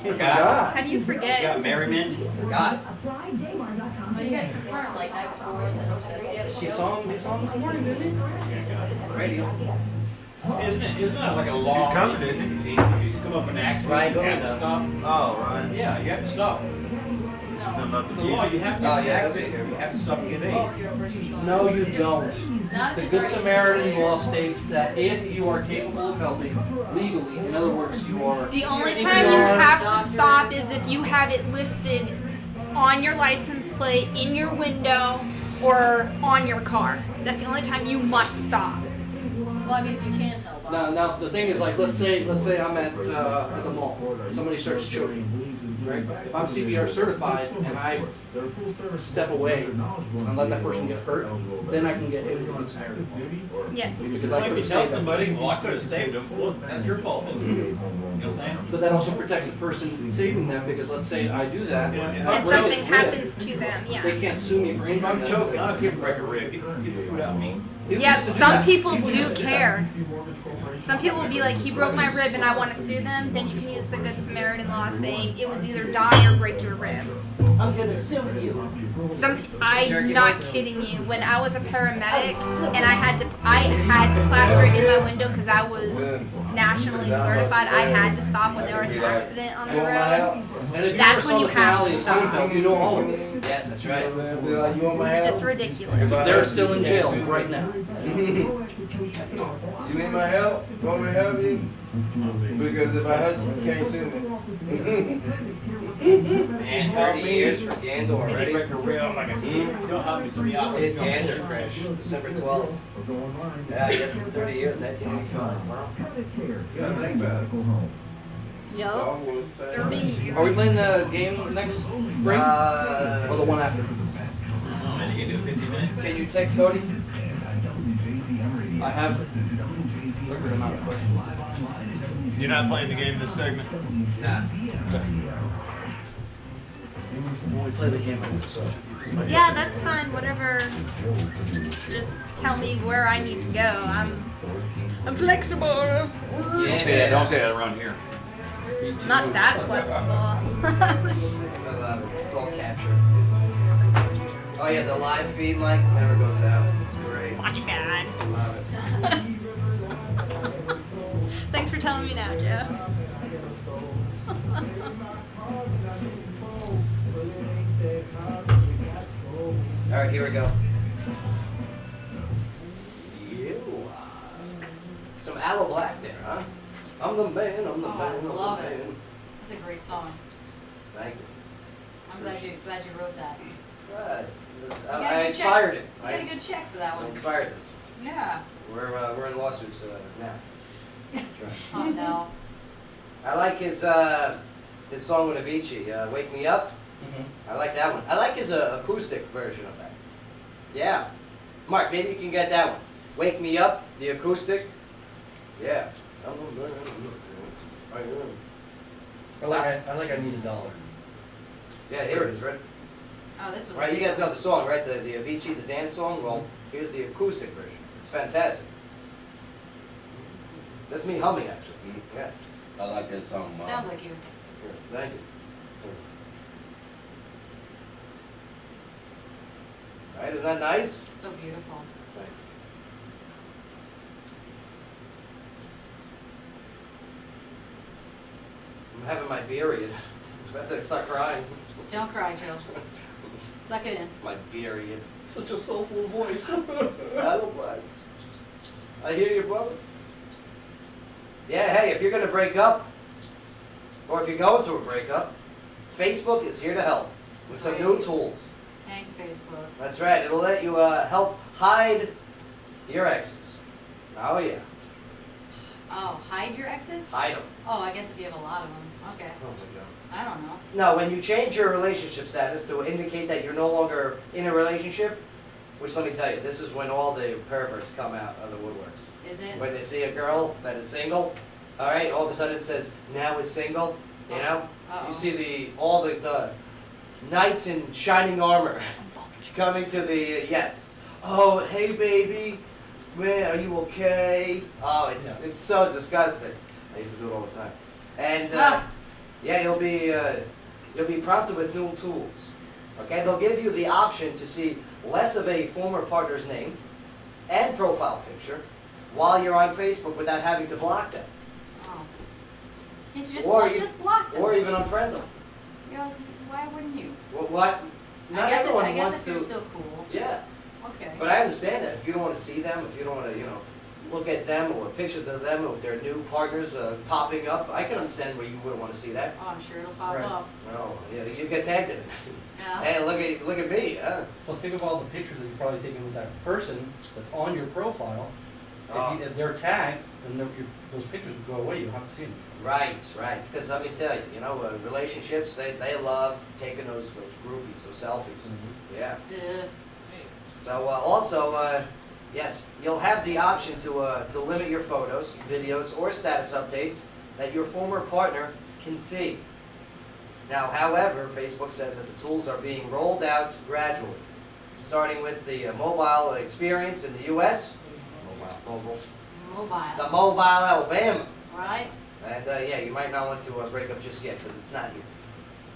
You forgot? How do you You forget? got Merriman? Forgot. Well, you gotta confirm like night before, so no sense. You had a He show. saw him this morning, didn't he? Radio. Isn't that like a law? He's coming, isn't If you come up with an accident, Ryan you have to Gordon. stop. Oh, right. Yeah, you have to stop. Something about It's the a law, you have to Oh, have an yeah, accident, okay. you have to stop and give aid. Oh, if you're a first responder. No, you don't. Not The if Good it's Samaritan already law states that if you are capable of helping legally, in other words, you are. The only CPR, time you have to doctor. stop is if you have it listed on your license plate, in your window, or on your car. That's the only time you must stop. Well, I mean, if you can't help. Now the thing is, like, let's say I'm at the mall. Somebody starts choking. Right? If I'm CPR certified and I step away and let that person get hurt, then I can get hit with the Good Samaritan law. Yes. Because I If could you have tell saved them. somebody, well, I could have saved him, well, that's your fault. You know what I'm saying? But that also protects the person saving them, because let's say I do that, Yeah, and and And something happens to them, they yeah. can't sue me for If injuring I'm them. choking, I don't care if I break a rib, get the food out of me. People Yeah, used to do some that. people do care. Some people will be like, he broke my rib and I want to sue them. Then you can use the Good Samaritan law saying it was either die or break your rib. I'm gonna sue you. I'm not kidding you. When I was a paramedic and I had to plaster it in my window because I was nationally certified, I had to stop when there was an accident on the road. And if you That's ever when saw you the have finale to of stop. Seinfeld, you know all of this. Yes, that's right. Be like, you want my help? It's ridiculous. They're still in jail right now. You need my help? Want me to help you? Because if I hurt you, you can't sue me. Man, 30 years for Gander If you already. break a rib, like I said, you don't help me, somebody else. Sid Gander crash, December 12th. Yeah, I guess it's 30 years, 1985. Wow. You gotta think about it. Yup. Almost the same. 30 years. Are we playing the game next break? Or the one after? Oh, man, you can do 15 minutes? Can you text Cody? I have record amount of questions. You're not playing the game this segment? Nah. When we play the game, I will switch with you. Yeah, that's fine. Whatever. Just tell me where I need to go. I'm flexible. Yeah. Don't say that around here. Not that flexible. It's all captured. Oh yeah, the live feed, Mike, never goes out. It's great. My bad. Love it. Thanks for telling me now, Joe. All right, here we go. Some Aloe Black there, huh? I'm the man, I'm the Oh, man, I'm love the it. man. It's a great song. Thank you. I'm glad you wrote that. Right. got a I good inspired check. it. You got a good check for that I one. inspired this. Yeah. We're in lawsuits now. That's right. Oh no. I like his song with Avicii, "Wake Me Up." I like that one. I like his acoustic version of that. Yeah. Mark, maybe you can get that one. "Wake Me Up," the acoustic. Yeah. Right. I need $1. Yeah, here it is, right? Oh, this was. Right, you guys know the song, right? The Avicii, the dance song? Well, here's the acoustic version. It's fantastic. That's me humming, actually. Yeah. I like that song, Mom. Sounds like you. Here, thank you. All right, isn't that nice? So beautiful. Thank you. I'm having my period. I'm about to start crying. Don't cry, Joe. Suck it in. My period. Such a soulful voice. I don't mind. I hear you, brother. Yeah, hey, if you're going to break up, or if you're going through a breakup, Facebook is here to help with some new tools. Thanks, Facebook. That's right. It'll let you help hide your exes. Oh, yeah. Oh, hide your exes? Hide them. Oh, I guess if you have a lot of them. Okay. Oh, my God. I don't know. No, when you change your relationship status to indicate that you're no longer in a relationship, which let me tell you, this is when all the perverts come out of the woodworks. Is it? When they see a girl that is single, all right, all of a sudden it says, now is single, you know? Uh-oh. You see all the knights in shining armor coming to the, yes. Oh, hey, baby, man, are you okay? Oh, it's so disgusting. I used to do it all the time. And, yeah, you'll be prompted with new tools. Okay, they'll give you the option to see less of a former partner's name and profile picture while you're on Facebook without having to block them. Oh. Can't you Or just block them? Or even unfriend them. You know, why wouldn't you? Well, what? Not I guess everyone if, I guess wants if to. you're still cool. Yeah, Okay. but I understand that if you don't want to see them, if you don't want to, look at them or pictures of them with their new partners popping up, I can understand where you wouldn't want to see that. Oh, I'm sure it'll pop Right. up. Oh, yeah, you get tagged in it. Yeah. Hey, look at me. Plus, think of all the pictures that you've probably taken with that person that's on your profile. If they're tagged, then those pictures would go away. You don't have to see them. Right. Because let me tell you, relationships, they love taking those groupies, those selfies. Yeah. Ugh. So also, yes, you'll have the option to limit your photos, videos, or status updates that your former partner can see. Now, however, Facebook says that the tools are being rolled out gradually, starting with the mobile experience in the U.S. Mobile. The mobile Alabama. Right? And yeah, you might not want to break up just yet because it's not here.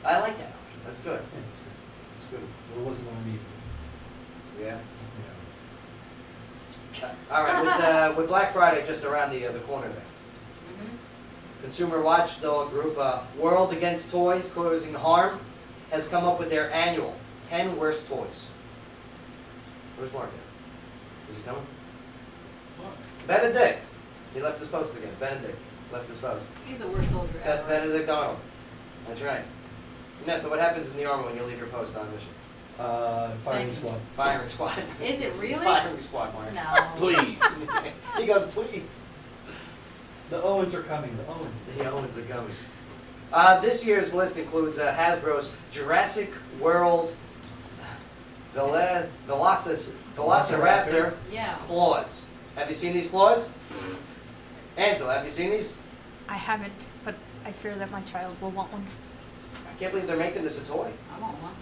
I like that option. That's good. Yeah, that's good. That's good. It wasn't on me. Yeah. Yeah. All right. With Black Friday just around the corner there. Consumer watchdog group World Against Toys Causing Harm has come up with their annual 10 worst toys. Where's Mark at? Is he coming? Benedict. He left his post again. Benedict left his post. He's the worst soldier ever. Benedict Arnold. That's right. Nesta, what happens in the Army when you leave your post on mission? Firing squad. Firing squad. Is it really? Firing squad, Mark. No. Please. He goes, please. The Owens are coming. The Owens. The Owens are coming. This year's list includes Hasbro's Jurassic World Velociraptor Yeah. claws. Have you seen these claws? Angela, have you seen these? I haven't, but I fear that my child will want one. I can't believe they're making this a toy. I want one.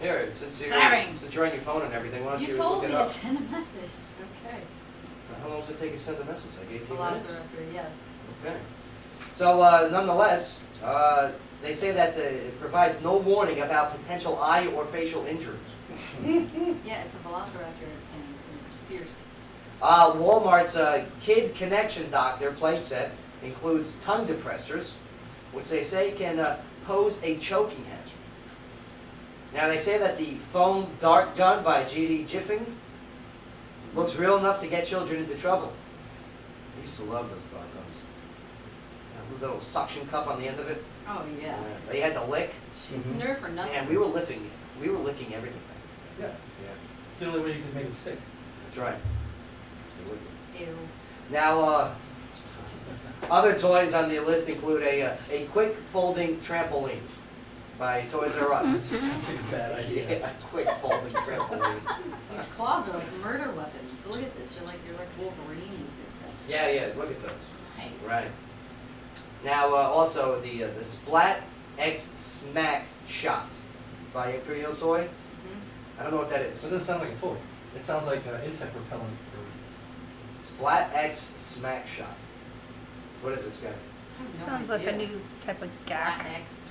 Here, since Stabbing. you're on your phone and everything, why don't you You told look me it to up? send a message. Okay. How long does it take you to send a message? Like 18 minutes? Velociraptor, yes. Okay. So, nonetheless, they say that it provides no warning about potential eye or facial injuries. Yeah, it's a velociraptor and it's fierce. Walmart's Kid Connection Doctor playset includes tongue depressors, which they say can pose a choking hazard. Now, they say that the foam dart gun by G.D. Jiffing looks real enough to get children into trouble. I used to love those dart guns. That little suction cup on the end of it. Oh, yeah. They had to lick. It's nerve for nothing. Man, we were licking everything. Yeah. Yeah, It's the only way you can make it stick. that's right. Ew. Now, other toys on the list include a quick folding trampoline by Toys R Us. That's a bad idea. Yeah, quick folding trampoline. These claws are like murder weapons. So look at this. You're like Wolverine with this thing. Yeah, look at those. Nice. Right. Now, also the Splat X Smack Shot by a Prio toy. I don't know what that is. So it doesn't sound like a toy. It sounds like insect repellent. Splat X Smack Shot. What is it, Scott? I have no Sounds like a idea. new type of gack. Latex.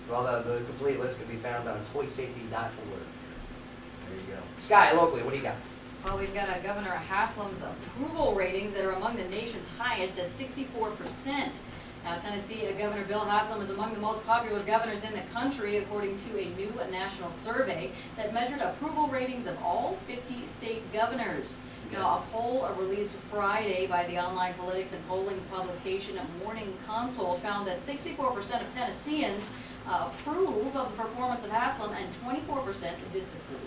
Well, the complete list can be found on toysafety.org. There you go. Sky, locally, what do you got? Well, we've got Governor Haslam's approval ratings that are among the nation's highest at 64%. Now, Tennessee Governor Bill Haslam is among the most popular governors in the country, according to a new national survey that measured approval ratings of all 50 state governors. Now, a poll released Friday by the online politics and polling publication Morning Consult found that 64% of Tennesseans approve of the performance of Haslam and 24% disapprove.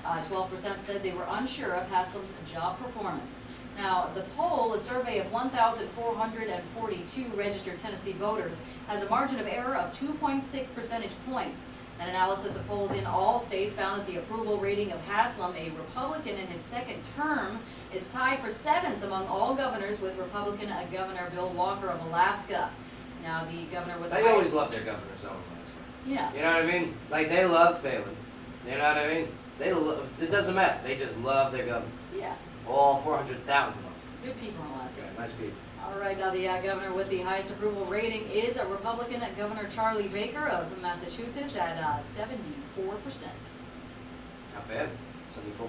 12% said they were unsure of Haslam's job performance. Now, the poll, a survey of 1,442 registered Tennessee voters, has a margin of error of 2.6 percentage points. An analysis of polls in all states found that the approval rating of Haslam, a Republican in his second term, is tied for 7th among all governors with Republican Governor Bill Walker of Alaska. Now, the governor with the They always love their governors, though, in Alaska. Yeah. You know what I mean? Like, they love Palin. You know what I mean? It doesn't matter. They just love their governor. Yeah. All 400,000 of them. Good people in Alaska. Yeah, nice people. All right, now the governor with the highest approval rating is a Republican, Governor Charlie Baker of Massachusetts at 74%. Not bad.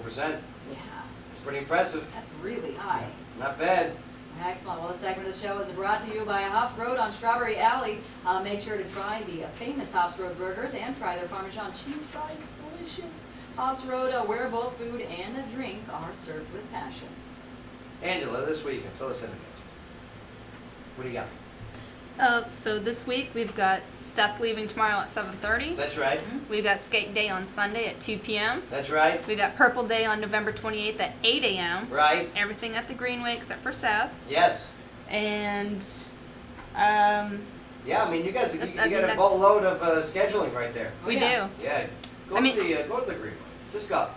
74%. Yeah, It's pretty impressive. that's really high. Not bad. Excellent. Well, this segment of the show is brought to you by Hops Road on Strawberry Alley. Make sure to try the famous Hops Road burgers and try their Parmesan cheese fries. Delicious. Hops Road, where both food and a drink are served with passion. Angela, this week, fill us in again. What do you got? So this week we've got Seth leaving tomorrow at 7:30. That's right. We've got Skate Day on Sunday at 2 p.m. That's right. We got Purple Day on November 28th at 8 a.m. Right. Everything at the Greenway except for Seth. Yes. And Yeah, I mean, you guys, you I got mean, a that's- boatload of scheduling right there. we yeah. do. Yeah. Go I to mean- go to the Greenway. Just go.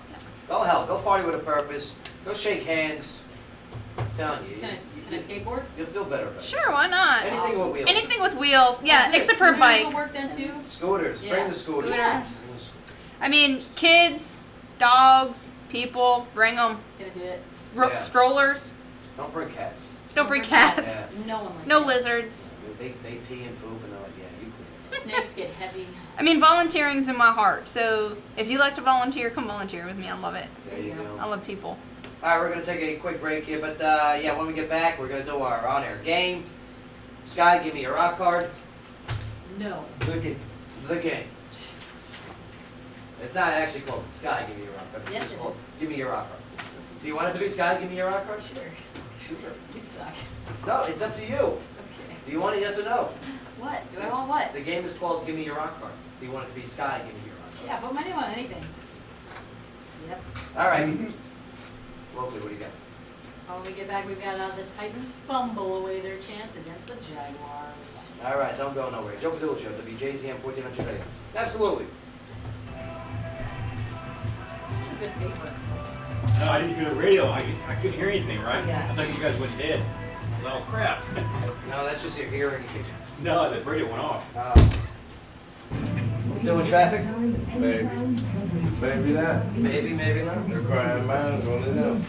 Go help. Go party with a purpose. Go shake hands. I'm telling you, Can I skateboard? you'll feel better about it. Sure, why not? Anything with wheels. Anything with wheels, yeah, Oh, good. except for a Scooters bike. will work then too. Scooters. Yeah, Bring the scooters. scooter. I mean, kids, dogs, people, bring them. Gonna do it. Yeah. Strollers, Don't bring cats. don't bring cats. Yeah. No one likes No that. lizards. They pee and poop and they're like, yeah, you clean it. Snakes get heavy. I mean, volunteering's in my heart. So if you like to volunteer, come volunteer with me. I love it. There you go. I love people. All right, we're going to take a quick break here, but yeah, when we get back, we're going to do our on-air game. Sky, give me your rock card. No. The game. It's not actually called Sky, give me your rock card. It's Yes, just it called is. Give me your rock card. Do you want it to be Sky, give me your rock card? Sure. Sure. You suck. No, it's up to you. It's okay. Do you want it, yes or no? What? Do I want what? The game is called Give Me Your Rock Card. Do you want it to be Sky, give me your rock card? Yeah, put my name on anything. Yep. All right. Locally, what do you got? When we get back, we've got the Titans fumble away their chance against the Jaguars. All right, don't go nowhere. Joe Padula Show, WJZM 1400 Radio. Absolutely. It's a good paper. No, I didn't hear the radio. I couldn't hear anything, right? Yeah. I thought you guys went dead. It's all crap. No, that's just your hearing. No, the radio went off. Doing traffic? Maybe. Maybe not. Maybe, maybe not. The crying minds only know.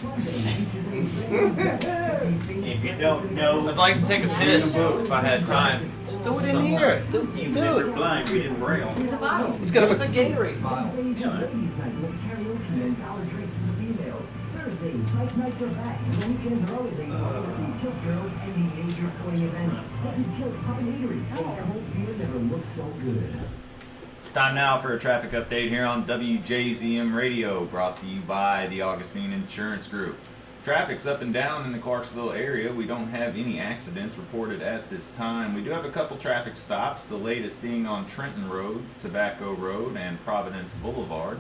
If you don't know, I'd like to take a piss if I had time. Just do it in here. Do even if you're blind, reading braille. The bottle. It's gonna be a Gatorade bottle. It's time now for a traffic update here on WJZM Radio, brought to you by the Augustine Insurance Group. Traffic's up and down in the Clarksville area. We don't have any accidents reported at this time. We do have a couple traffic stops, the latest being on Trenton Road, Tobacco Road, and Providence Boulevard.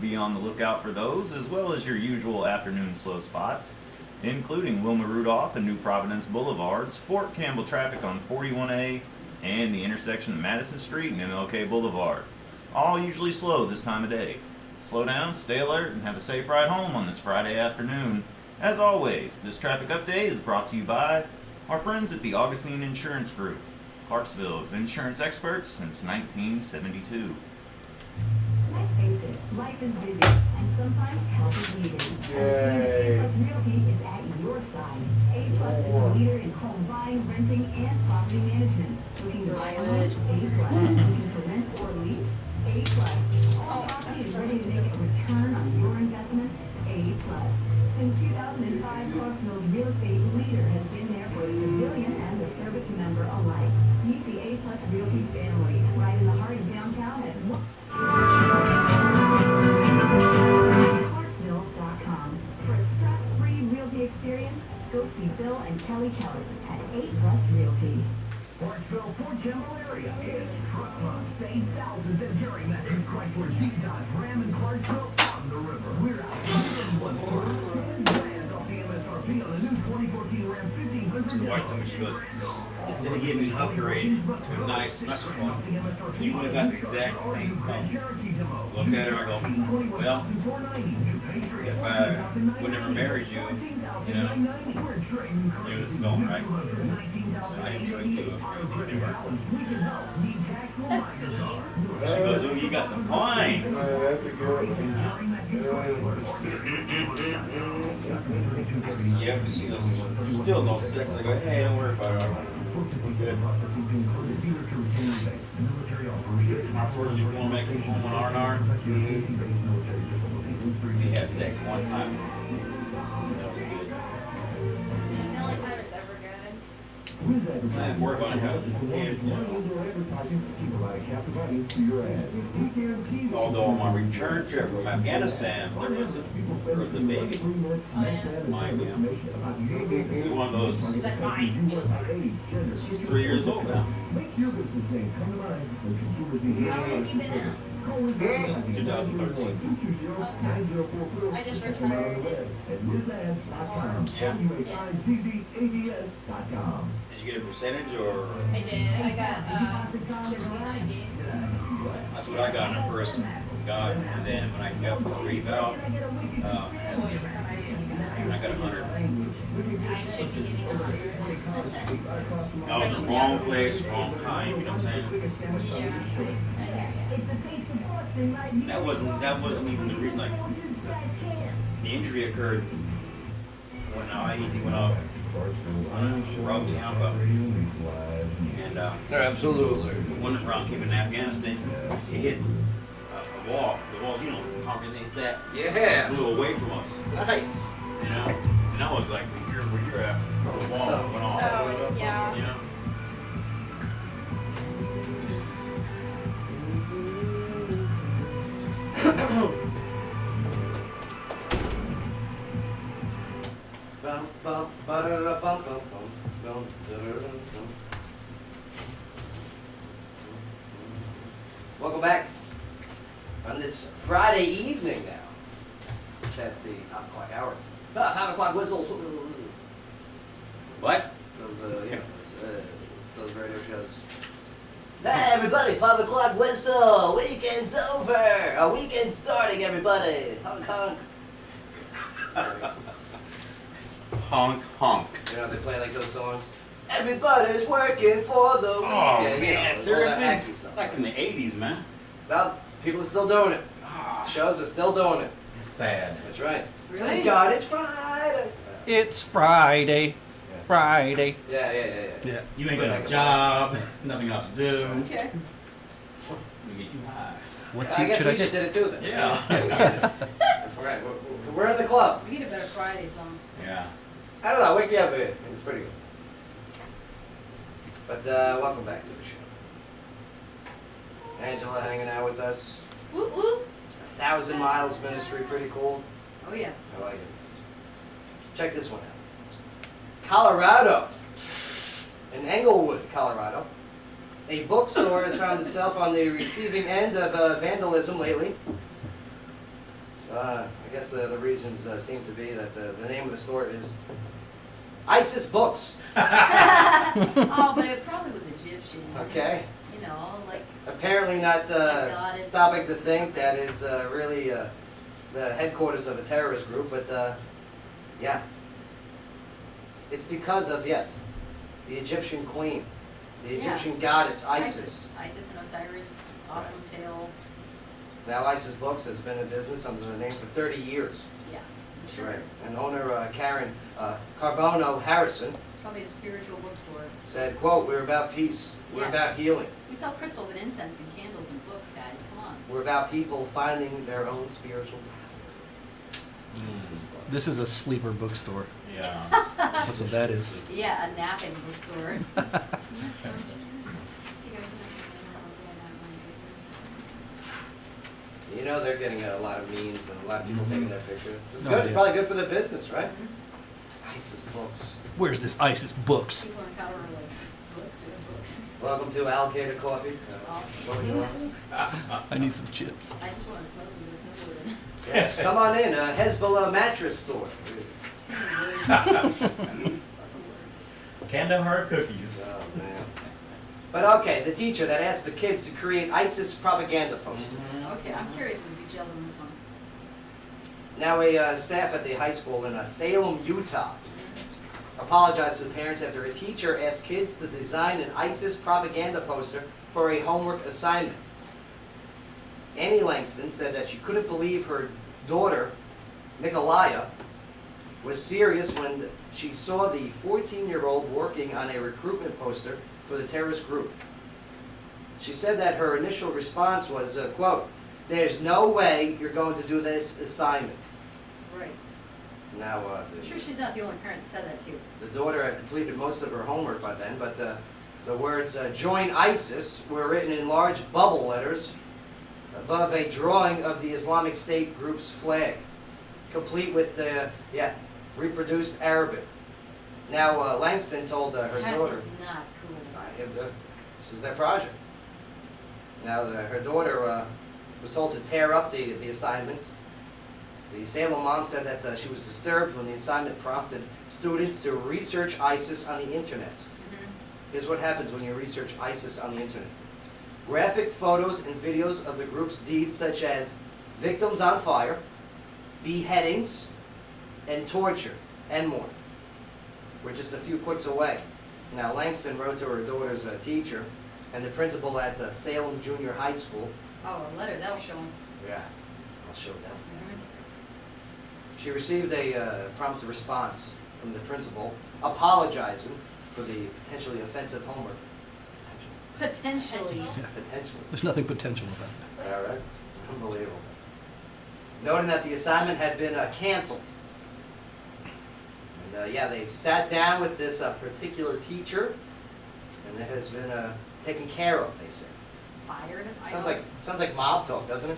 Be on the lookout for those, as well as your usual afternoon slow spots, including Wilma Rudolph and New Providence Boulevards, Fort Campbell traffic on 41A, and the intersection of Madison Street and MLK Boulevard. All usually slow this time of day. Slow down, stay alert, and have a safe ride home on this Friday afternoon. As always, this traffic update is brought to you by our friends at the Augustine Insurance Group. Clarksville's insurance experts since 1972. Let's face it, life is busy, and sometimes help is needed. Yay. A Realty is at your side. A Plus is a leader in home buying, renting, and property management. Looking to buy a home? A Plus. Looking to rent or lease? A Plus. All property is ready to make a return on your investment? A Plus. Since 2005, Clarksville's real estate leader has been there for the civilian and the service member alike. Meet the A Plus Realty family, right in the heart of downtown at Clarksville.com. For a stress-free realty experience, go see Bill and Kelly Kelly at A Plus Realty. Clarksville, Fort Campbell area is Truck Month. Save thousands at Jerry Matthews Chrysler Jeep Dodge Ram in Clarksville on the river. We're out in one quarter. 10 grand off the MSRP on the new 2014 Ram 1500. Wife told me, she goes, instead of giving an upgrade to a nice one, you would have got the exact same phone. Look at her, I go, well, if I would never married you, you know, you're this going, right? So I didn't trade you upgrade anywhere. She goes, oh, you got some points. That's a good one. I said, yeah, but she goes, still no sex. I go, hey, don't worry about it. I'm good. Our first diploma making home on R&R. We had sex one time. That was good. It's the only time it's ever good. I work on having kids, you know. Although on my return trip from Afghanistan, there was a baby. Mine, yeah. One of those. Is that mine? It was mine. She's 3 years old now. How long have you been out? Since 2013. I just retired. Yeah. Did you get a percentage or? I did. I got 60-90. That's what I got in a person. God, and then when I got the reval, and I got 100. I should be getting 100. I was in the wrong place, wrong time. You know what I'm saying? That wasn't even the reason. Like, the injury occurred when IED went off on a road to Tampa, and Absolutely. one round came in Afghanistan. It hit a wall. The walls, you know, concrete like that. Yeah. Blew away from us. Nice. You know, and I was like, where you're at, the wall went off. Oh, yeah. You know. Bum, bum, ba-da-da, bum, bum, bum, bum, da-da-da, bum. Welcome back on this Friday evening now. Past the 5 o'clock hour. 5 o'clock whistle. What? Those, those radio shows. Hey everybody, 5 o'clock whistle. Weekend's over. A weekend's starting, everybody. Honk, honk. Honk, honk. You know, they play like those songs. Everybody's working for the weekend. Oh, You know, man, all that seriously? hacky stuff. Like in the 80s, man. Well, people are still doing it. Shows are still doing it. It's sad. That's right. Really? Thank God it's Friday. It's Friday. Friday. Yeah. You ain't got a job, nothing else to do. Okay. We get you high. What's I guess should we I just get? did it too then. Yeah. All right, we're in the club. We need a better Friday song. Yeah. I don't know, wake me up a bit. It was pretty good. But welcome back to the show. Angela hanging out with us. Woo woo. 1,000 Miles Ministry, pretty cool. Oh yeah. I like it. Check this one out. Colorado. In Englewood, Colorado. A bookstore has found itself on the receiving end of vandalism lately. I guess the reasons seem to be that the name of the store is ISIS Books. Oh, but it probably was Egyptian. Okay. You know, like Apparently not goddess. stopping to think that is really the headquarters of a terrorist group, but yeah. It's because of, yes, the Egyptian queen. the Egyptian goddess Isis. Isis and Osiris, awesome tale. Now Isis Books has been in business under the name for 30 years. Yeah, I'm That's sure. right. And owner Karen Carbono Harrison It's probably a spiritual bookstore. said, quote, "We're about peace. We're Yeah. about healing. We sell crystals and incense and candles and books, guys. Come on. We're about people finding their own spiritual power." Mm. Isis Books. This is a sleeper bookstore. Yeah. That's what that is. Yeah, a napping bookstore. You know they're getting a lot of memes and a lot of people taking their picture. It's Oh, good. It's yeah. probably good for their business, right? Isis Books. Where's this ISIS books? People in color are like, books or books. Welcome to Alligator Coffee. Awesome. Bonjour. I need some chips. I just want to smoke and go snowboarding. Yes, come on in. Hezbollah mattress store. Too many words. Lots of words. Kandahar cookies. Oh man. But okay, the teacher that asked the kids to create ISIS propaganda posters. Okay, I'm curious of the details on this one. Now a staff at the high school in Salem, Utah, apologized to the parents after a teacher asked kids to design an ISIS propaganda poster for a homework assignment. Annie Langston said that she couldn't believe her daughter, Nikolaya, was serious when she saw the 14-year-old working on a recruitment poster for the terrorist group. She said that her initial response was, quote, "There's no way you're going to do this assignment." Right. Now, I'm sure she's not the only parent that said that too. the daughter had completed most of her homework by then, but the words "Join ISIS" were written in large bubble letters above a drawing of the Islamic State group's flag, complete with reproduced Arabic. Now, Langston told her That daughter, is not cool. this is their project. Now, her daughter was told to tear up the assignment. The Salem mom said that she was disturbed when the assignment prompted students to research ISIS on the internet. Here's what happens when you research ISIS on the internet. Graphic photos and videos of the group's deeds such as victims on fire, beheadings, and torture, and more. We're just a few clicks away. Now, Langston wrote to her daughter's teacher and the principal at Salem Junior High School. Oh, a letter, that'll show them. Yeah, I'll show them. She received a prompt response from the principal apologizing for the potentially offensive homework. Potentially. Potentially. There's nothing potential about that. All right. Unbelievable. Noting that the assignment had been canceled. And they sat down with this particular teacher, and it has been taken care of, they say. Fired. Sounds like mob talk, doesn't it?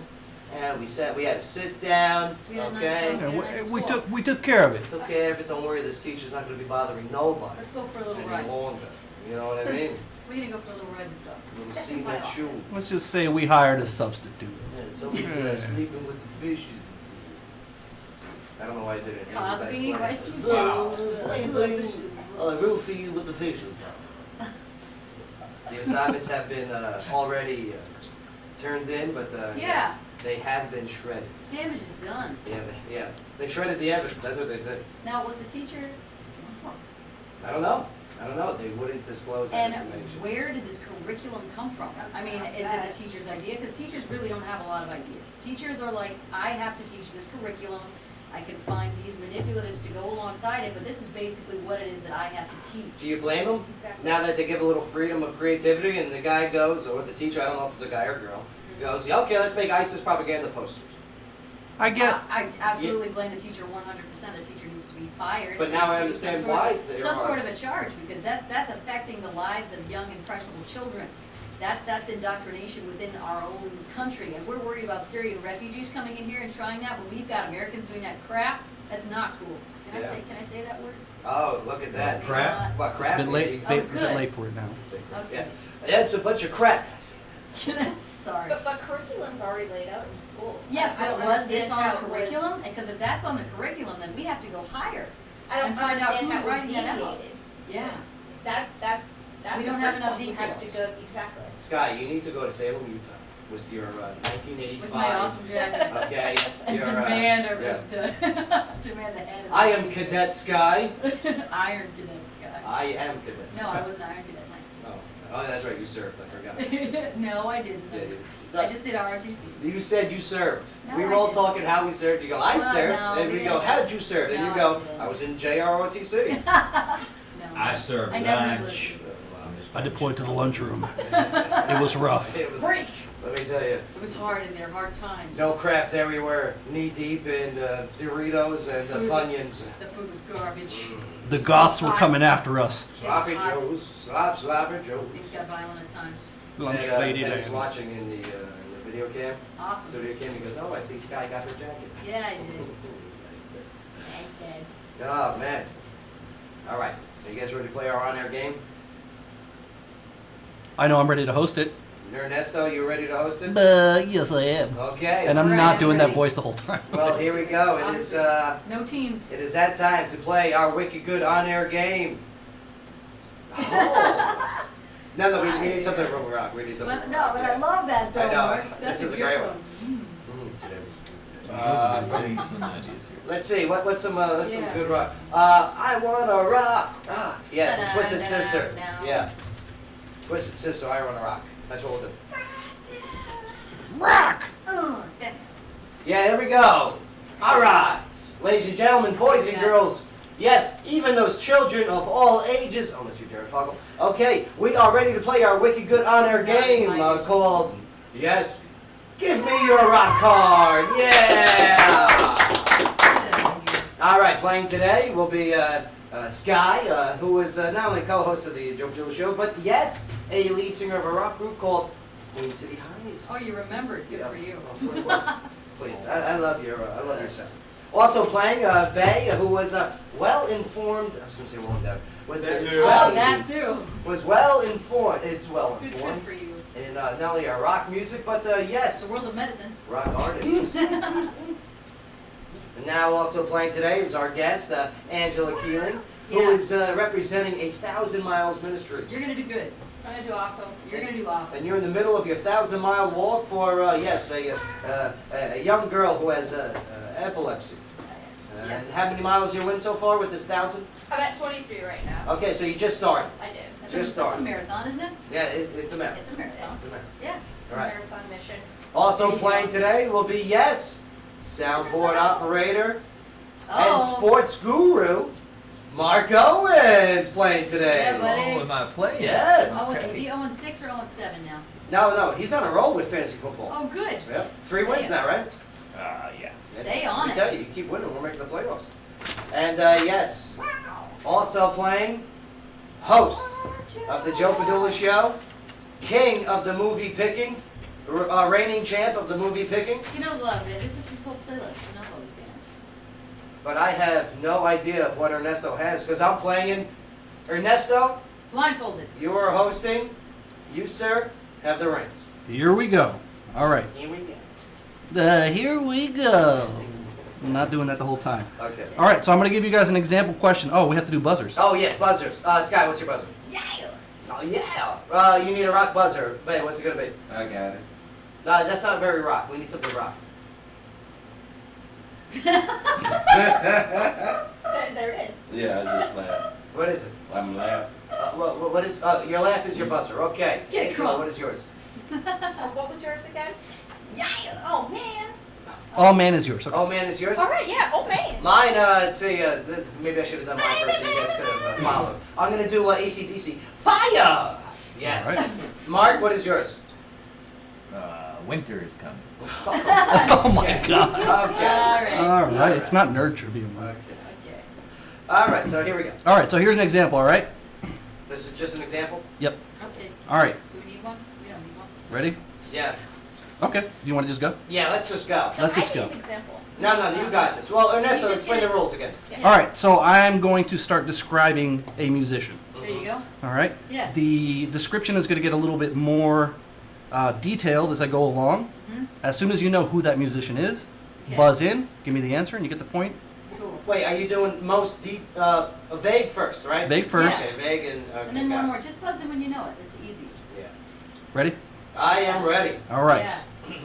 And we had to sit down, We had a nice okay? talk. Yeah, we took care of it. Took care of it, don't worry, this teacher's not gonna be bothering nobody Let's go for a little any ride. longer. You know what I mean? We're gonna go for a little ride with the Little Step in my cement shoe. office. Let's just say we hired a substitute. Yeah, somebody's sleeping with the fishes. I don't know why I did it. Cosby, why That's should sleeping. Oh, we'll feed you with the fishes. The assignments have been already turned in, but Yeah. yes, they have been shredded. Damage is done. Yeah, they shredded the evidence. That's what they did. Now, was the teacher Muslim? I don't know. They wouldn't disclose that And information. where did this curriculum come from? I mean, is it the teacher's idea? Because teachers really don't have a lot of ideas. Teachers are like, I have to teach this curriculum. I can find these manipulatives to go alongside it, but this is basically what it is that I have to teach. Do you blame them? Exactly. Now that they give a little freedom of creativity and the guy goes, or the teacher, I don't know if it's a guy or girl, goes, yeah, okay, let's make ISIS propaganda posters. I absolutely blame the teacher 100%. The teacher needs to be fired. But There now I needs to be understand why there some are- sort of a charge, because that's affecting the lives of young impressionable children. That's indoctrination within our own country, and we're worried about Syrian refugees coming in here and trying that when we've got Americans doing that crap. That's not cool. Can Yeah. I say that word? Oh, look at that. Crap? What, crap? A bit late, Oh, a good. bit late for it now. Okay. Yeah. That's a bunch of crap, guys. Sorry. But curriculum's already laid out in schools. Yes, I but don't was this understand on how the it was- curriculum? Because if that's on the curriculum, then we have to go higher. I don't and find out understand who's how it was writing that out. deviated. Yeah. That's We the don't have first enough point. You have to details. go, exactly. Sky, you need to go to Salem, Utah with your With my 1985. awesome jacket. Okay. And your, demand yeah. demand the head. of I the am Cadet Sky. Iron Cadet Sky. I am Cadet Sky. No, I was an Iron Cadet in high school. Oh, Oh, that's right, you served. I forgot. No, I didn't. Yeah, I just did ROTC. You said you served. No, we were I all didn't. talking how we served. You go, I Well, served. no, and we we go, didn't. how'd you serve? And No, you I go, didn't. I was in JROTC. No. I served I never lunch. listened. I deployed to the lunchroom. It was rough. It was, Break! let me tell you. It was hard in there, hard times. No crap, there we were, knee deep in Doritos and Funyuns. The food was garbage. The Goths were coming after us. Sloppy It was hot. Joes, sloppy Joes. Things got violent at times. Lunch Ted, lady Ted is Dan. watching in the video cam. Awesome. Studio cam, he goes, oh, I see Sky got her jacket. Yeah, I did. I said. Oh, man. All right, so you guys ready to play our on-air game? I know I'm ready to host it. Ernesto, you ready to host it? Yes, I am. Okay. And I'm Right, not doing that ready. voice the whole time. Well, here we go. It is No teams. it is that time to play our wicked good on-air game. Oh. No, we need something to Robo Rock. We need something. But, to no, rock, but yeah. I love that though. I know. Mark. This That's is a good great one. Today was good. Give me some ideas here. Let's see. What's some Yeah. good rock? I wanna rock. Ah, yes, Da-da, Twisted da-da, Sister. no. Yeah. Twisted Sister. I wanna rock. That's what we'll do. Rock! That- Yeah, here we go. All right, ladies and gentlemen, boys and girls. Yes, even those children of all ages. Oh, Mr. Jared Fogel. Okay, we are ready to play our wicked good on-air game called, yes, Give Me Your Rock Card. Yeah! All right, playing today will be Sky, who is not only co-host of the Joe Padula Show, but yes, a lead singer of a rock group called Queen City Highs. Oh, you remembered. Good for you. Of course. Please, I love your stuff. Also playing Bay, who was well informed. I was going to say well endowed. Was Oh, that too. was well informed. Is well Good informed for you. in not only our rock music, but It's yes, the world of medicine. rock artists. And now also playing today is our guest Angela Keeling, who Yeah. is representing 1,000 Miles Ministry. You're gonna do good. I'm gonna do awesome. You're gonna do awesome. And you're in the middle of your 1,000-mile walk for yes, a young girl who has epilepsy. Yes. And how many miles you win so far with this 1,000? I'm at 23 right now. Okay, so you just started. I did. That's Just a started. marathon, isn't it? Yeah, it's a marathon. It's a marathon. It's a marathon. Yeah. It's All a right. marathon mission. Also There you playing go. today will be yes, soundboard operator and Oh. sports guru Mark Owens playing today. Yeah, buddy. Oh, am I playing? Yes. Oh, is he 0-6 or 0-7 now? No, he's on a roll with fantasy football. Oh, good. Yep. 3 wins now, right? Yeah. Stay And on I tell it. you, you keep winning, we're making the playoffs. And yes, also playing host of the Joe Padula Show, king of the movie picking, reigning champ of the movie picking. He knows a lot of it. This is his whole playlist. He knows all these bands. But I have no idea of what Ernesto has because I'm playing in. Ernesto, Blindfolded. you are hosting. You, sir, have the reins. Here we go. All right. Here we go. Here we go. I'm not doing that the whole time. Okay. All right, so I'm going to give you guys an example question. Oh, we have to do buzzers. Oh, yes, buzzers. Sky, what's your buzzer? Yeah. Oh, yeah. You need a rock buzzer. Babe, what's it going to be? I got it. No, that's not very rock. We need something rock. There it is. Yeah, I just laughed. What is it? I'm laughing. What is? Your laugh is your buzzer. Okay. Get it, Camilla, come on. what is yours? What was yours again? Yeah. Oh man. Oh, man is yours. Okay. Oh man, is yours? All right. Yeah. Oh man. Mine. Maybe I should have done mine first, so you guys could have followed. I'm gonna do AC/DC. Fire. Yes. All right. Mark, what is yours? Winter is coming. Oh, my God. Okay. All right. All right, it's not nerd trivia. Mike. Okay. All right. So here we go. All right, so here's an example, all right? This is just an example. Yep. Okay. All right, Do we need one? We don't need one. ready? Yeah. Okay. Do you want to just go? Yeah. Let's just go. Let's just I go. need an example. No, you got this. Well, Ernesto, You just explain get the it. rules again. Yeah. All right, so I'm going to start describing a musician. There you go. All right? Yeah. The description is going to get a little bit more detailed as I go along. Mhm. As soon as you know who that musician is, Okay. buzz in, give me the answer, and you get the point. Cool. Wait, are you doing most deep, vague first, right? Vague first. Okay, vague and okay. And then got one it. more. Just buzz in when you know it. It's easy. Yeah. It's easy. Ready? I am ready. All right. Yeah.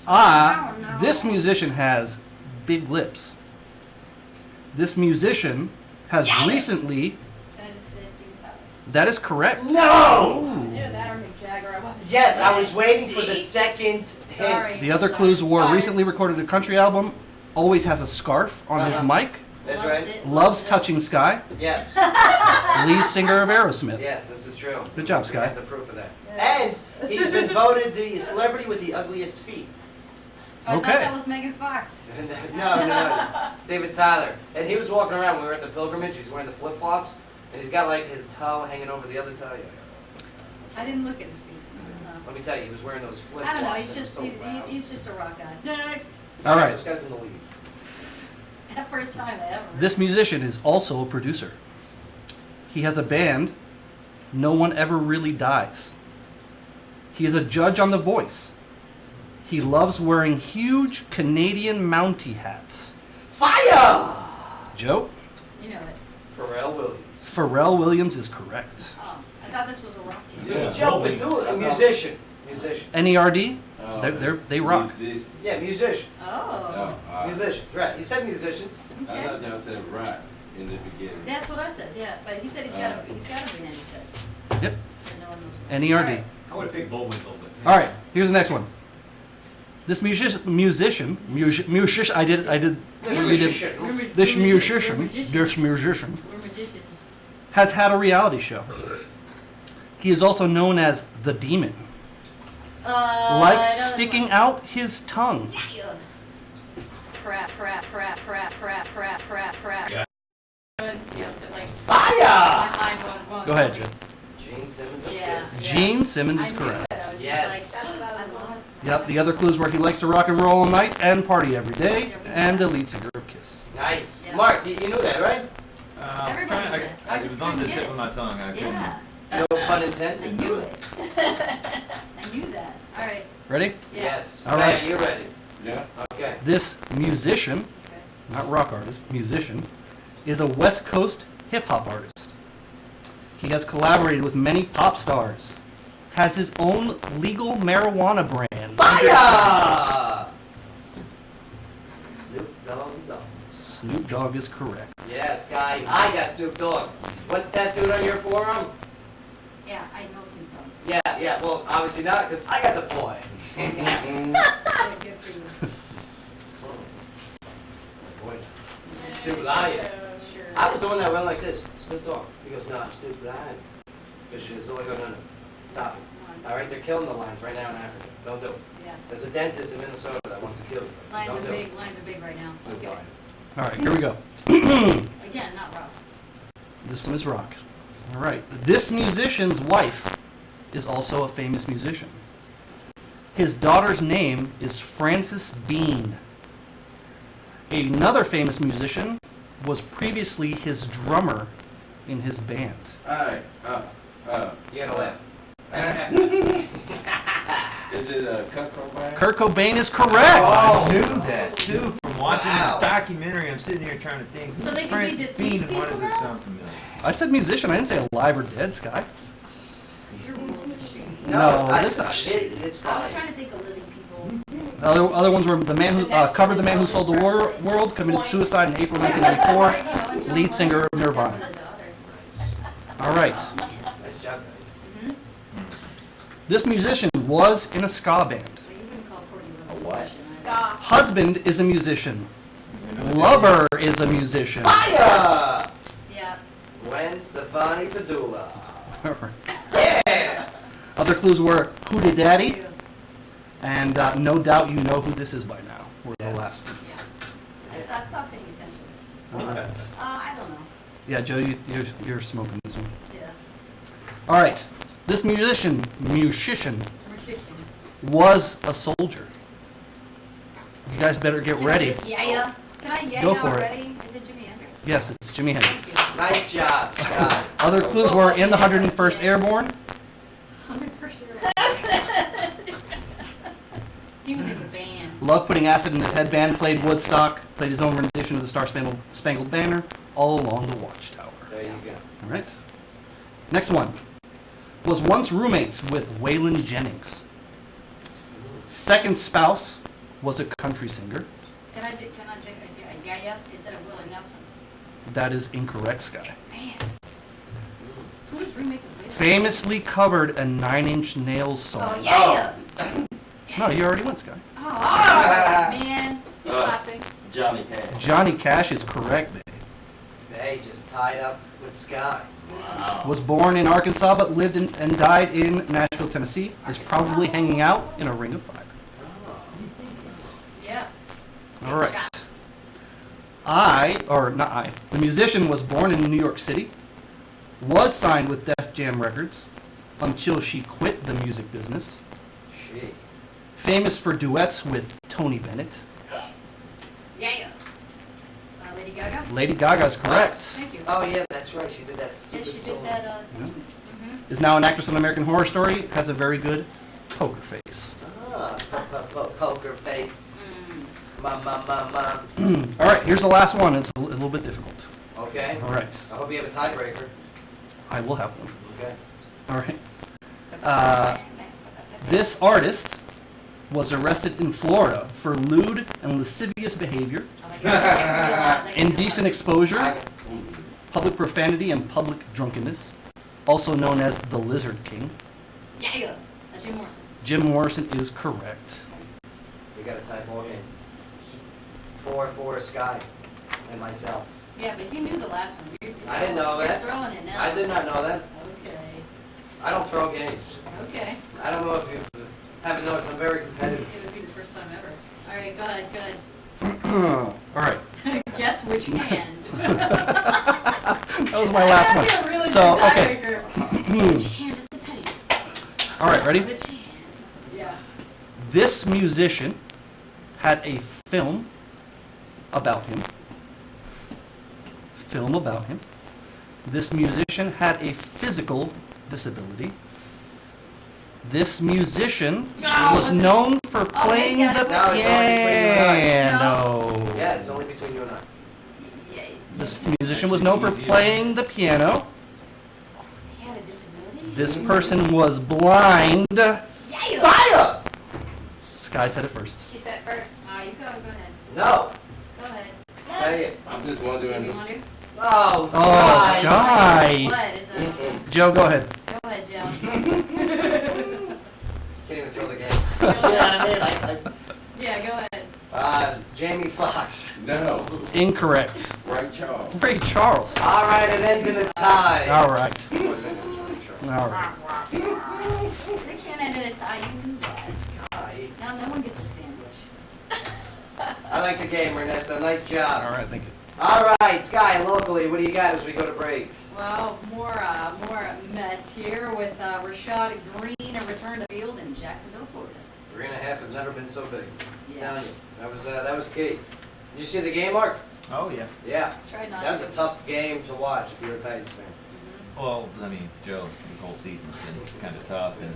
Oh, no. This musician has big lips. This musician has recently. Can I just say Steven Tyler? That is correct. No! Yes, I was waiting for the second Sorry. hint. The other clues were recently recorded a country album, always has a scarf on his mic, That's Loves right. it, loves it. touching Sky, Yes. lead singer of Aerosmith. Yes, this is true. Good job, We Sky. have the proof of that. And he's been voted the celebrity with the ugliest feet. I thought Okay. that was Megan Fox. No. It's David Tyler. And he was walking around when we were at the pilgrimage. He's wearing the flip-flops. And he's got like his toe hanging over the other toe. I didn't look at his feet. Let me tell you, he was wearing those flip-flops. I don't know. and it was so loud. He's just a rock guy. Next. All right. So this guy's in the lead. That first time I ever. This musician is also a producer. He has a band, No One Ever Really Dies. He is a judge on The Voice. He loves wearing huge Canadian Mountie hats. Fire! Joe? You know it. Pharrell Williams. Pharrell Williams is correct. Oh, I thought this was a rock game. Yeah. Joe Padula, a musician. Musician. NERD? Oh, They rock. Exist. Yeah, musicians. Oh. Musicians, right. He said musicians. I Okay. thought y'all said rock in the beginning. That's what I said. Yeah, but he said he's got a band. He said. Yep. So no one knows what. NERD. All right. I would have picked Bullwinkle, but. All right, here's the next one. This musician, we did, Musician. this musician We're magicians. has had a reality show. He is also known as the Demon. I Likes know this sticking one. out his tongue. Crap. Yeah. It's like Fire! my mind going. Go ahead, Jim. Gene Simmons of Yeah. Kiss. Gene Simmons is I knew correct. it. I was Yes. just like, I lost. Yep, the other clues were he likes to rock and roll all night and party every day, Yeah, we and know the lead singer of Kiss. Nice. Yeah. Mark, you knew that, right? I was Everybody trying. knows it. I It just was on the couldn't tip get of it. my tongue. I couldn't. Yeah. No pun I intended. knew it. I knew that. All right. Ready? Yeah. Yes. All right. Hey, you ready? Yeah. Okay. This musician, Okay. not rock artist, musician, is a West Coast hip-hop artist. He has collaborated with many pop stars, has his own legal marijuana brand. Fire! Snoop Dogg. Snoop Dogg is correct. Yes, guy. I got Snoop Dogg. What's tattooed on your forearm? Yeah, I know Snoop Dogg. Yeah. Well, obviously not, because I got the point. Yeah, good for you. Snoop Lion. Sure. I was the one that went like this. Snoop Dogg. He goes, no, I'm Snoop Lion. Fishing is. So I go, no. Stop it. All right, they're killing the lions right now in Africa. Don't do it. Yeah. There's a dentist in Minnesota that wants to kill you. Lions Don't are do it. big. Lions are big right now. Snoop Okay. Lion. All right, here we go. Again, not rock. This one is rock. All right. This musician's wife is also a famous musician. His daughter's name is Frances Bean. Another famous musician was previously his drummer in his band. Alright. You gotta laugh. Is it Kurt Cobain? Kurt Cobain is correct. I knew that too from watching Wow. this documentary. I'm sitting here trying to think. So who's they could be Francis Bean deceased and why does people it now? sound familiar? I said musician. I didn't say alive or dead, Sky. Your rules are shitty. No, that's not It's I was fine. trying to think of living people. Other ones were the man who covered the man who sold the world, committed suicide in April 1994. Lead singer of Nirvana. All right. Nice job, guys. This musician was in a ska band. Well, you wouldn't call Courtney A Love what? musician, either. Stop. Husband is a musician. You know what Lover is a musician. Fire! Yeah. Gwen Stefani Padula. Other clues were Who Did Daddy? Two. And no doubt you know who this is by now. Were the Yes. last ones. Stop paying attention. All right. I don't know. Yeah, Joe, you're smoking this one. Yeah. All right. This musician Musician. was a soldier. You guys better get Can ready. I just yeah? Can I yeah Go for it. already? Is it Jimi Hendrix? Yes, it's Jimi Hendrix. Thank you. Nice job, Scott. Other clues were in the 101st Airborne. 100%. He was in the band. Loved putting acid in his headband. Played Woodstock. Played his own rendition of the Star Spangled Banner all along the Watchtower. There you go. All right. Next one. Was once roommates with Waylon Jennings. Second spouse was a country singer. Can I take a yeah? Instead of Willie Nelson. That is incorrect, Sky. Man. Who was roommates with Willie? famously covered a Nine Inch Nails song. Oh, yeah. No, you already went, Sky. Oh, man. He's laughing. Johnny Cash. Johnny Cash is correct. Hey, just tied up with Sky. Wow. Was born in Arkansas but lived in, and died in Nashville, Tennessee. Is probably hanging out in a ring of fire. Yeah. All right. The musician was born in New York City, was signed with Def Jam Records until she quit the music business. She. Famous for duets with Tony Bennett. Yeah. Lady Gaga? Lady Gaga is correct. Thank you. Oh yeah, that's right. She did that stupid Yes, she song. did that. Is now an actress on American Horror Story. Has a very good poker face. Poker face. Ma. All right, here's the last one. It's a little bit difficult. Okay. All right, I hope you have a tiebreaker. I will have one. Okay. All right. This artist was arrested in Florida for lewd and lascivious behavior, indecent exposure, public profanity, and public drunkenness, also known as the Lizard King. Yeah. Jim Morrison. Jim Morrison is correct. We got a tie ball game. 4-4 Sky and myself. Yeah, but you knew the last one. I didn't know You're that. throwing it now. I did not know that. Okay. I don't throw games. Okay. I don't know if you haven't noticed. I'm very competitive. It would be the first time ever. All right, go ahead. All right. Guess which hand. That was my last one. That'd be a really So, good okay. tiebreaker. Which hand is the penny? All right, ready? Which hand? Yeah. This musician had a film about him. This musician had a physical disability. This musician was known for playing the No, it's only between you and I. piano. Yeah, it's only between you and I. This musician was known for playing the piano. He had a disability? This person was blind. Fire! Sky said it first. She said it first. You go ahead. No. Go ahead. Say it. I'm just Stevie wondering. Wonder? Oh, Oh, Sky. Sky. What is that? Joe, go ahead. Go ahead, Joe. Can't even throw the game. Yeah, go ahead. Jamie Foxx. No. Incorrect. Right, Charles. Ray Charles. All right, it ends in a tie. All right. Of course it ends in a tie. All right. This one ended a tie. You knew that. Sky. Now no one gets a sandwich. I like the game, Ernesto. Nice job. All right, thank you. All right, Sky, locally, what do you got as we go to break? Well, more mess here with Rashad Green, a return to field in Jacksonville, Florida. 3.5 has never been so big. I'm Yeah. telling you. That was key. Did you see the game, Mark? Oh, yeah. Yeah. Tried not That was to. a tough game to watch if you're a Titans fan. Well, I mean, Joe, this whole season's been kind of tough and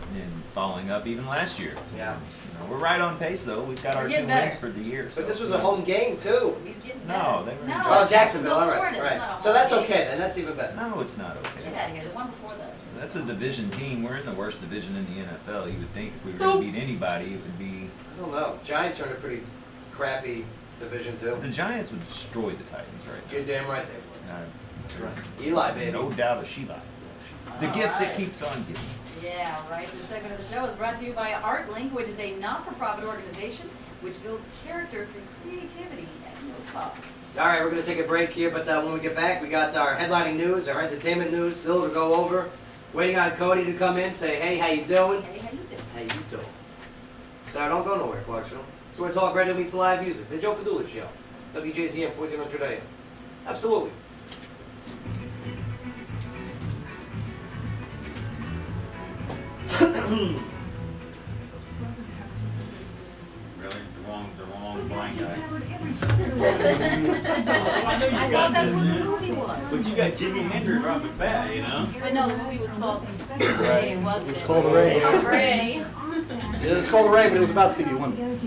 following up even last year. Yeah. You know, we're right on pace, though. We've got We're our 2 getting better. wins for the year. But so, this was a home game, too. He's getting No, better. they were in No, Oh, it's Jacksonville, all right. Florida. It's not a Right. home So that's game. okay then. That's even better. No, it's not Get okay. out of here. The one before that. That's a division team. We're in the worst division in the NFL. You would think if we were going to beat anybody, it would be... I don't know. Giants are in a pretty crappy division, too. The Giants would destroy the Titans right You're damn right they would. now. That's right. Eli, baby. No doubt of Sheila. The gift that keeps on giving. Yeah, right. This segment of the show is brought to you by ArtLink, which is a not-for-profit organization which builds character through creativity at no cost. All right, we're going to take a break here, but when we get back, we got our headlining news, our entertainment news still to go over. Waiting on Cody to come in, say, hey, how you doing? Hey, how you doing? How you doing? So don't go nowhere, Clarksville. So we're talk radio meets live music. The Joe Padula Show. WJZM 1400 AM. Absolutely. Really? The wrong blind guy. I thought that's what the movie was. But you got Jimi Hendrix right off the bat, you know? But no, the movie was called Ray, wasn't it? It's called Ray. Oh, Ray. Yeah, it's called Ray, but it was about Stevie Wonder. Yeah. And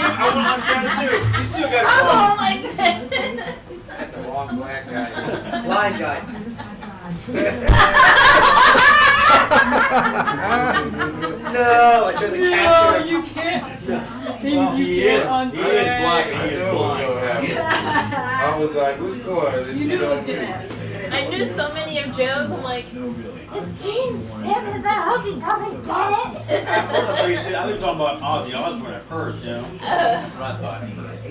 I went on down too. You still got Oh it my goodness. Got the wrong black guy. Blind guy. No, I tried to capture him. You can't. No. Things you can't He is unsay. black. I He is knew it was blind. gonna happen. I was like, which one? You knew it was gonna happen. I knew so many of Joe's. I'm like, it's Gene Simmons. I hope he doesn't get it. I was talking about Ozzy Osbourne at first, you know. That's what I thought at first.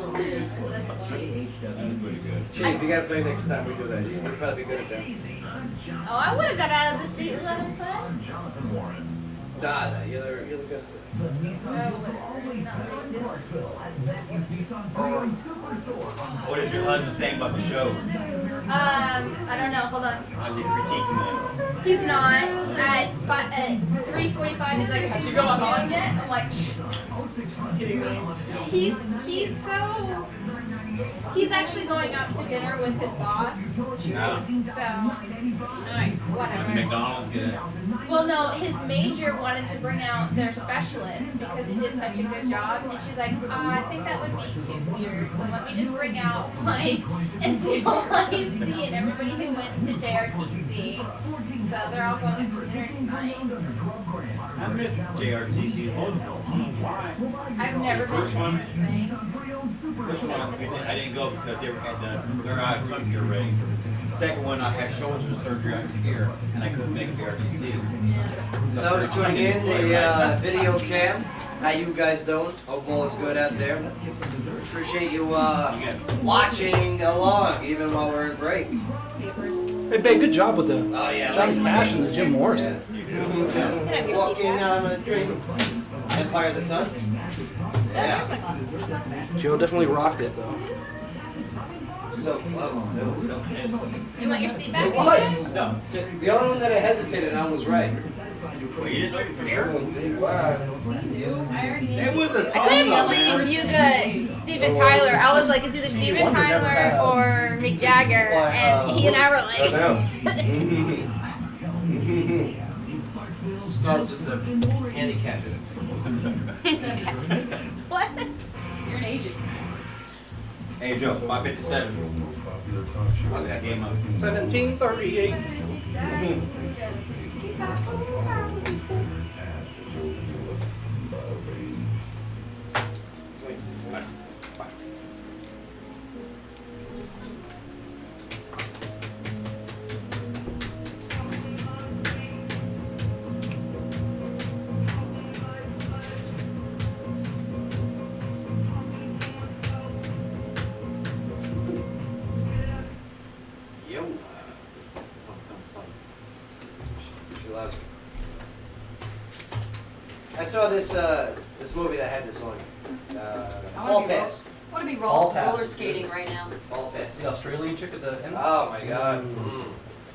That's funny. That's pretty good. Chief, you gotta play next time we do that. You'd probably be good at that. Oh, I would have got out of the seat and let him play. Nah, you're the best. What is your husband saying about the show? I don't know. Hold on. How's he critiquing this? He's not. At 3:45, he's like, have you gone on yet? I'm like, he's actually going out to dinner with his boss. No. So, nice. Whatever. McDonald's good. Well, no, his major wanted to bring out their specialist because he did such a good job. And she's like, I think that would be too weird. So let me just bring out my NCYC and everybody who went to JRTC. So they're all going to dinner tonight. I missed JRTC. I don't know why. I've never been to anything. First one, I didn't go because they had done, they're out of country already. Second one, I had shoulder surgery out here, and I couldn't make JRTC. Those tuning in, the video cam. How you guys doing? Hope all is good out there. Appreciate you watching along, even while we're in break. Hey, babe, good job with the Oh yeah, Johnny Cash and the Jim Morrison. Walking on a dream. Empire of the Sun. There's my glasses. How about that? Joe definitely rocked it, though. So close, too. So close. You want your seat back? No. The only one that I hesitated on was right. Well, you didn't know for sure. You knew. I already knew. It was a I couldn't believe you got Steven Tyler. I was like, it's either Steven Tyler or Mick Jagger, and he and I were like, Scarlett's just a handicapist. what? You're an ageist. Hey, Joe, 557. Okay, game up. 1738. Yo. She loves it. I saw this movie that had this on. Hall Pass. I want to be Hall pass roller is skating good. right now. Hall Pass. The Australian chick at the end? Oh my God.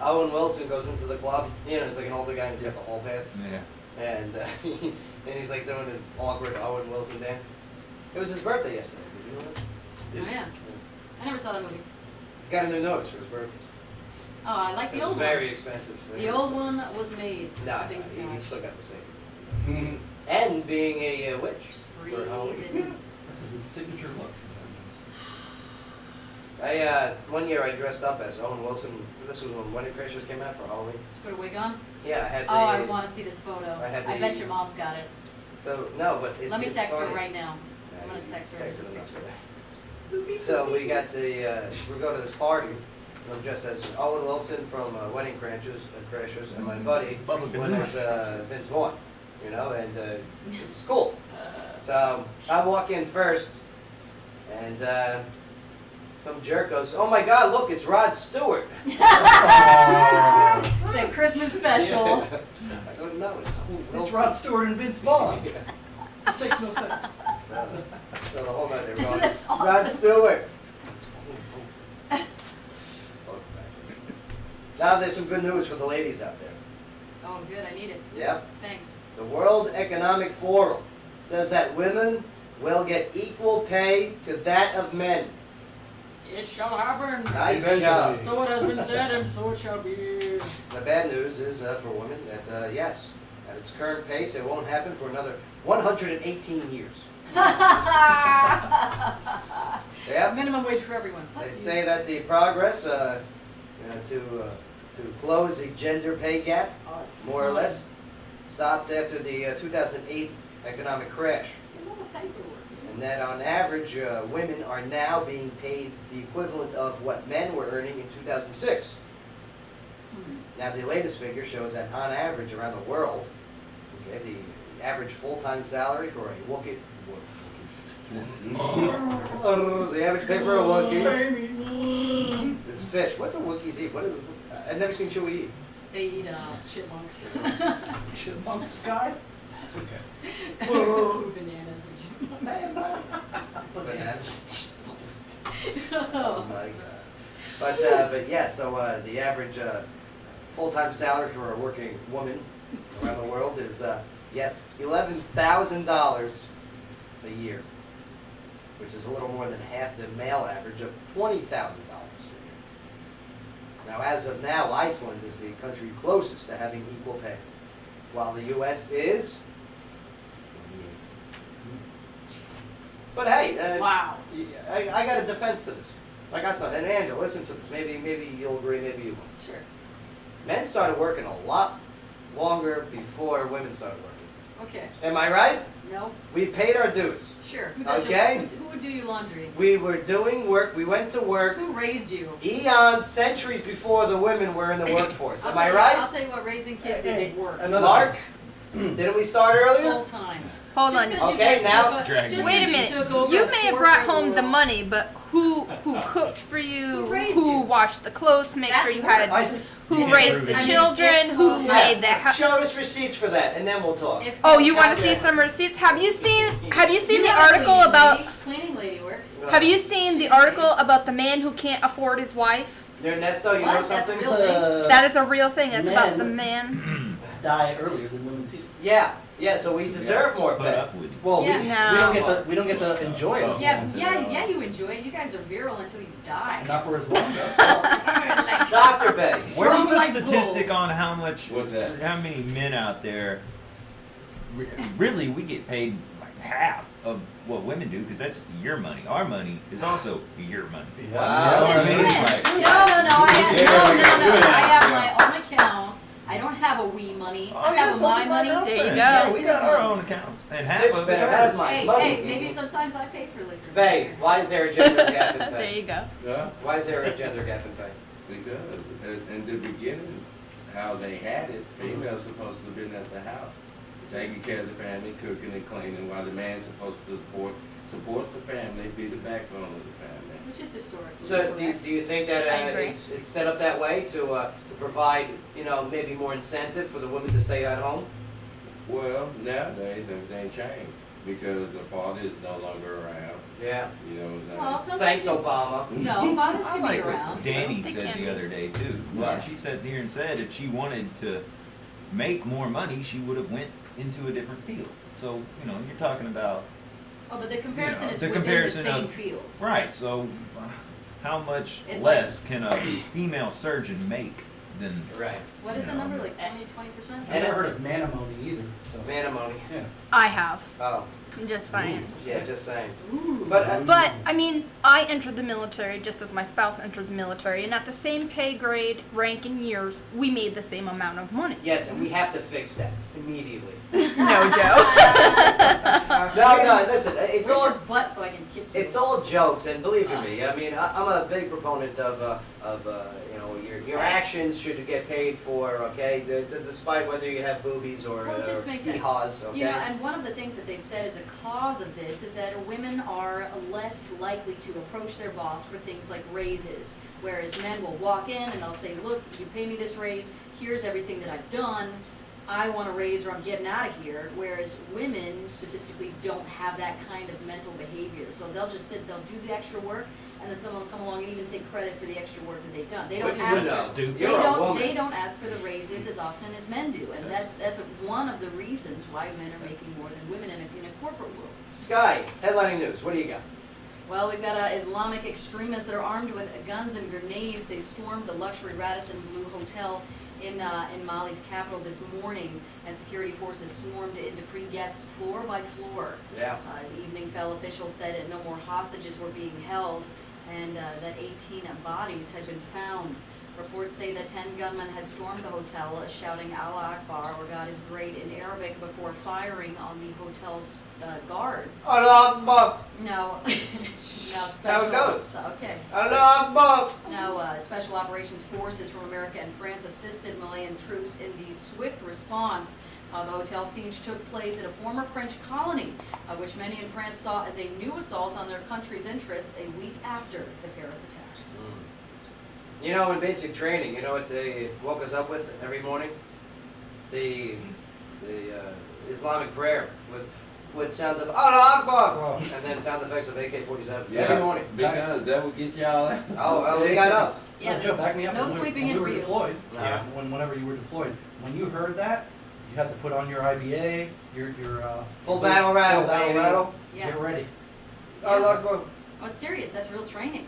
Owen Wilson goes into the club. You know, he's like an older guy and he's got the hall pass. Yeah. And and he's like doing his awkward Owen Wilson dance. It was his birthday yesterday. Did you know that? Oh yeah. I never saw that movie. Got a new nose for his birthday. Oh, I like It the was old very one. expensive. The old one was made. Nah, Big he Sky. still got the same. And being a witch. Just for breathe Halloween. and This is his signature look. One year I dressed up as Owen Wilson. This was when Wedding Crashers came out for Halloween. just put a wig on. Yeah, I had the. Oh, I want to see this photo. I had I the- bet your mom's got it. So no, but it's. Let me it's text her funny. right now. Yeah, I'm gonna you text her texted this enough picture. today. So we got we go to this party. And I'm dressed as Owen Wilson from Wedding Crashers, and my buddy went as Vince Vaughn. You know, and it's cool. So I walk in first, and some jerk goes, "Oh my God, look, it's Rod Stewart." It's a Christmas special. Yeah. I don't know. It's Owen It's Wilson. Rod Stewart and Vince Vaughn. This makes no sense. So the whole night they were That's Rod awesome. Stewart. Now there's some good news for the ladies out there. Oh, good. I need it. Yep. Thanks. The World Economic Forum says that women will get equal pay to that of men. It shall happen. Nice Eventually. job. So it has been said, and so it shall be. The bad news is for women that yes, at its current pace, it won't happen for another 118 years. Yep. Minimum wage for everyone. They say that the progress to close the gender pay gap, Oh, it's more or fun. less, stopped after the 2008 economic crash. It's a lot of paperwork. And and that on average, women are now being paid the equivalent of what men were earning in 2006. Now, the latest figure shows that on average around the world, okay, the average full-time salary for a Wookiee, the average pay for a Wookiee is fish. What do Wookiees eat? What is? I've never seen Chewie eat. They eat chipmunks. Chipmunk Sky? Ooh, bananas and chipmunks. Bananas. Oh my god. But yeah, so the average full-time salary for a working woman around the world is yes, $11,000 a year, which is a little more than half the male average of $20,000 a year. Now, as of now, Iceland is the country closest to having equal pay, while the U.S. is. But hey, Wow. I got a defense to this. I got something. And Angela, listen to this. Maybe you'll agree, maybe you won't. Sure. Men started working a lot longer before women started working. Okay. Am I right? No. We paid our dues. Sure. Who does Okay. who would do your laundry? We were doing work. We went to work Who raised you? eons, centuries before the women were in the workforce. Am I I'll right? tell you what raising kids is work. Mark, didn't we start earlier? Full time. Hold on. Okay, now- Wait a minute. You may have brought home the money, but who cooked for you? Who raised you? Washed the clothes to make That's sure you work. had? Who raised the children? Who made the house? Show us receipts for that, and then we'll talk. It's Oh, you want to Okay. see some receipts? Have you seen You the have a article cleaning about? lady. Cleaning lady works. Have you seen the article about the man who can't afford his wife? Ernesto, you What? know That's a something? real thing. That is a real thing. It's about Men. the man. Die earlier than women too. Yeah, so we deserve more Put pay. up with it. Well, Yeah. we don't get to enjoy it. Yeah, you enjoy it. You guys are virile until you die. Not for as long though. Like, Dr. Bay. Where's Strong the like statistic bull. on how much? What's that? How many men out there? Really, we get paid like half of what women do because that's your money. Our money is also your money. Wow. You know what I Since mean? when? Like, No. I have my own account. I don't have a we money. oh I yeah, have so my do my money. There you girlfriend. go. Yeah, we got our own accounts, and half Snitch of it's better have ours. my Hey, money. maybe sometimes I pay for liquor. Bay, why is there a gender gap in There pay? you go. Yeah, Why is there a gender gap in pay? because in the beginning, how they had it, females supposed to have been at the house, taking care of the family, cooking and cleaning, while the man's supposed to support the family, be the backbone of the family. Which is historically So correct. do you think that I agree. it's set up that way to provide, maybe more incentive for the women to stay at home? Well, nowadays everything changed because the father is no longer around. Yeah. You know what I'm Well, saying? Thanks, sometimes Obama. no, fathers I can like be what around. Danny They said can the be. other day too. What? She sat here and said if she wanted to make more money, she would have went into a different field. So you're talking about Oh, but the comparison is the within comparison the same of- field. right. So how much It's less can a female surgeon make than? Right. What is the Yeah. number? Like 20%? I never heard of manimony either. So. Manimony. Yeah. I have. Oh, I'm just saying. yeah, just saying. Ooh. But I mean, I entered the military just as my spouse entered the military, and at the same pay grade, rank, and years, we made the same amount of money. Yes, and we have to fix that immediately. No, Joe. No, listen, it's Where's all your butt so I can kick you? it's all jokes, and believe you me, I mean, I'm a big proponent of your actions should get paid for, okay, despite whether you have boobies or Well, it just makes sense. hee-haws, okay? And one of the things that they've said is a cause of this is that women are less likely to approach their boss for things like raises, whereas men will walk in and they'll say, look, you pay me this raise, here's everything that I've done, I want a raise or I'm getting out of here, whereas women statistically don't have that kind of mental behavior. So they'll just sit, they'll do the extra work, and then someone will come along and even take credit for the extra work that they've done. They don't But you ask. know, Stupid. you're a woman. They don't ask for the raises as often as men do, and that's one of the reasons why men are making more than women in a corporate world. Sky, headlining news, what do you got? Well, we've got Islamic extremists that are armed with guns and grenades. They stormed the luxury Radisson Blu Hotel in Mali's capital this morning, and security forces swarmed into free guests floor by floor. Yeah. As evening fell, officials said that no more hostages were being held, and that 18 bodies had been found. Reports say that 10 gunmen had stormed the hotel, shouting Allah Akbar, or God is great, in Arabic before firing on the hotel's guards. Allah Akbar. No. That's how it goes. Okay. Allah Akbar. Now, special operations forces from America and France assisted Malayan troops in the swift response. The hotel siege took place at a former French colony, which many in France saw as a new assault on their country's interests a week after the Paris attacks. You know, in basic training, you know what they woke us up with every morning? The Islamic prayer with sounds of Allah Akbar, and then sound effects of AK-47 every morning. Because that would get y'all out. Oh, we got up. Yeah, Joe, back me up. no When sleeping we in were for you. deployed, Yeah. whenever you were deployed, when you heard that, you had to put on your IBA, your Full battle rattle, full battle baby. rattle. Yeah. Get ready. Allah Akbar. Oh, it's serious. That's real training.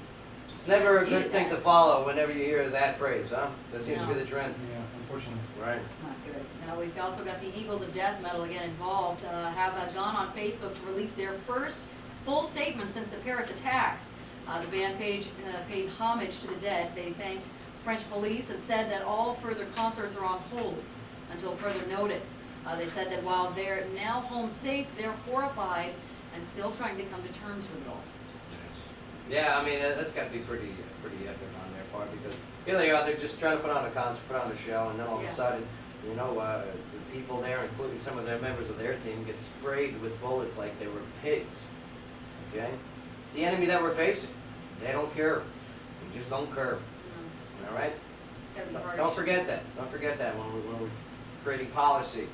It's never a Yes, good needed thing that. to follow whenever you hear that phrase, huh? That seems to be No. the trend. Yeah, unfortunately. Right. It's not good. Now, we've also got the Eagles of Death Metal again involved, have gone on Facebook to release their first full statement since the Paris attacks. The band paid homage to the dead. They thanked French police and said that all further concerts are on hold until further notice. They said that while they're now home safe, they're horrified and still trying to come to terms with it all. Yeah, I mean, that's got to be pretty epic on their part, because here they are, they're just trying to put on a concert, put on a show, and then all of a Yeah. sudden, you know, the people there, including some of their members of their team, get sprayed with bullets like they were pigs. Okay? It's the enemy that we're facing. They don't care. We just don't care. All right? It's got to be harsh. Don't forget that. Don't forget that when we're creating policy,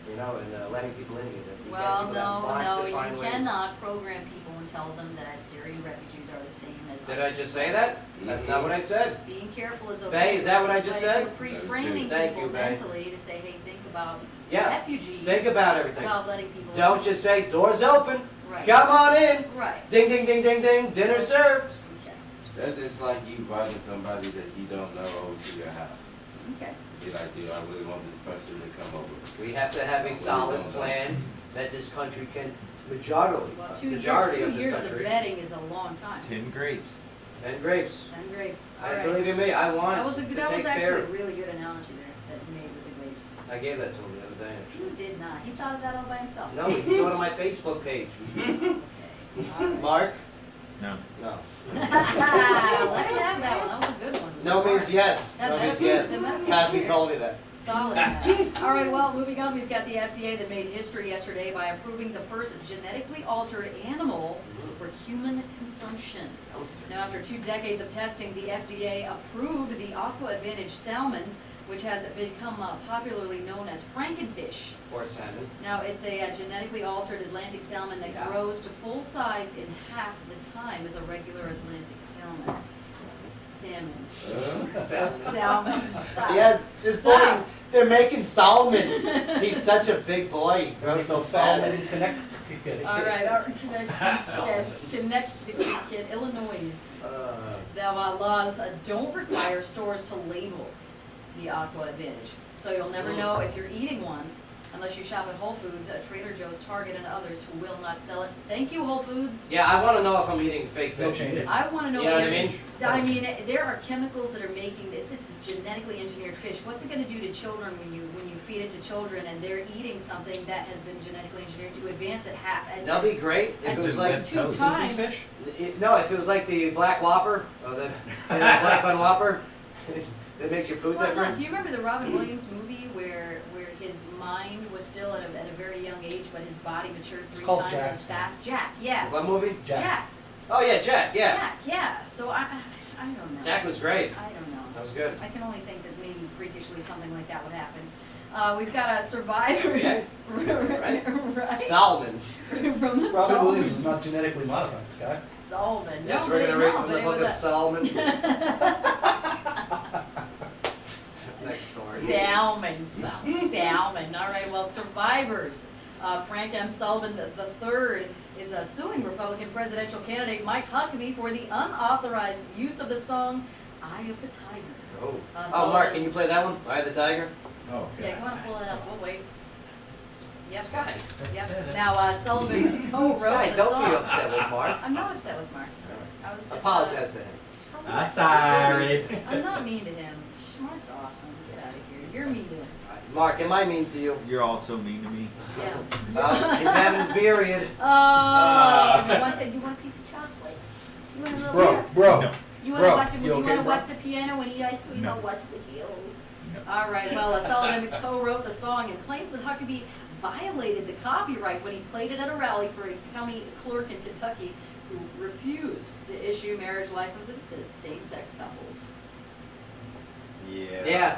you know, and letting people in here. That we get Well, people that no, want no, to you find ways. cannot program people and tell them that Syrian refugees are the same as Did us. I just say that? That's not what I said. Being careful is okay. Bay, is that what I just but said? If you're pre-framing Thank people you, Bay. mentally to say, hey, think about Yeah. refugees. Think about everything. About letting people Don't in. just say, doors open, Right. come on in, Right. ding, ding, ding, ding, ding, dinner served. Okay. That's just like you inviting somebody that you don't know over to your house. Okay. Be like, dude, I really want this person to come over. We have to have a solid plan that this country can, majority Well, of 2 this years of country, vetting is a long time. 10 grapes. and grapes. 10 grapes. All And right. believe you me, I want That was to actually take a care. really good analogy there that you made with the grapes. I gave that to him the other day, You actually. did not. He thought of that all by himself. No, he saw it on my Facebook page. Okay. All right. Mark? No. No. Let me have that one. That was a good one. No Smart. means yes. That- No means that's yes. good. That- Cosby told me that. Solid. All right, well, moving on, we've got the FDA that made history yesterday by approving the first genetically altered animal for human consumption. Now, after 2 decades of testing, the FDA approved the Aqua Advantage salmon, which has become popularly known as Frankenfish. Or salmon. Now, it's a genetically altered Atlantic salmon that Yeah. grows to full size in half the time as a regular Atlantic salmon. Salmon. Salmon. Yeah, this boy, Stop. they're making Solomon. He's such a big boy. He grows so fast. Solid connect. All right, Connecticut, Illinois. Now, laws don't require stores to label the Aqua Advantage. So you'll never know if you're eating one unless you shop at Whole Foods, Trader Joe's, Target, and others who will not sell it. Thank you, Whole Foods. Yeah, I want to know if I'm eating fake They'll fish. change it. I want to know. You know what I if mean? I mean, there are chemicals that are making it's genetically engineered fish. What's it going to do to children when you feed it to children and they're eating something that has been genetically engineered to advance it half? And That'd be great if it was Just like web 2 toast. times. Fish? no, if it was like the Black Whopper or the Black Bun Whopper. That makes your food Well, no, different. do you remember the Robin Williams movie where his mind was still at a very young age, but his body matured It's 3 called times Jack. as fast? Jack, yeah. What movie? Jack. Oh yeah, Jack. Yeah. Jack, yeah. So I don't know. Jack was great. I don't know. That was good. I can only think that maybe freakishly something like that would happen. We've got a survivor. Yeah. right. Solomon. From the Robin Solomon. Williams was not genetically modified, Scott. Solomon. Yes, No, we're but gonna read no, from but the it book was of Solomon. Next story. Salmon. All right, well, survivors. Frank M. Sullivan III is suing Republican presidential candidate Mike Huckabee for the unauthorized use of the song "Eye of the Tiger." Oh. So- Oh, Mark, can you play that one? Eye of the Tiger. Oh, Yeah, come on, pull it up. We'll wait. Yep. Sky. Yep. Now, Sullivan co-wrote Sky, the don't song. be upset with Mark. I'm not upset with Mark. I was just Apologize to him. from I'm sorry. I'm not mean to him. Mark's awesome. Get out of here. You're mean to him. Mark, am I mean to you? You're all so mean to me. Yeah. He's having his period. Oh. You want a piece of chocolate? You want a little Bro, bro. No. You want to Bro, watch? you You okay, want to bro? watch the piano and eat ice cream? No. I'll watch with you. No. All right. Well, Sullivan co-wrote the song and claims that Huckabee violated the copyright when he played it at a rally for a county clerk in Kentucky who refused to issue marriage licenses to same-sex couples. Yeah. Yeah.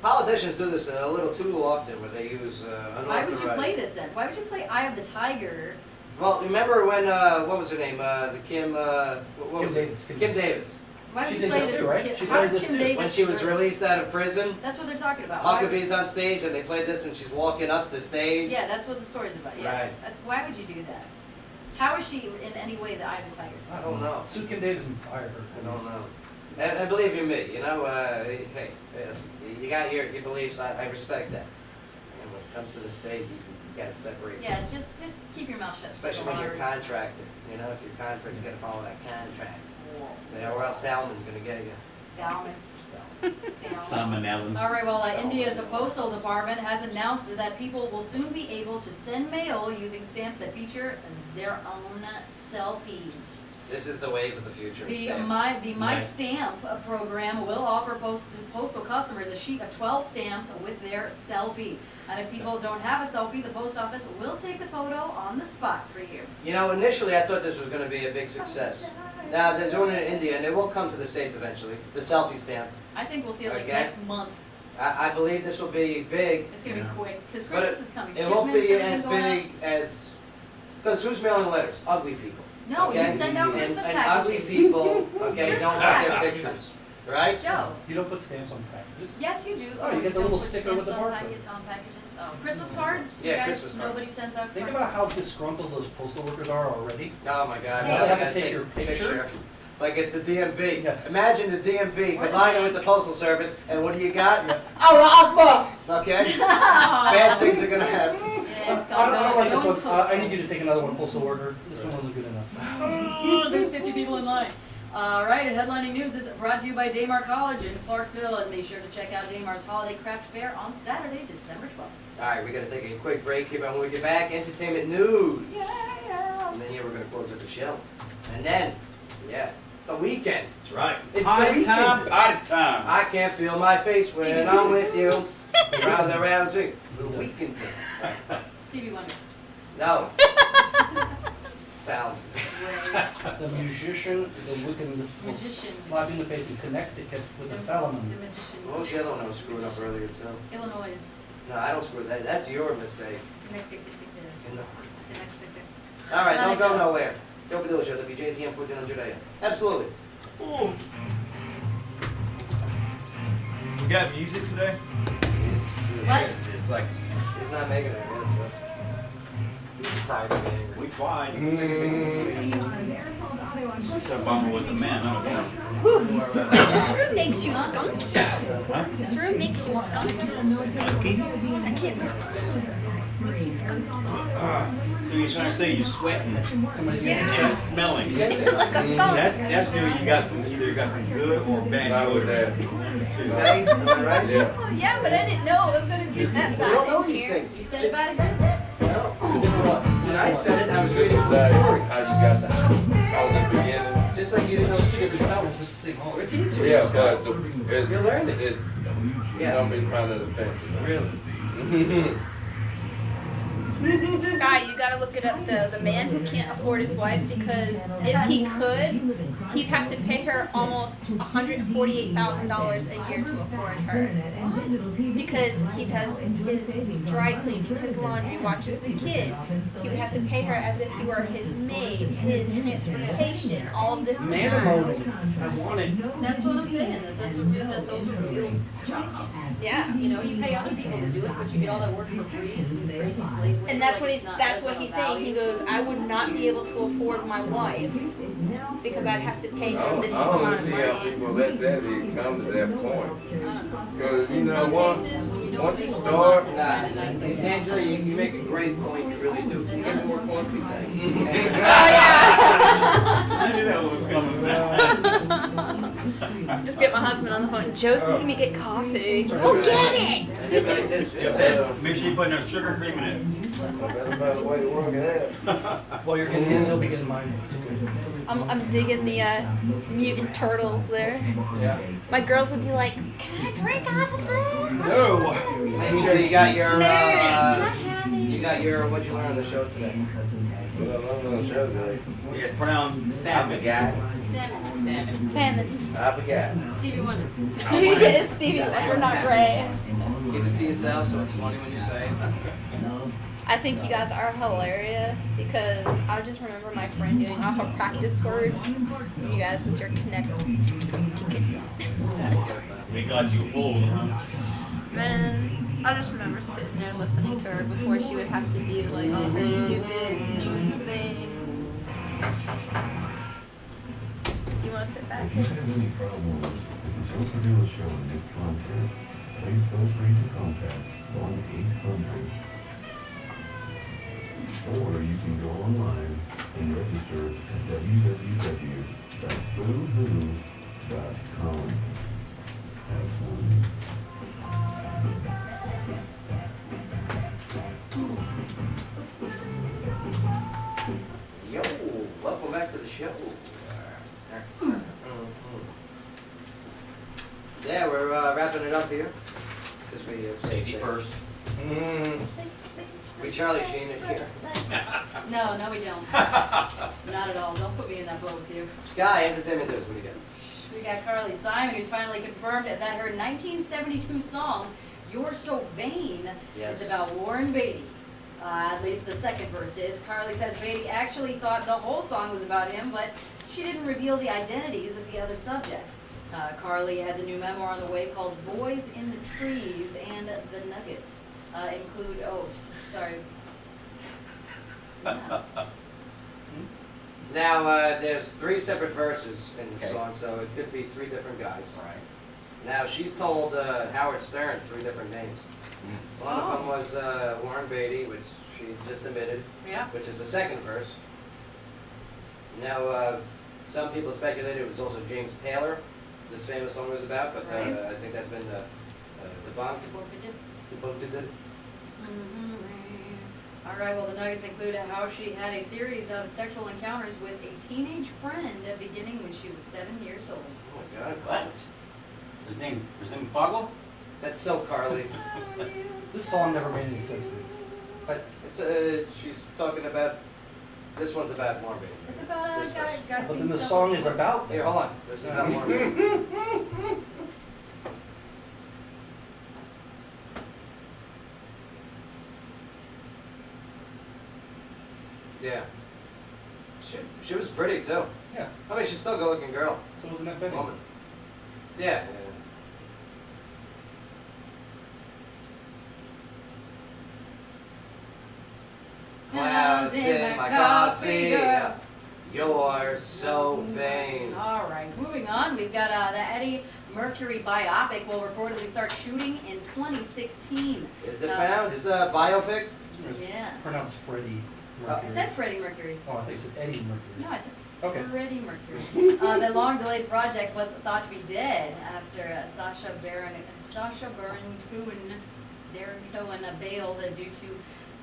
Politicians do this a little too often where they use unauthorized. Why would you play this then? Why would you play "Eye of the Tiger"? Well, remember when, what was her name? The Kim, what Kim was Davis, it? Kim Kim Davis. Why would She you did play this this? too, right? Kim- She How played does this Kim too. Davis? When she was deserve- released out of prison, That's what they're talking about. Why- Huckabee's on stage and they played this and she's walking up the stage. Yeah, that's what the story's about. Yeah. Right. That's, why would you do that? How is she in any way the Eye of the Tiger? I don't know. Sue Kim Davis and fire her. I don't know. And believe you me, you know, hey, listen, you got your beliefs, I respect that. And when it comes to the state, you gotta separate. Yeah, just keep your mouth shut. Especially when you're contracted, you know, if you're contracted, you gotta follow that contract. Yeah, or else Salmon's gonna get you. Salmon. Salmonella. All right, well, Salmon. India's postal department has announced that people will soon be able to send mail using stamps that feature their own selfies. This is the wave of the future. The stamps. My Nice. Stamp program will offer postal customers a sheet of 12 stamps with their selfie. And if people don't have a selfie, the post office will take the photo on the spot for you. You know, initially I thought this was gonna be a big success. Now, they're doing it in India, and it will come to the States eventually, the selfie stamp. I think we'll see it like Okay. next month. I believe this will be big, It's gonna be quick, because but Christmas is coming. it won't Shipments, be everything as going out. big as, because who's mailing letters? Ugly people. No, okay? you send out And- Christmas and ugly packages. people, okay, Christmas don't have their packages. pictures, right? Joe, You don't put stamps on packages? yes you do. Oh, you get the don't little put sticker with stamps the on barcode. packages. Oh, Christmas cards? Yeah, You guys, Christmas cards. nobody sends out Think cards. about how disgruntled those postal workers are already. Oh my God, Hey. now they Have to gotta take take your a picture. Like it's a DMV. Yeah. Imagine the DMV, Or the combine it bank. with the Postal Service, and what do you got? Yeah. Allah Akbar! Okay? Bad things are gonna happen. Yeah, it's I called don't like this going one. postal. I need you to take another one, postal worker. This one wasn't good enough. Oh, there's 50 people in line. All right, and headlining news is brought to you by Daymar College in Clarksville, and be sure to check out Daymar's Holiday Craft Fair on Saturday, December 12th. Alright, we gotta take a quick break here, but when we get back, entertainment news. And then, yeah, we're gonna close up the show. And then, yeah, it's the weekend. That's right. It's Party the time, weekend. party time. I can't feel my face when I'm with you. Round and rousing, the weekend. Stevie Wonder. No. Sound. The musician, the wicked, Magician. slap you in the face in Connecticut with a The salamander. magician. What was the other one I was screwing up earlier too? Illinois. No, I don't screw that. That's your mistake. Connecticut. Alright, don't go nowhere. Don't Padula Show, WJZM 1400 AM. Absolutely. We got music today? What? It's like, He's not making it, I guess. He's tired of being angry. We tried. so Bummer was a man, huh? This room makes you skunky. Huh? This room makes you skunky. I can't. Makes you skunky. So you're trying to say you're sweating, Somebody's Yeah. gonna you're smelling. Like a skunk. That's new. You got some, either you got some good or bad Not with odor. that. Right? Am I right? Yeah. Oh, yeah, but I didn't know it was gonna be that You don't know bad in these here. things. You said about it too? No. When I said it, I was reading from the How story. you got that? Oh, the beginning. Just like you didn't know Just it's two two different different spells, it's the same hole. We're teachers. Yeah, but it's, You learned it. it's Yeah. some people find it offensive. Really? Sky, you gotta look it up. The man who can't afford his wife, because if he could, he'd have to pay her almost $148,000 a year to afford her. Because he does his dry cleaning, his laundry, watches the kid. He would have to pay her as if he were his maid, his transportation, all of this and that. Manimony. I want it. That's what I'm saying, that those are real jobs. Yeah. You know, you pay other people to do it, but you get all that work for free, it's some crazy slave labor. And that's what like he's it's not- that's what doesn't he's have saying. He value. goes, I would not be able to afford my wife because I'd have to pay I her don't, this I don't amount of see how money. people let that even come to that point. Cause you In know some what? cases, when you don't Once make you a start, lot, it's Nah, kinda nice of them. Angela, you make a great point. You really do. You get more coffee, thanks. Oh yeah. I knew that was coming. Just get my husband on the phone. Joe's making me get coffee. Go get it! You said, make sure you put no sugar and cream in it. Better by the way the world at. Well, you're getting his, he'll be getting mine. I'm digging the mutant turtles there. Yeah. My girls would be like, "Can I drink out of this?" No. Make sure you got your, Not having. you got your, what'd you learn on the show today? Well, I'm on the show today. It's pronounced salmon. Salmon. Salmon. I forgot. Stevie Wonder. Stevie Wonder, not great. Keep it to yourself so it's funny when you say it. I think you guys are hilarious because I just remember my friend doing all her practice words. And you guys with your connect. We got you fooled, huh? Man, I just remember sitting there listening to her before she would have to do like all her stupid news things. Do you want to sit back If you here? have any problems with the Joe Padula Show and its content, please feel free to contact 1-800. Or you can go online and register at www.boohoo.com. Have fun. Yo, welcome back to the show. Yeah, we're wrapping it up here. Because we Safety first. We Charlie Sheen it here. No, we don't. Not at all. Don't put me in that boat with you. Sky Entertainment News, what do you got? We got Carly Simon, who's finally confirmed that her 1972 song, You're So Vain, Yes. is about Warren Beatty. At least the second verse is. Carly says Beatty actually thought the whole song was about him, but she didn't reveal the identities of the other subjects. Carly has a new memoir on the way called Boys in the Trees and the Nuggets. Include, sorry. Yeah. Now, there's 3 separate verses in the Okay. song, so it could be 3 different guys. Right. Now, she's told Howard Stern 3 different names. One of them was Warren Beatty, which she just admitted, Yeah. which is the second verse. Now, some people speculated it was also James Taylor, this famous song was about, but Right. I think that's been debunked. All right, well, the Nuggets include how she had a series of sexual encounters with a teenage friend beginning when she was 7 years old. Oh my God. What? His name Foggle? That's so Carly. This song never made any sense to me. But It's she's talking about, this one's about Warren Beatty. It's about a This guy. verse. guy but then being the song is self-absorbed. about Here, them. hold on. This is about Warren Beatty. Yeah. She was pretty too. Yeah. I mean, she's still a good-looking girl. So wasn't that Benny? Woman. Yeah. Clouds in my coffee. girl. You're so vain. All right, moving on. We've got the Eddie Mercury biopic will reportedly start shooting in 2016. Is it No. found? It's the biopic? It's Yeah. pronounced Freddie I Mercury. said Freddie Mercury. Oh, I think you said Eddie Mercury. No, I said Okay. Freddie Mercury. The long-delayed project was thought to be dead after Sacha Baron Cohen bailed due to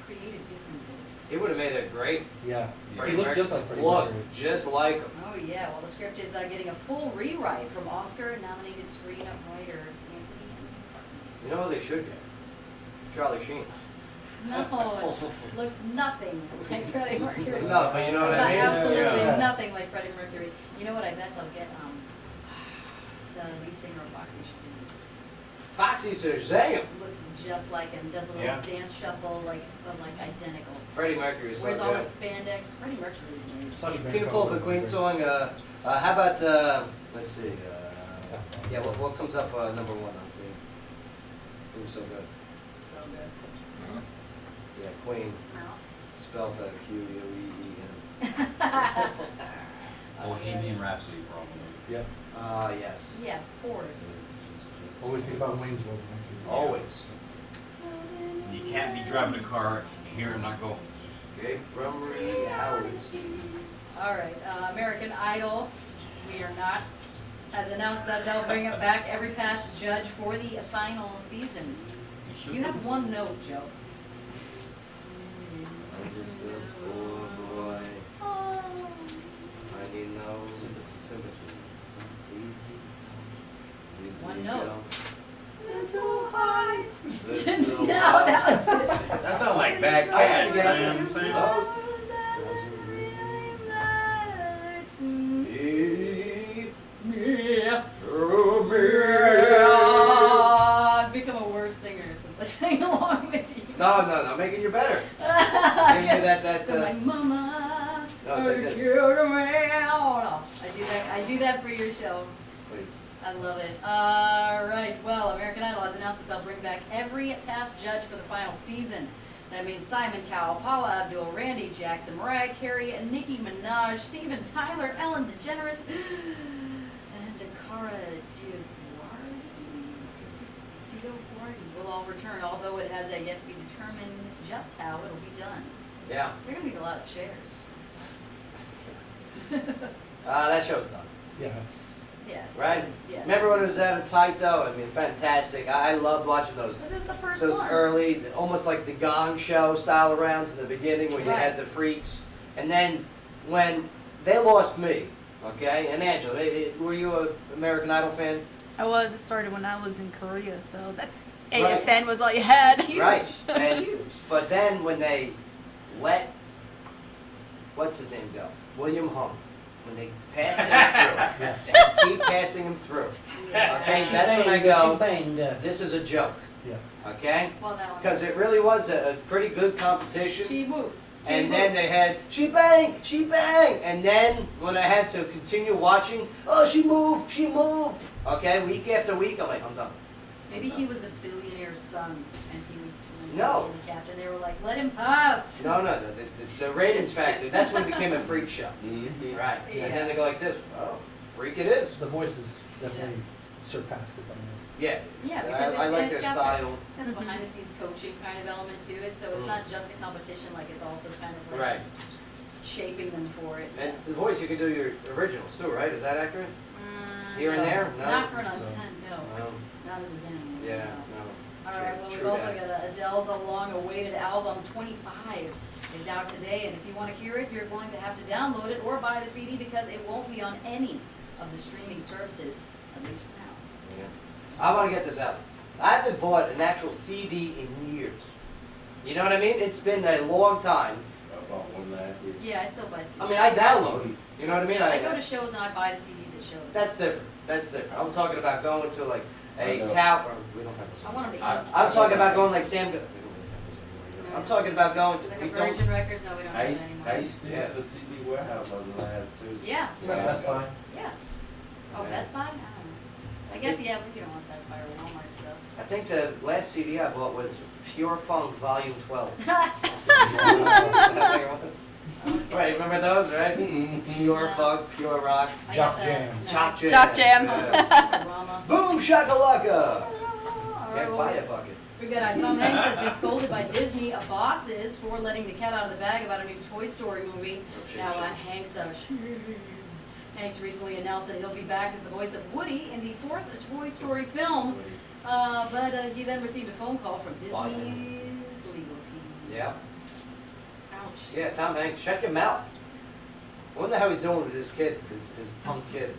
creative differences. He would have made a great Yeah. Freddie He looked Mercury. just like Freddie Look Mercury. just like him. Oh yeah, well the script is getting a full rewrite from Oscar-nominated screenwriter Anthony. You know who they should get? Charlie Sheen. No, it looks nothing like Freddie Mercury. No, but you know what But I mean? absolutely Yeah. nothing like Freddie Mercury. You know what I bet they'll get? The lead singer of Foxy Shazam. Foxy Shazam. Looks just like him. Does a little Yeah. dance shuffle, like identical. Freddie Mercury is so Wears all good. his spandex. Freddie Mercury's amazing. Sacha Can Baron you pull up a Cohen. Queen song? How about, let's see, yeah, what comes up number 1 on Queen? It was so good. So good. Yeah, Queen, spelled Q-U-E-E-N. Bohemian Rhapsody, probably. Yep. Yes. Yeah, of course. Always think about Wayne's World. when I see it. Always. You can't be driving a car and hear and not go. Escape from reality. All right, American Idol. We are not has announced that they'll bring back every past judge for the final season. You have one note, Joe. I'm just a poor boy. Oh. I need no sympathy. Easy. Easy One go. note. Little high. No, that was it. That sounds like bad cats, Yeah. man. I'm saying. Doesn't really matter to me. I've become a worse singer since I sang along with you. No, making you better. Giving you that. So my mama. No, it's like this. No, I do that for your show. Please. I love it. All right. Well, American Idol has announced that they'll bring back every past judge for the final season. That means Simon Cowell, Paula Abdul, Randy Jackson, Mariah Carey, Nicki Minaj, Steven Tyler, Ellen DeGeneres, and Cara DioGuardi will all return, although it has yet to be determined just how it'll be done. Yeah. They're going to need a lot of chairs. That show's done. Yeah, it's Yeah. It's Right? Yeah. Remember when it was at its height though? I mean, fantastic. I loved watching those. Because it was the first Those one. early, almost like the Gong Show style rounds in the beginning where you Right. had the freaks. And then when they lost me, okay, and Angela, were you an American Idol fan? I was. It started when I was in Korea, so that's Right. AFN was all you had. It's huge. Right. It's And, huge. but then when they let, what's his name go? William Hung. When they passed him through. Keep passing him through. Okay, that's when I go, this is a joke. yeah. Well, Okay? that one Because was- it really was a pretty good competition. She moved. And then they had, she bang, and then when I had to continue watching, oh, she moved, okay, week after week, I'm like, I'm done. Maybe he was a billionaire's son, and he was No. handicapped, and they were like, let him pass. No, the ratings factor, that's when it became a freak show. Mhm. Right, Yeah. and then they go like this, oh, freak it is. The voices definitely surpassed it by now. Yeah, Yeah, because I like their it's got style. It's got a behind the scenes coaching kind of element to it, so it's Mm. not just a competition, like it's also kind of like Right. just shaping them for it. And the voice, you can do your originals too, right? Is that accurate? Here and No. there? No? Not for an So- intent, no. Not in the beginning. Yeah, no. no. All right, well, we've True also that. got Adele's long-awaited album, 25, is out today, and if you want to hear it, you're going to have to download it or buy the CD because it won't be on any of the streaming services, at least for now. Yeah. I want to get this out. I haven't bought an actual CD in years. You know what I mean? It's been a long time. I bought one last year. Yeah, I still buy CDs. I mean, I download it. You know what I mean? I go to shows and I buy the CDs at shows. That's different. That's different. I'm talking about going to like I a know. cow. Or we don't have those. I want them to I- eat. I'm talking about going like Sam. We don't have those anymore. I'm talking about going to. Like a We don't. Virgin Records, no, we don't I have used, that I anymore. used to Yeah. use the CD warehouse on the last two. Yeah, Yeah, that's fine. yeah. Oh, Best Buy? I don't know. I guess, yeah, we don't want Best Buy or Walmart stuff. I think the last CD I bought was Pure Funk Volume 12. Right, remember those, right? Pure No. Funk, Pure Rock, I Jock got that. jams. No. Jock Jams. Jock jams. Rama. Boom shakalaka! All right, Can't well, buy a bucket. we got Tom Hanks has been scolded by Disney bosses for letting the cat out of the bag about a new Toy Story movie. Oh, shit, Now, shit. Hanks recently announced that he'll be back as the voice of Woody in the fourth Toy Story film, but he then received a phone call from Disney's legal team. Yeah. Ouch. Yeah, Tom Hanks, shut your mouth. I wonder how he's doing with his kid, his punk kid.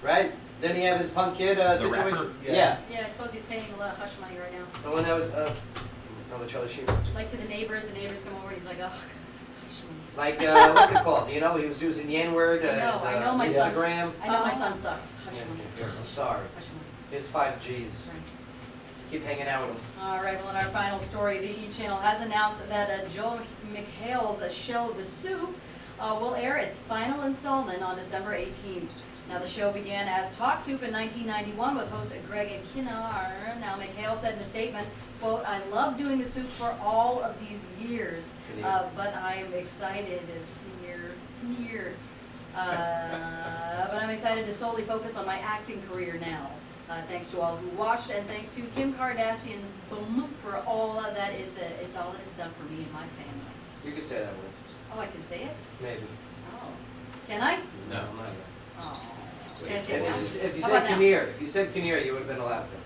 Right? Didn't he have his punk kid situation? rapper? Yeah. Yeah, I suppose he's paying a lot of hush money right now. The one that was, another Charlie Sheen. Like to the neighbors come over and he's like, oh, hush money. Like, what's it called? You know, he was using the N-word, I know my son. Instagram. I know my son sucks. Hush Yeah, money. I'm sorry. Hush money. His 5Gs. That's right. Keep hanging out with him. All right, well, in our final story, the E! Channel has announced that Joe McHale's show, The Soup, will air its final installment on December 18th. Now, the show began as Talk Soup in 1991 with host Greg Kinnear. Now, McHale said in a statement, quote, I love doing The Soup for all of these years, but I'm excited as Kinnear. But I'm excited to solely focus on my acting career now. Thanks to all who watched, and thanks to Kim Kardashian's boom for all that is. It's all that it's done for me and my family. You could say that word. Oh, I can say it. Maybe. Oh, can I? No, I'm not. Oh. Can I say one? If you How said about now? Kinnear, you would have been allowed to.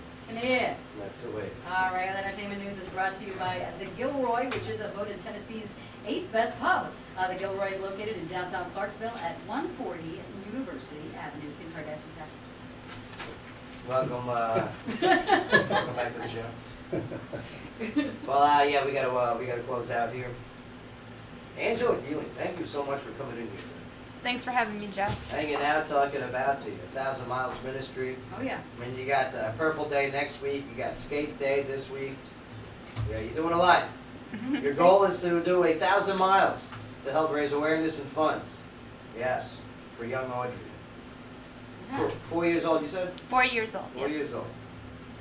Yeah. That's the way. All right, other entertainment news is brought to you by the Gilroy, which is voted Tennessee's 8th best pub. The Gilroy is located in downtown Clarksville at 140 University Avenue. Kim Kardashian's house. Welcome, welcome back to the show. Well, yeah, we gotta close out here. Angela Keeling, thank you so much for coming in here today. Thanks for having me, Joe. Hanging out, talking about the 1,000 Miles Ministry. Oh, yeah. I mean, you got Purple Day next week, you got Skate Day this week. Yeah, you're doing a lot. Your goal is to do 1,000 miles to help raise awareness and funds. Yes, for young Audrey. Yeah. 4 years old, you said? 4 years old. 4 Yes. years old.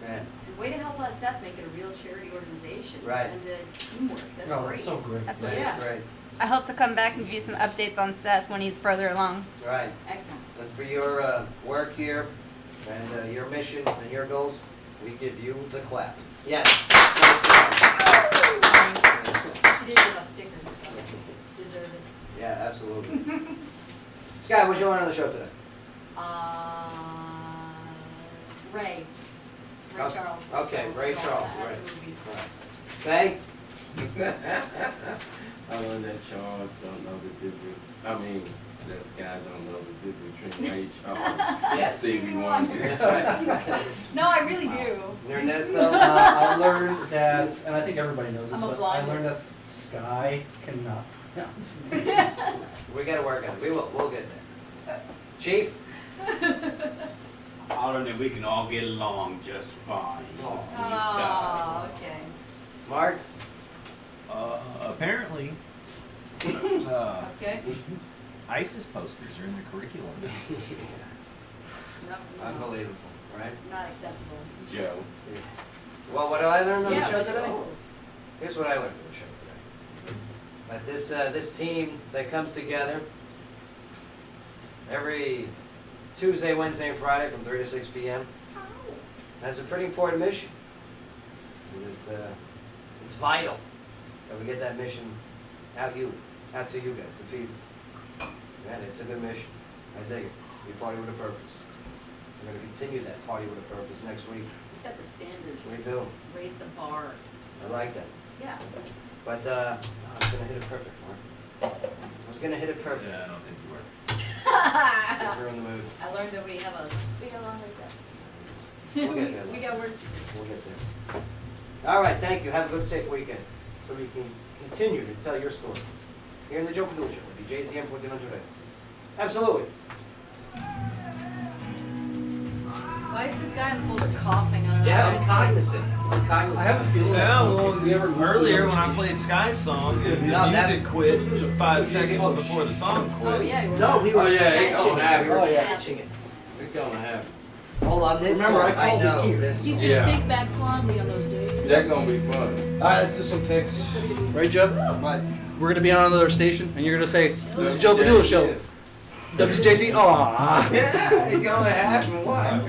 Man. And way to help Seth make it a real charity organization. Right. And teamwork. That's No, great. that's so great. Absolutely. That is Yeah. great. I hope to come back and give you some updates on Seth when he's further along. Right. Excellent. And for your work here and your mission and your goals, we give you the clap. Yes. She did give us stickers, so it's deserved. Yeah, absolutely. Scott, what you want on the show today? Ray. Ray Oh, Charles. okay, Ray Charles, That's right. a movie. Okay? I learned that Charles don't know the difference. I mean, that Sky don't know the difference between Ray Charles and Yes. Stevie Wonder. That's right. No, I really do. Ernesto? I learned that, and I think everybody knows this, I'm a but I blindness. learned that Sky cannot pronounce names. We gotta work on it. We will. We'll get there. Chief? All of them, we can all get along just fine. Oh. Oh, okay. Mark? Apparently, Okay. ISIS posters are in the curriculum now. No, no, Unbelievable, right? not acceptable. Joe. Well, what did I learn on the Yeah, show but- today? Here's what I learned on the show today. That this team that comes together every Tuesday, Wednesday, and Friday from 3 to 6 p.m. has a pretty important mission. And it's vital that we get that mission out to you guys, the people. Man, it's a good mission. I dig it. We party with a purpose. We're going to continue that party with a purpose next week. We set the standard. We do. Raise the bar. I like that. Yeah. But I was going to hit it perfect, Mark. I was going to hit it perfect. Yeah, I don't think you were. Let's ruin the mood. I learned that we got a long way to We'll get there. go. We got work to do. We'll get there. All right, thank you. Have a good, safe weekend. So we can continue to tell your story. Here in the Joe Padula Show with WJZM 1400 AM. Absolutely. Why is this guy in the folder coughing? I don't know. Yeah, His I'm cognizant. I'm cognizant. I have a feeling. Yeah, well, if we ever move to earlier another when I station- played Sky's songs, the No, that- music quit 5 seconds before the song quit. Oh, yeah. you were- No, we were Oh, yeah, it's catching gonna it. happen. We were Oh, yeah. catching it. It's gonna happen. Hold on, this Remember, one, I called it know here. this He's one. gonna Yeah. think back fondly on those days. That's gonna be fun. All right, let's do some picks. Right, Joe? What? We're going to be on another station, and you're going to say, this is Joe Padula Show. WJC? Aw. Yeah, it's gonna happen. What?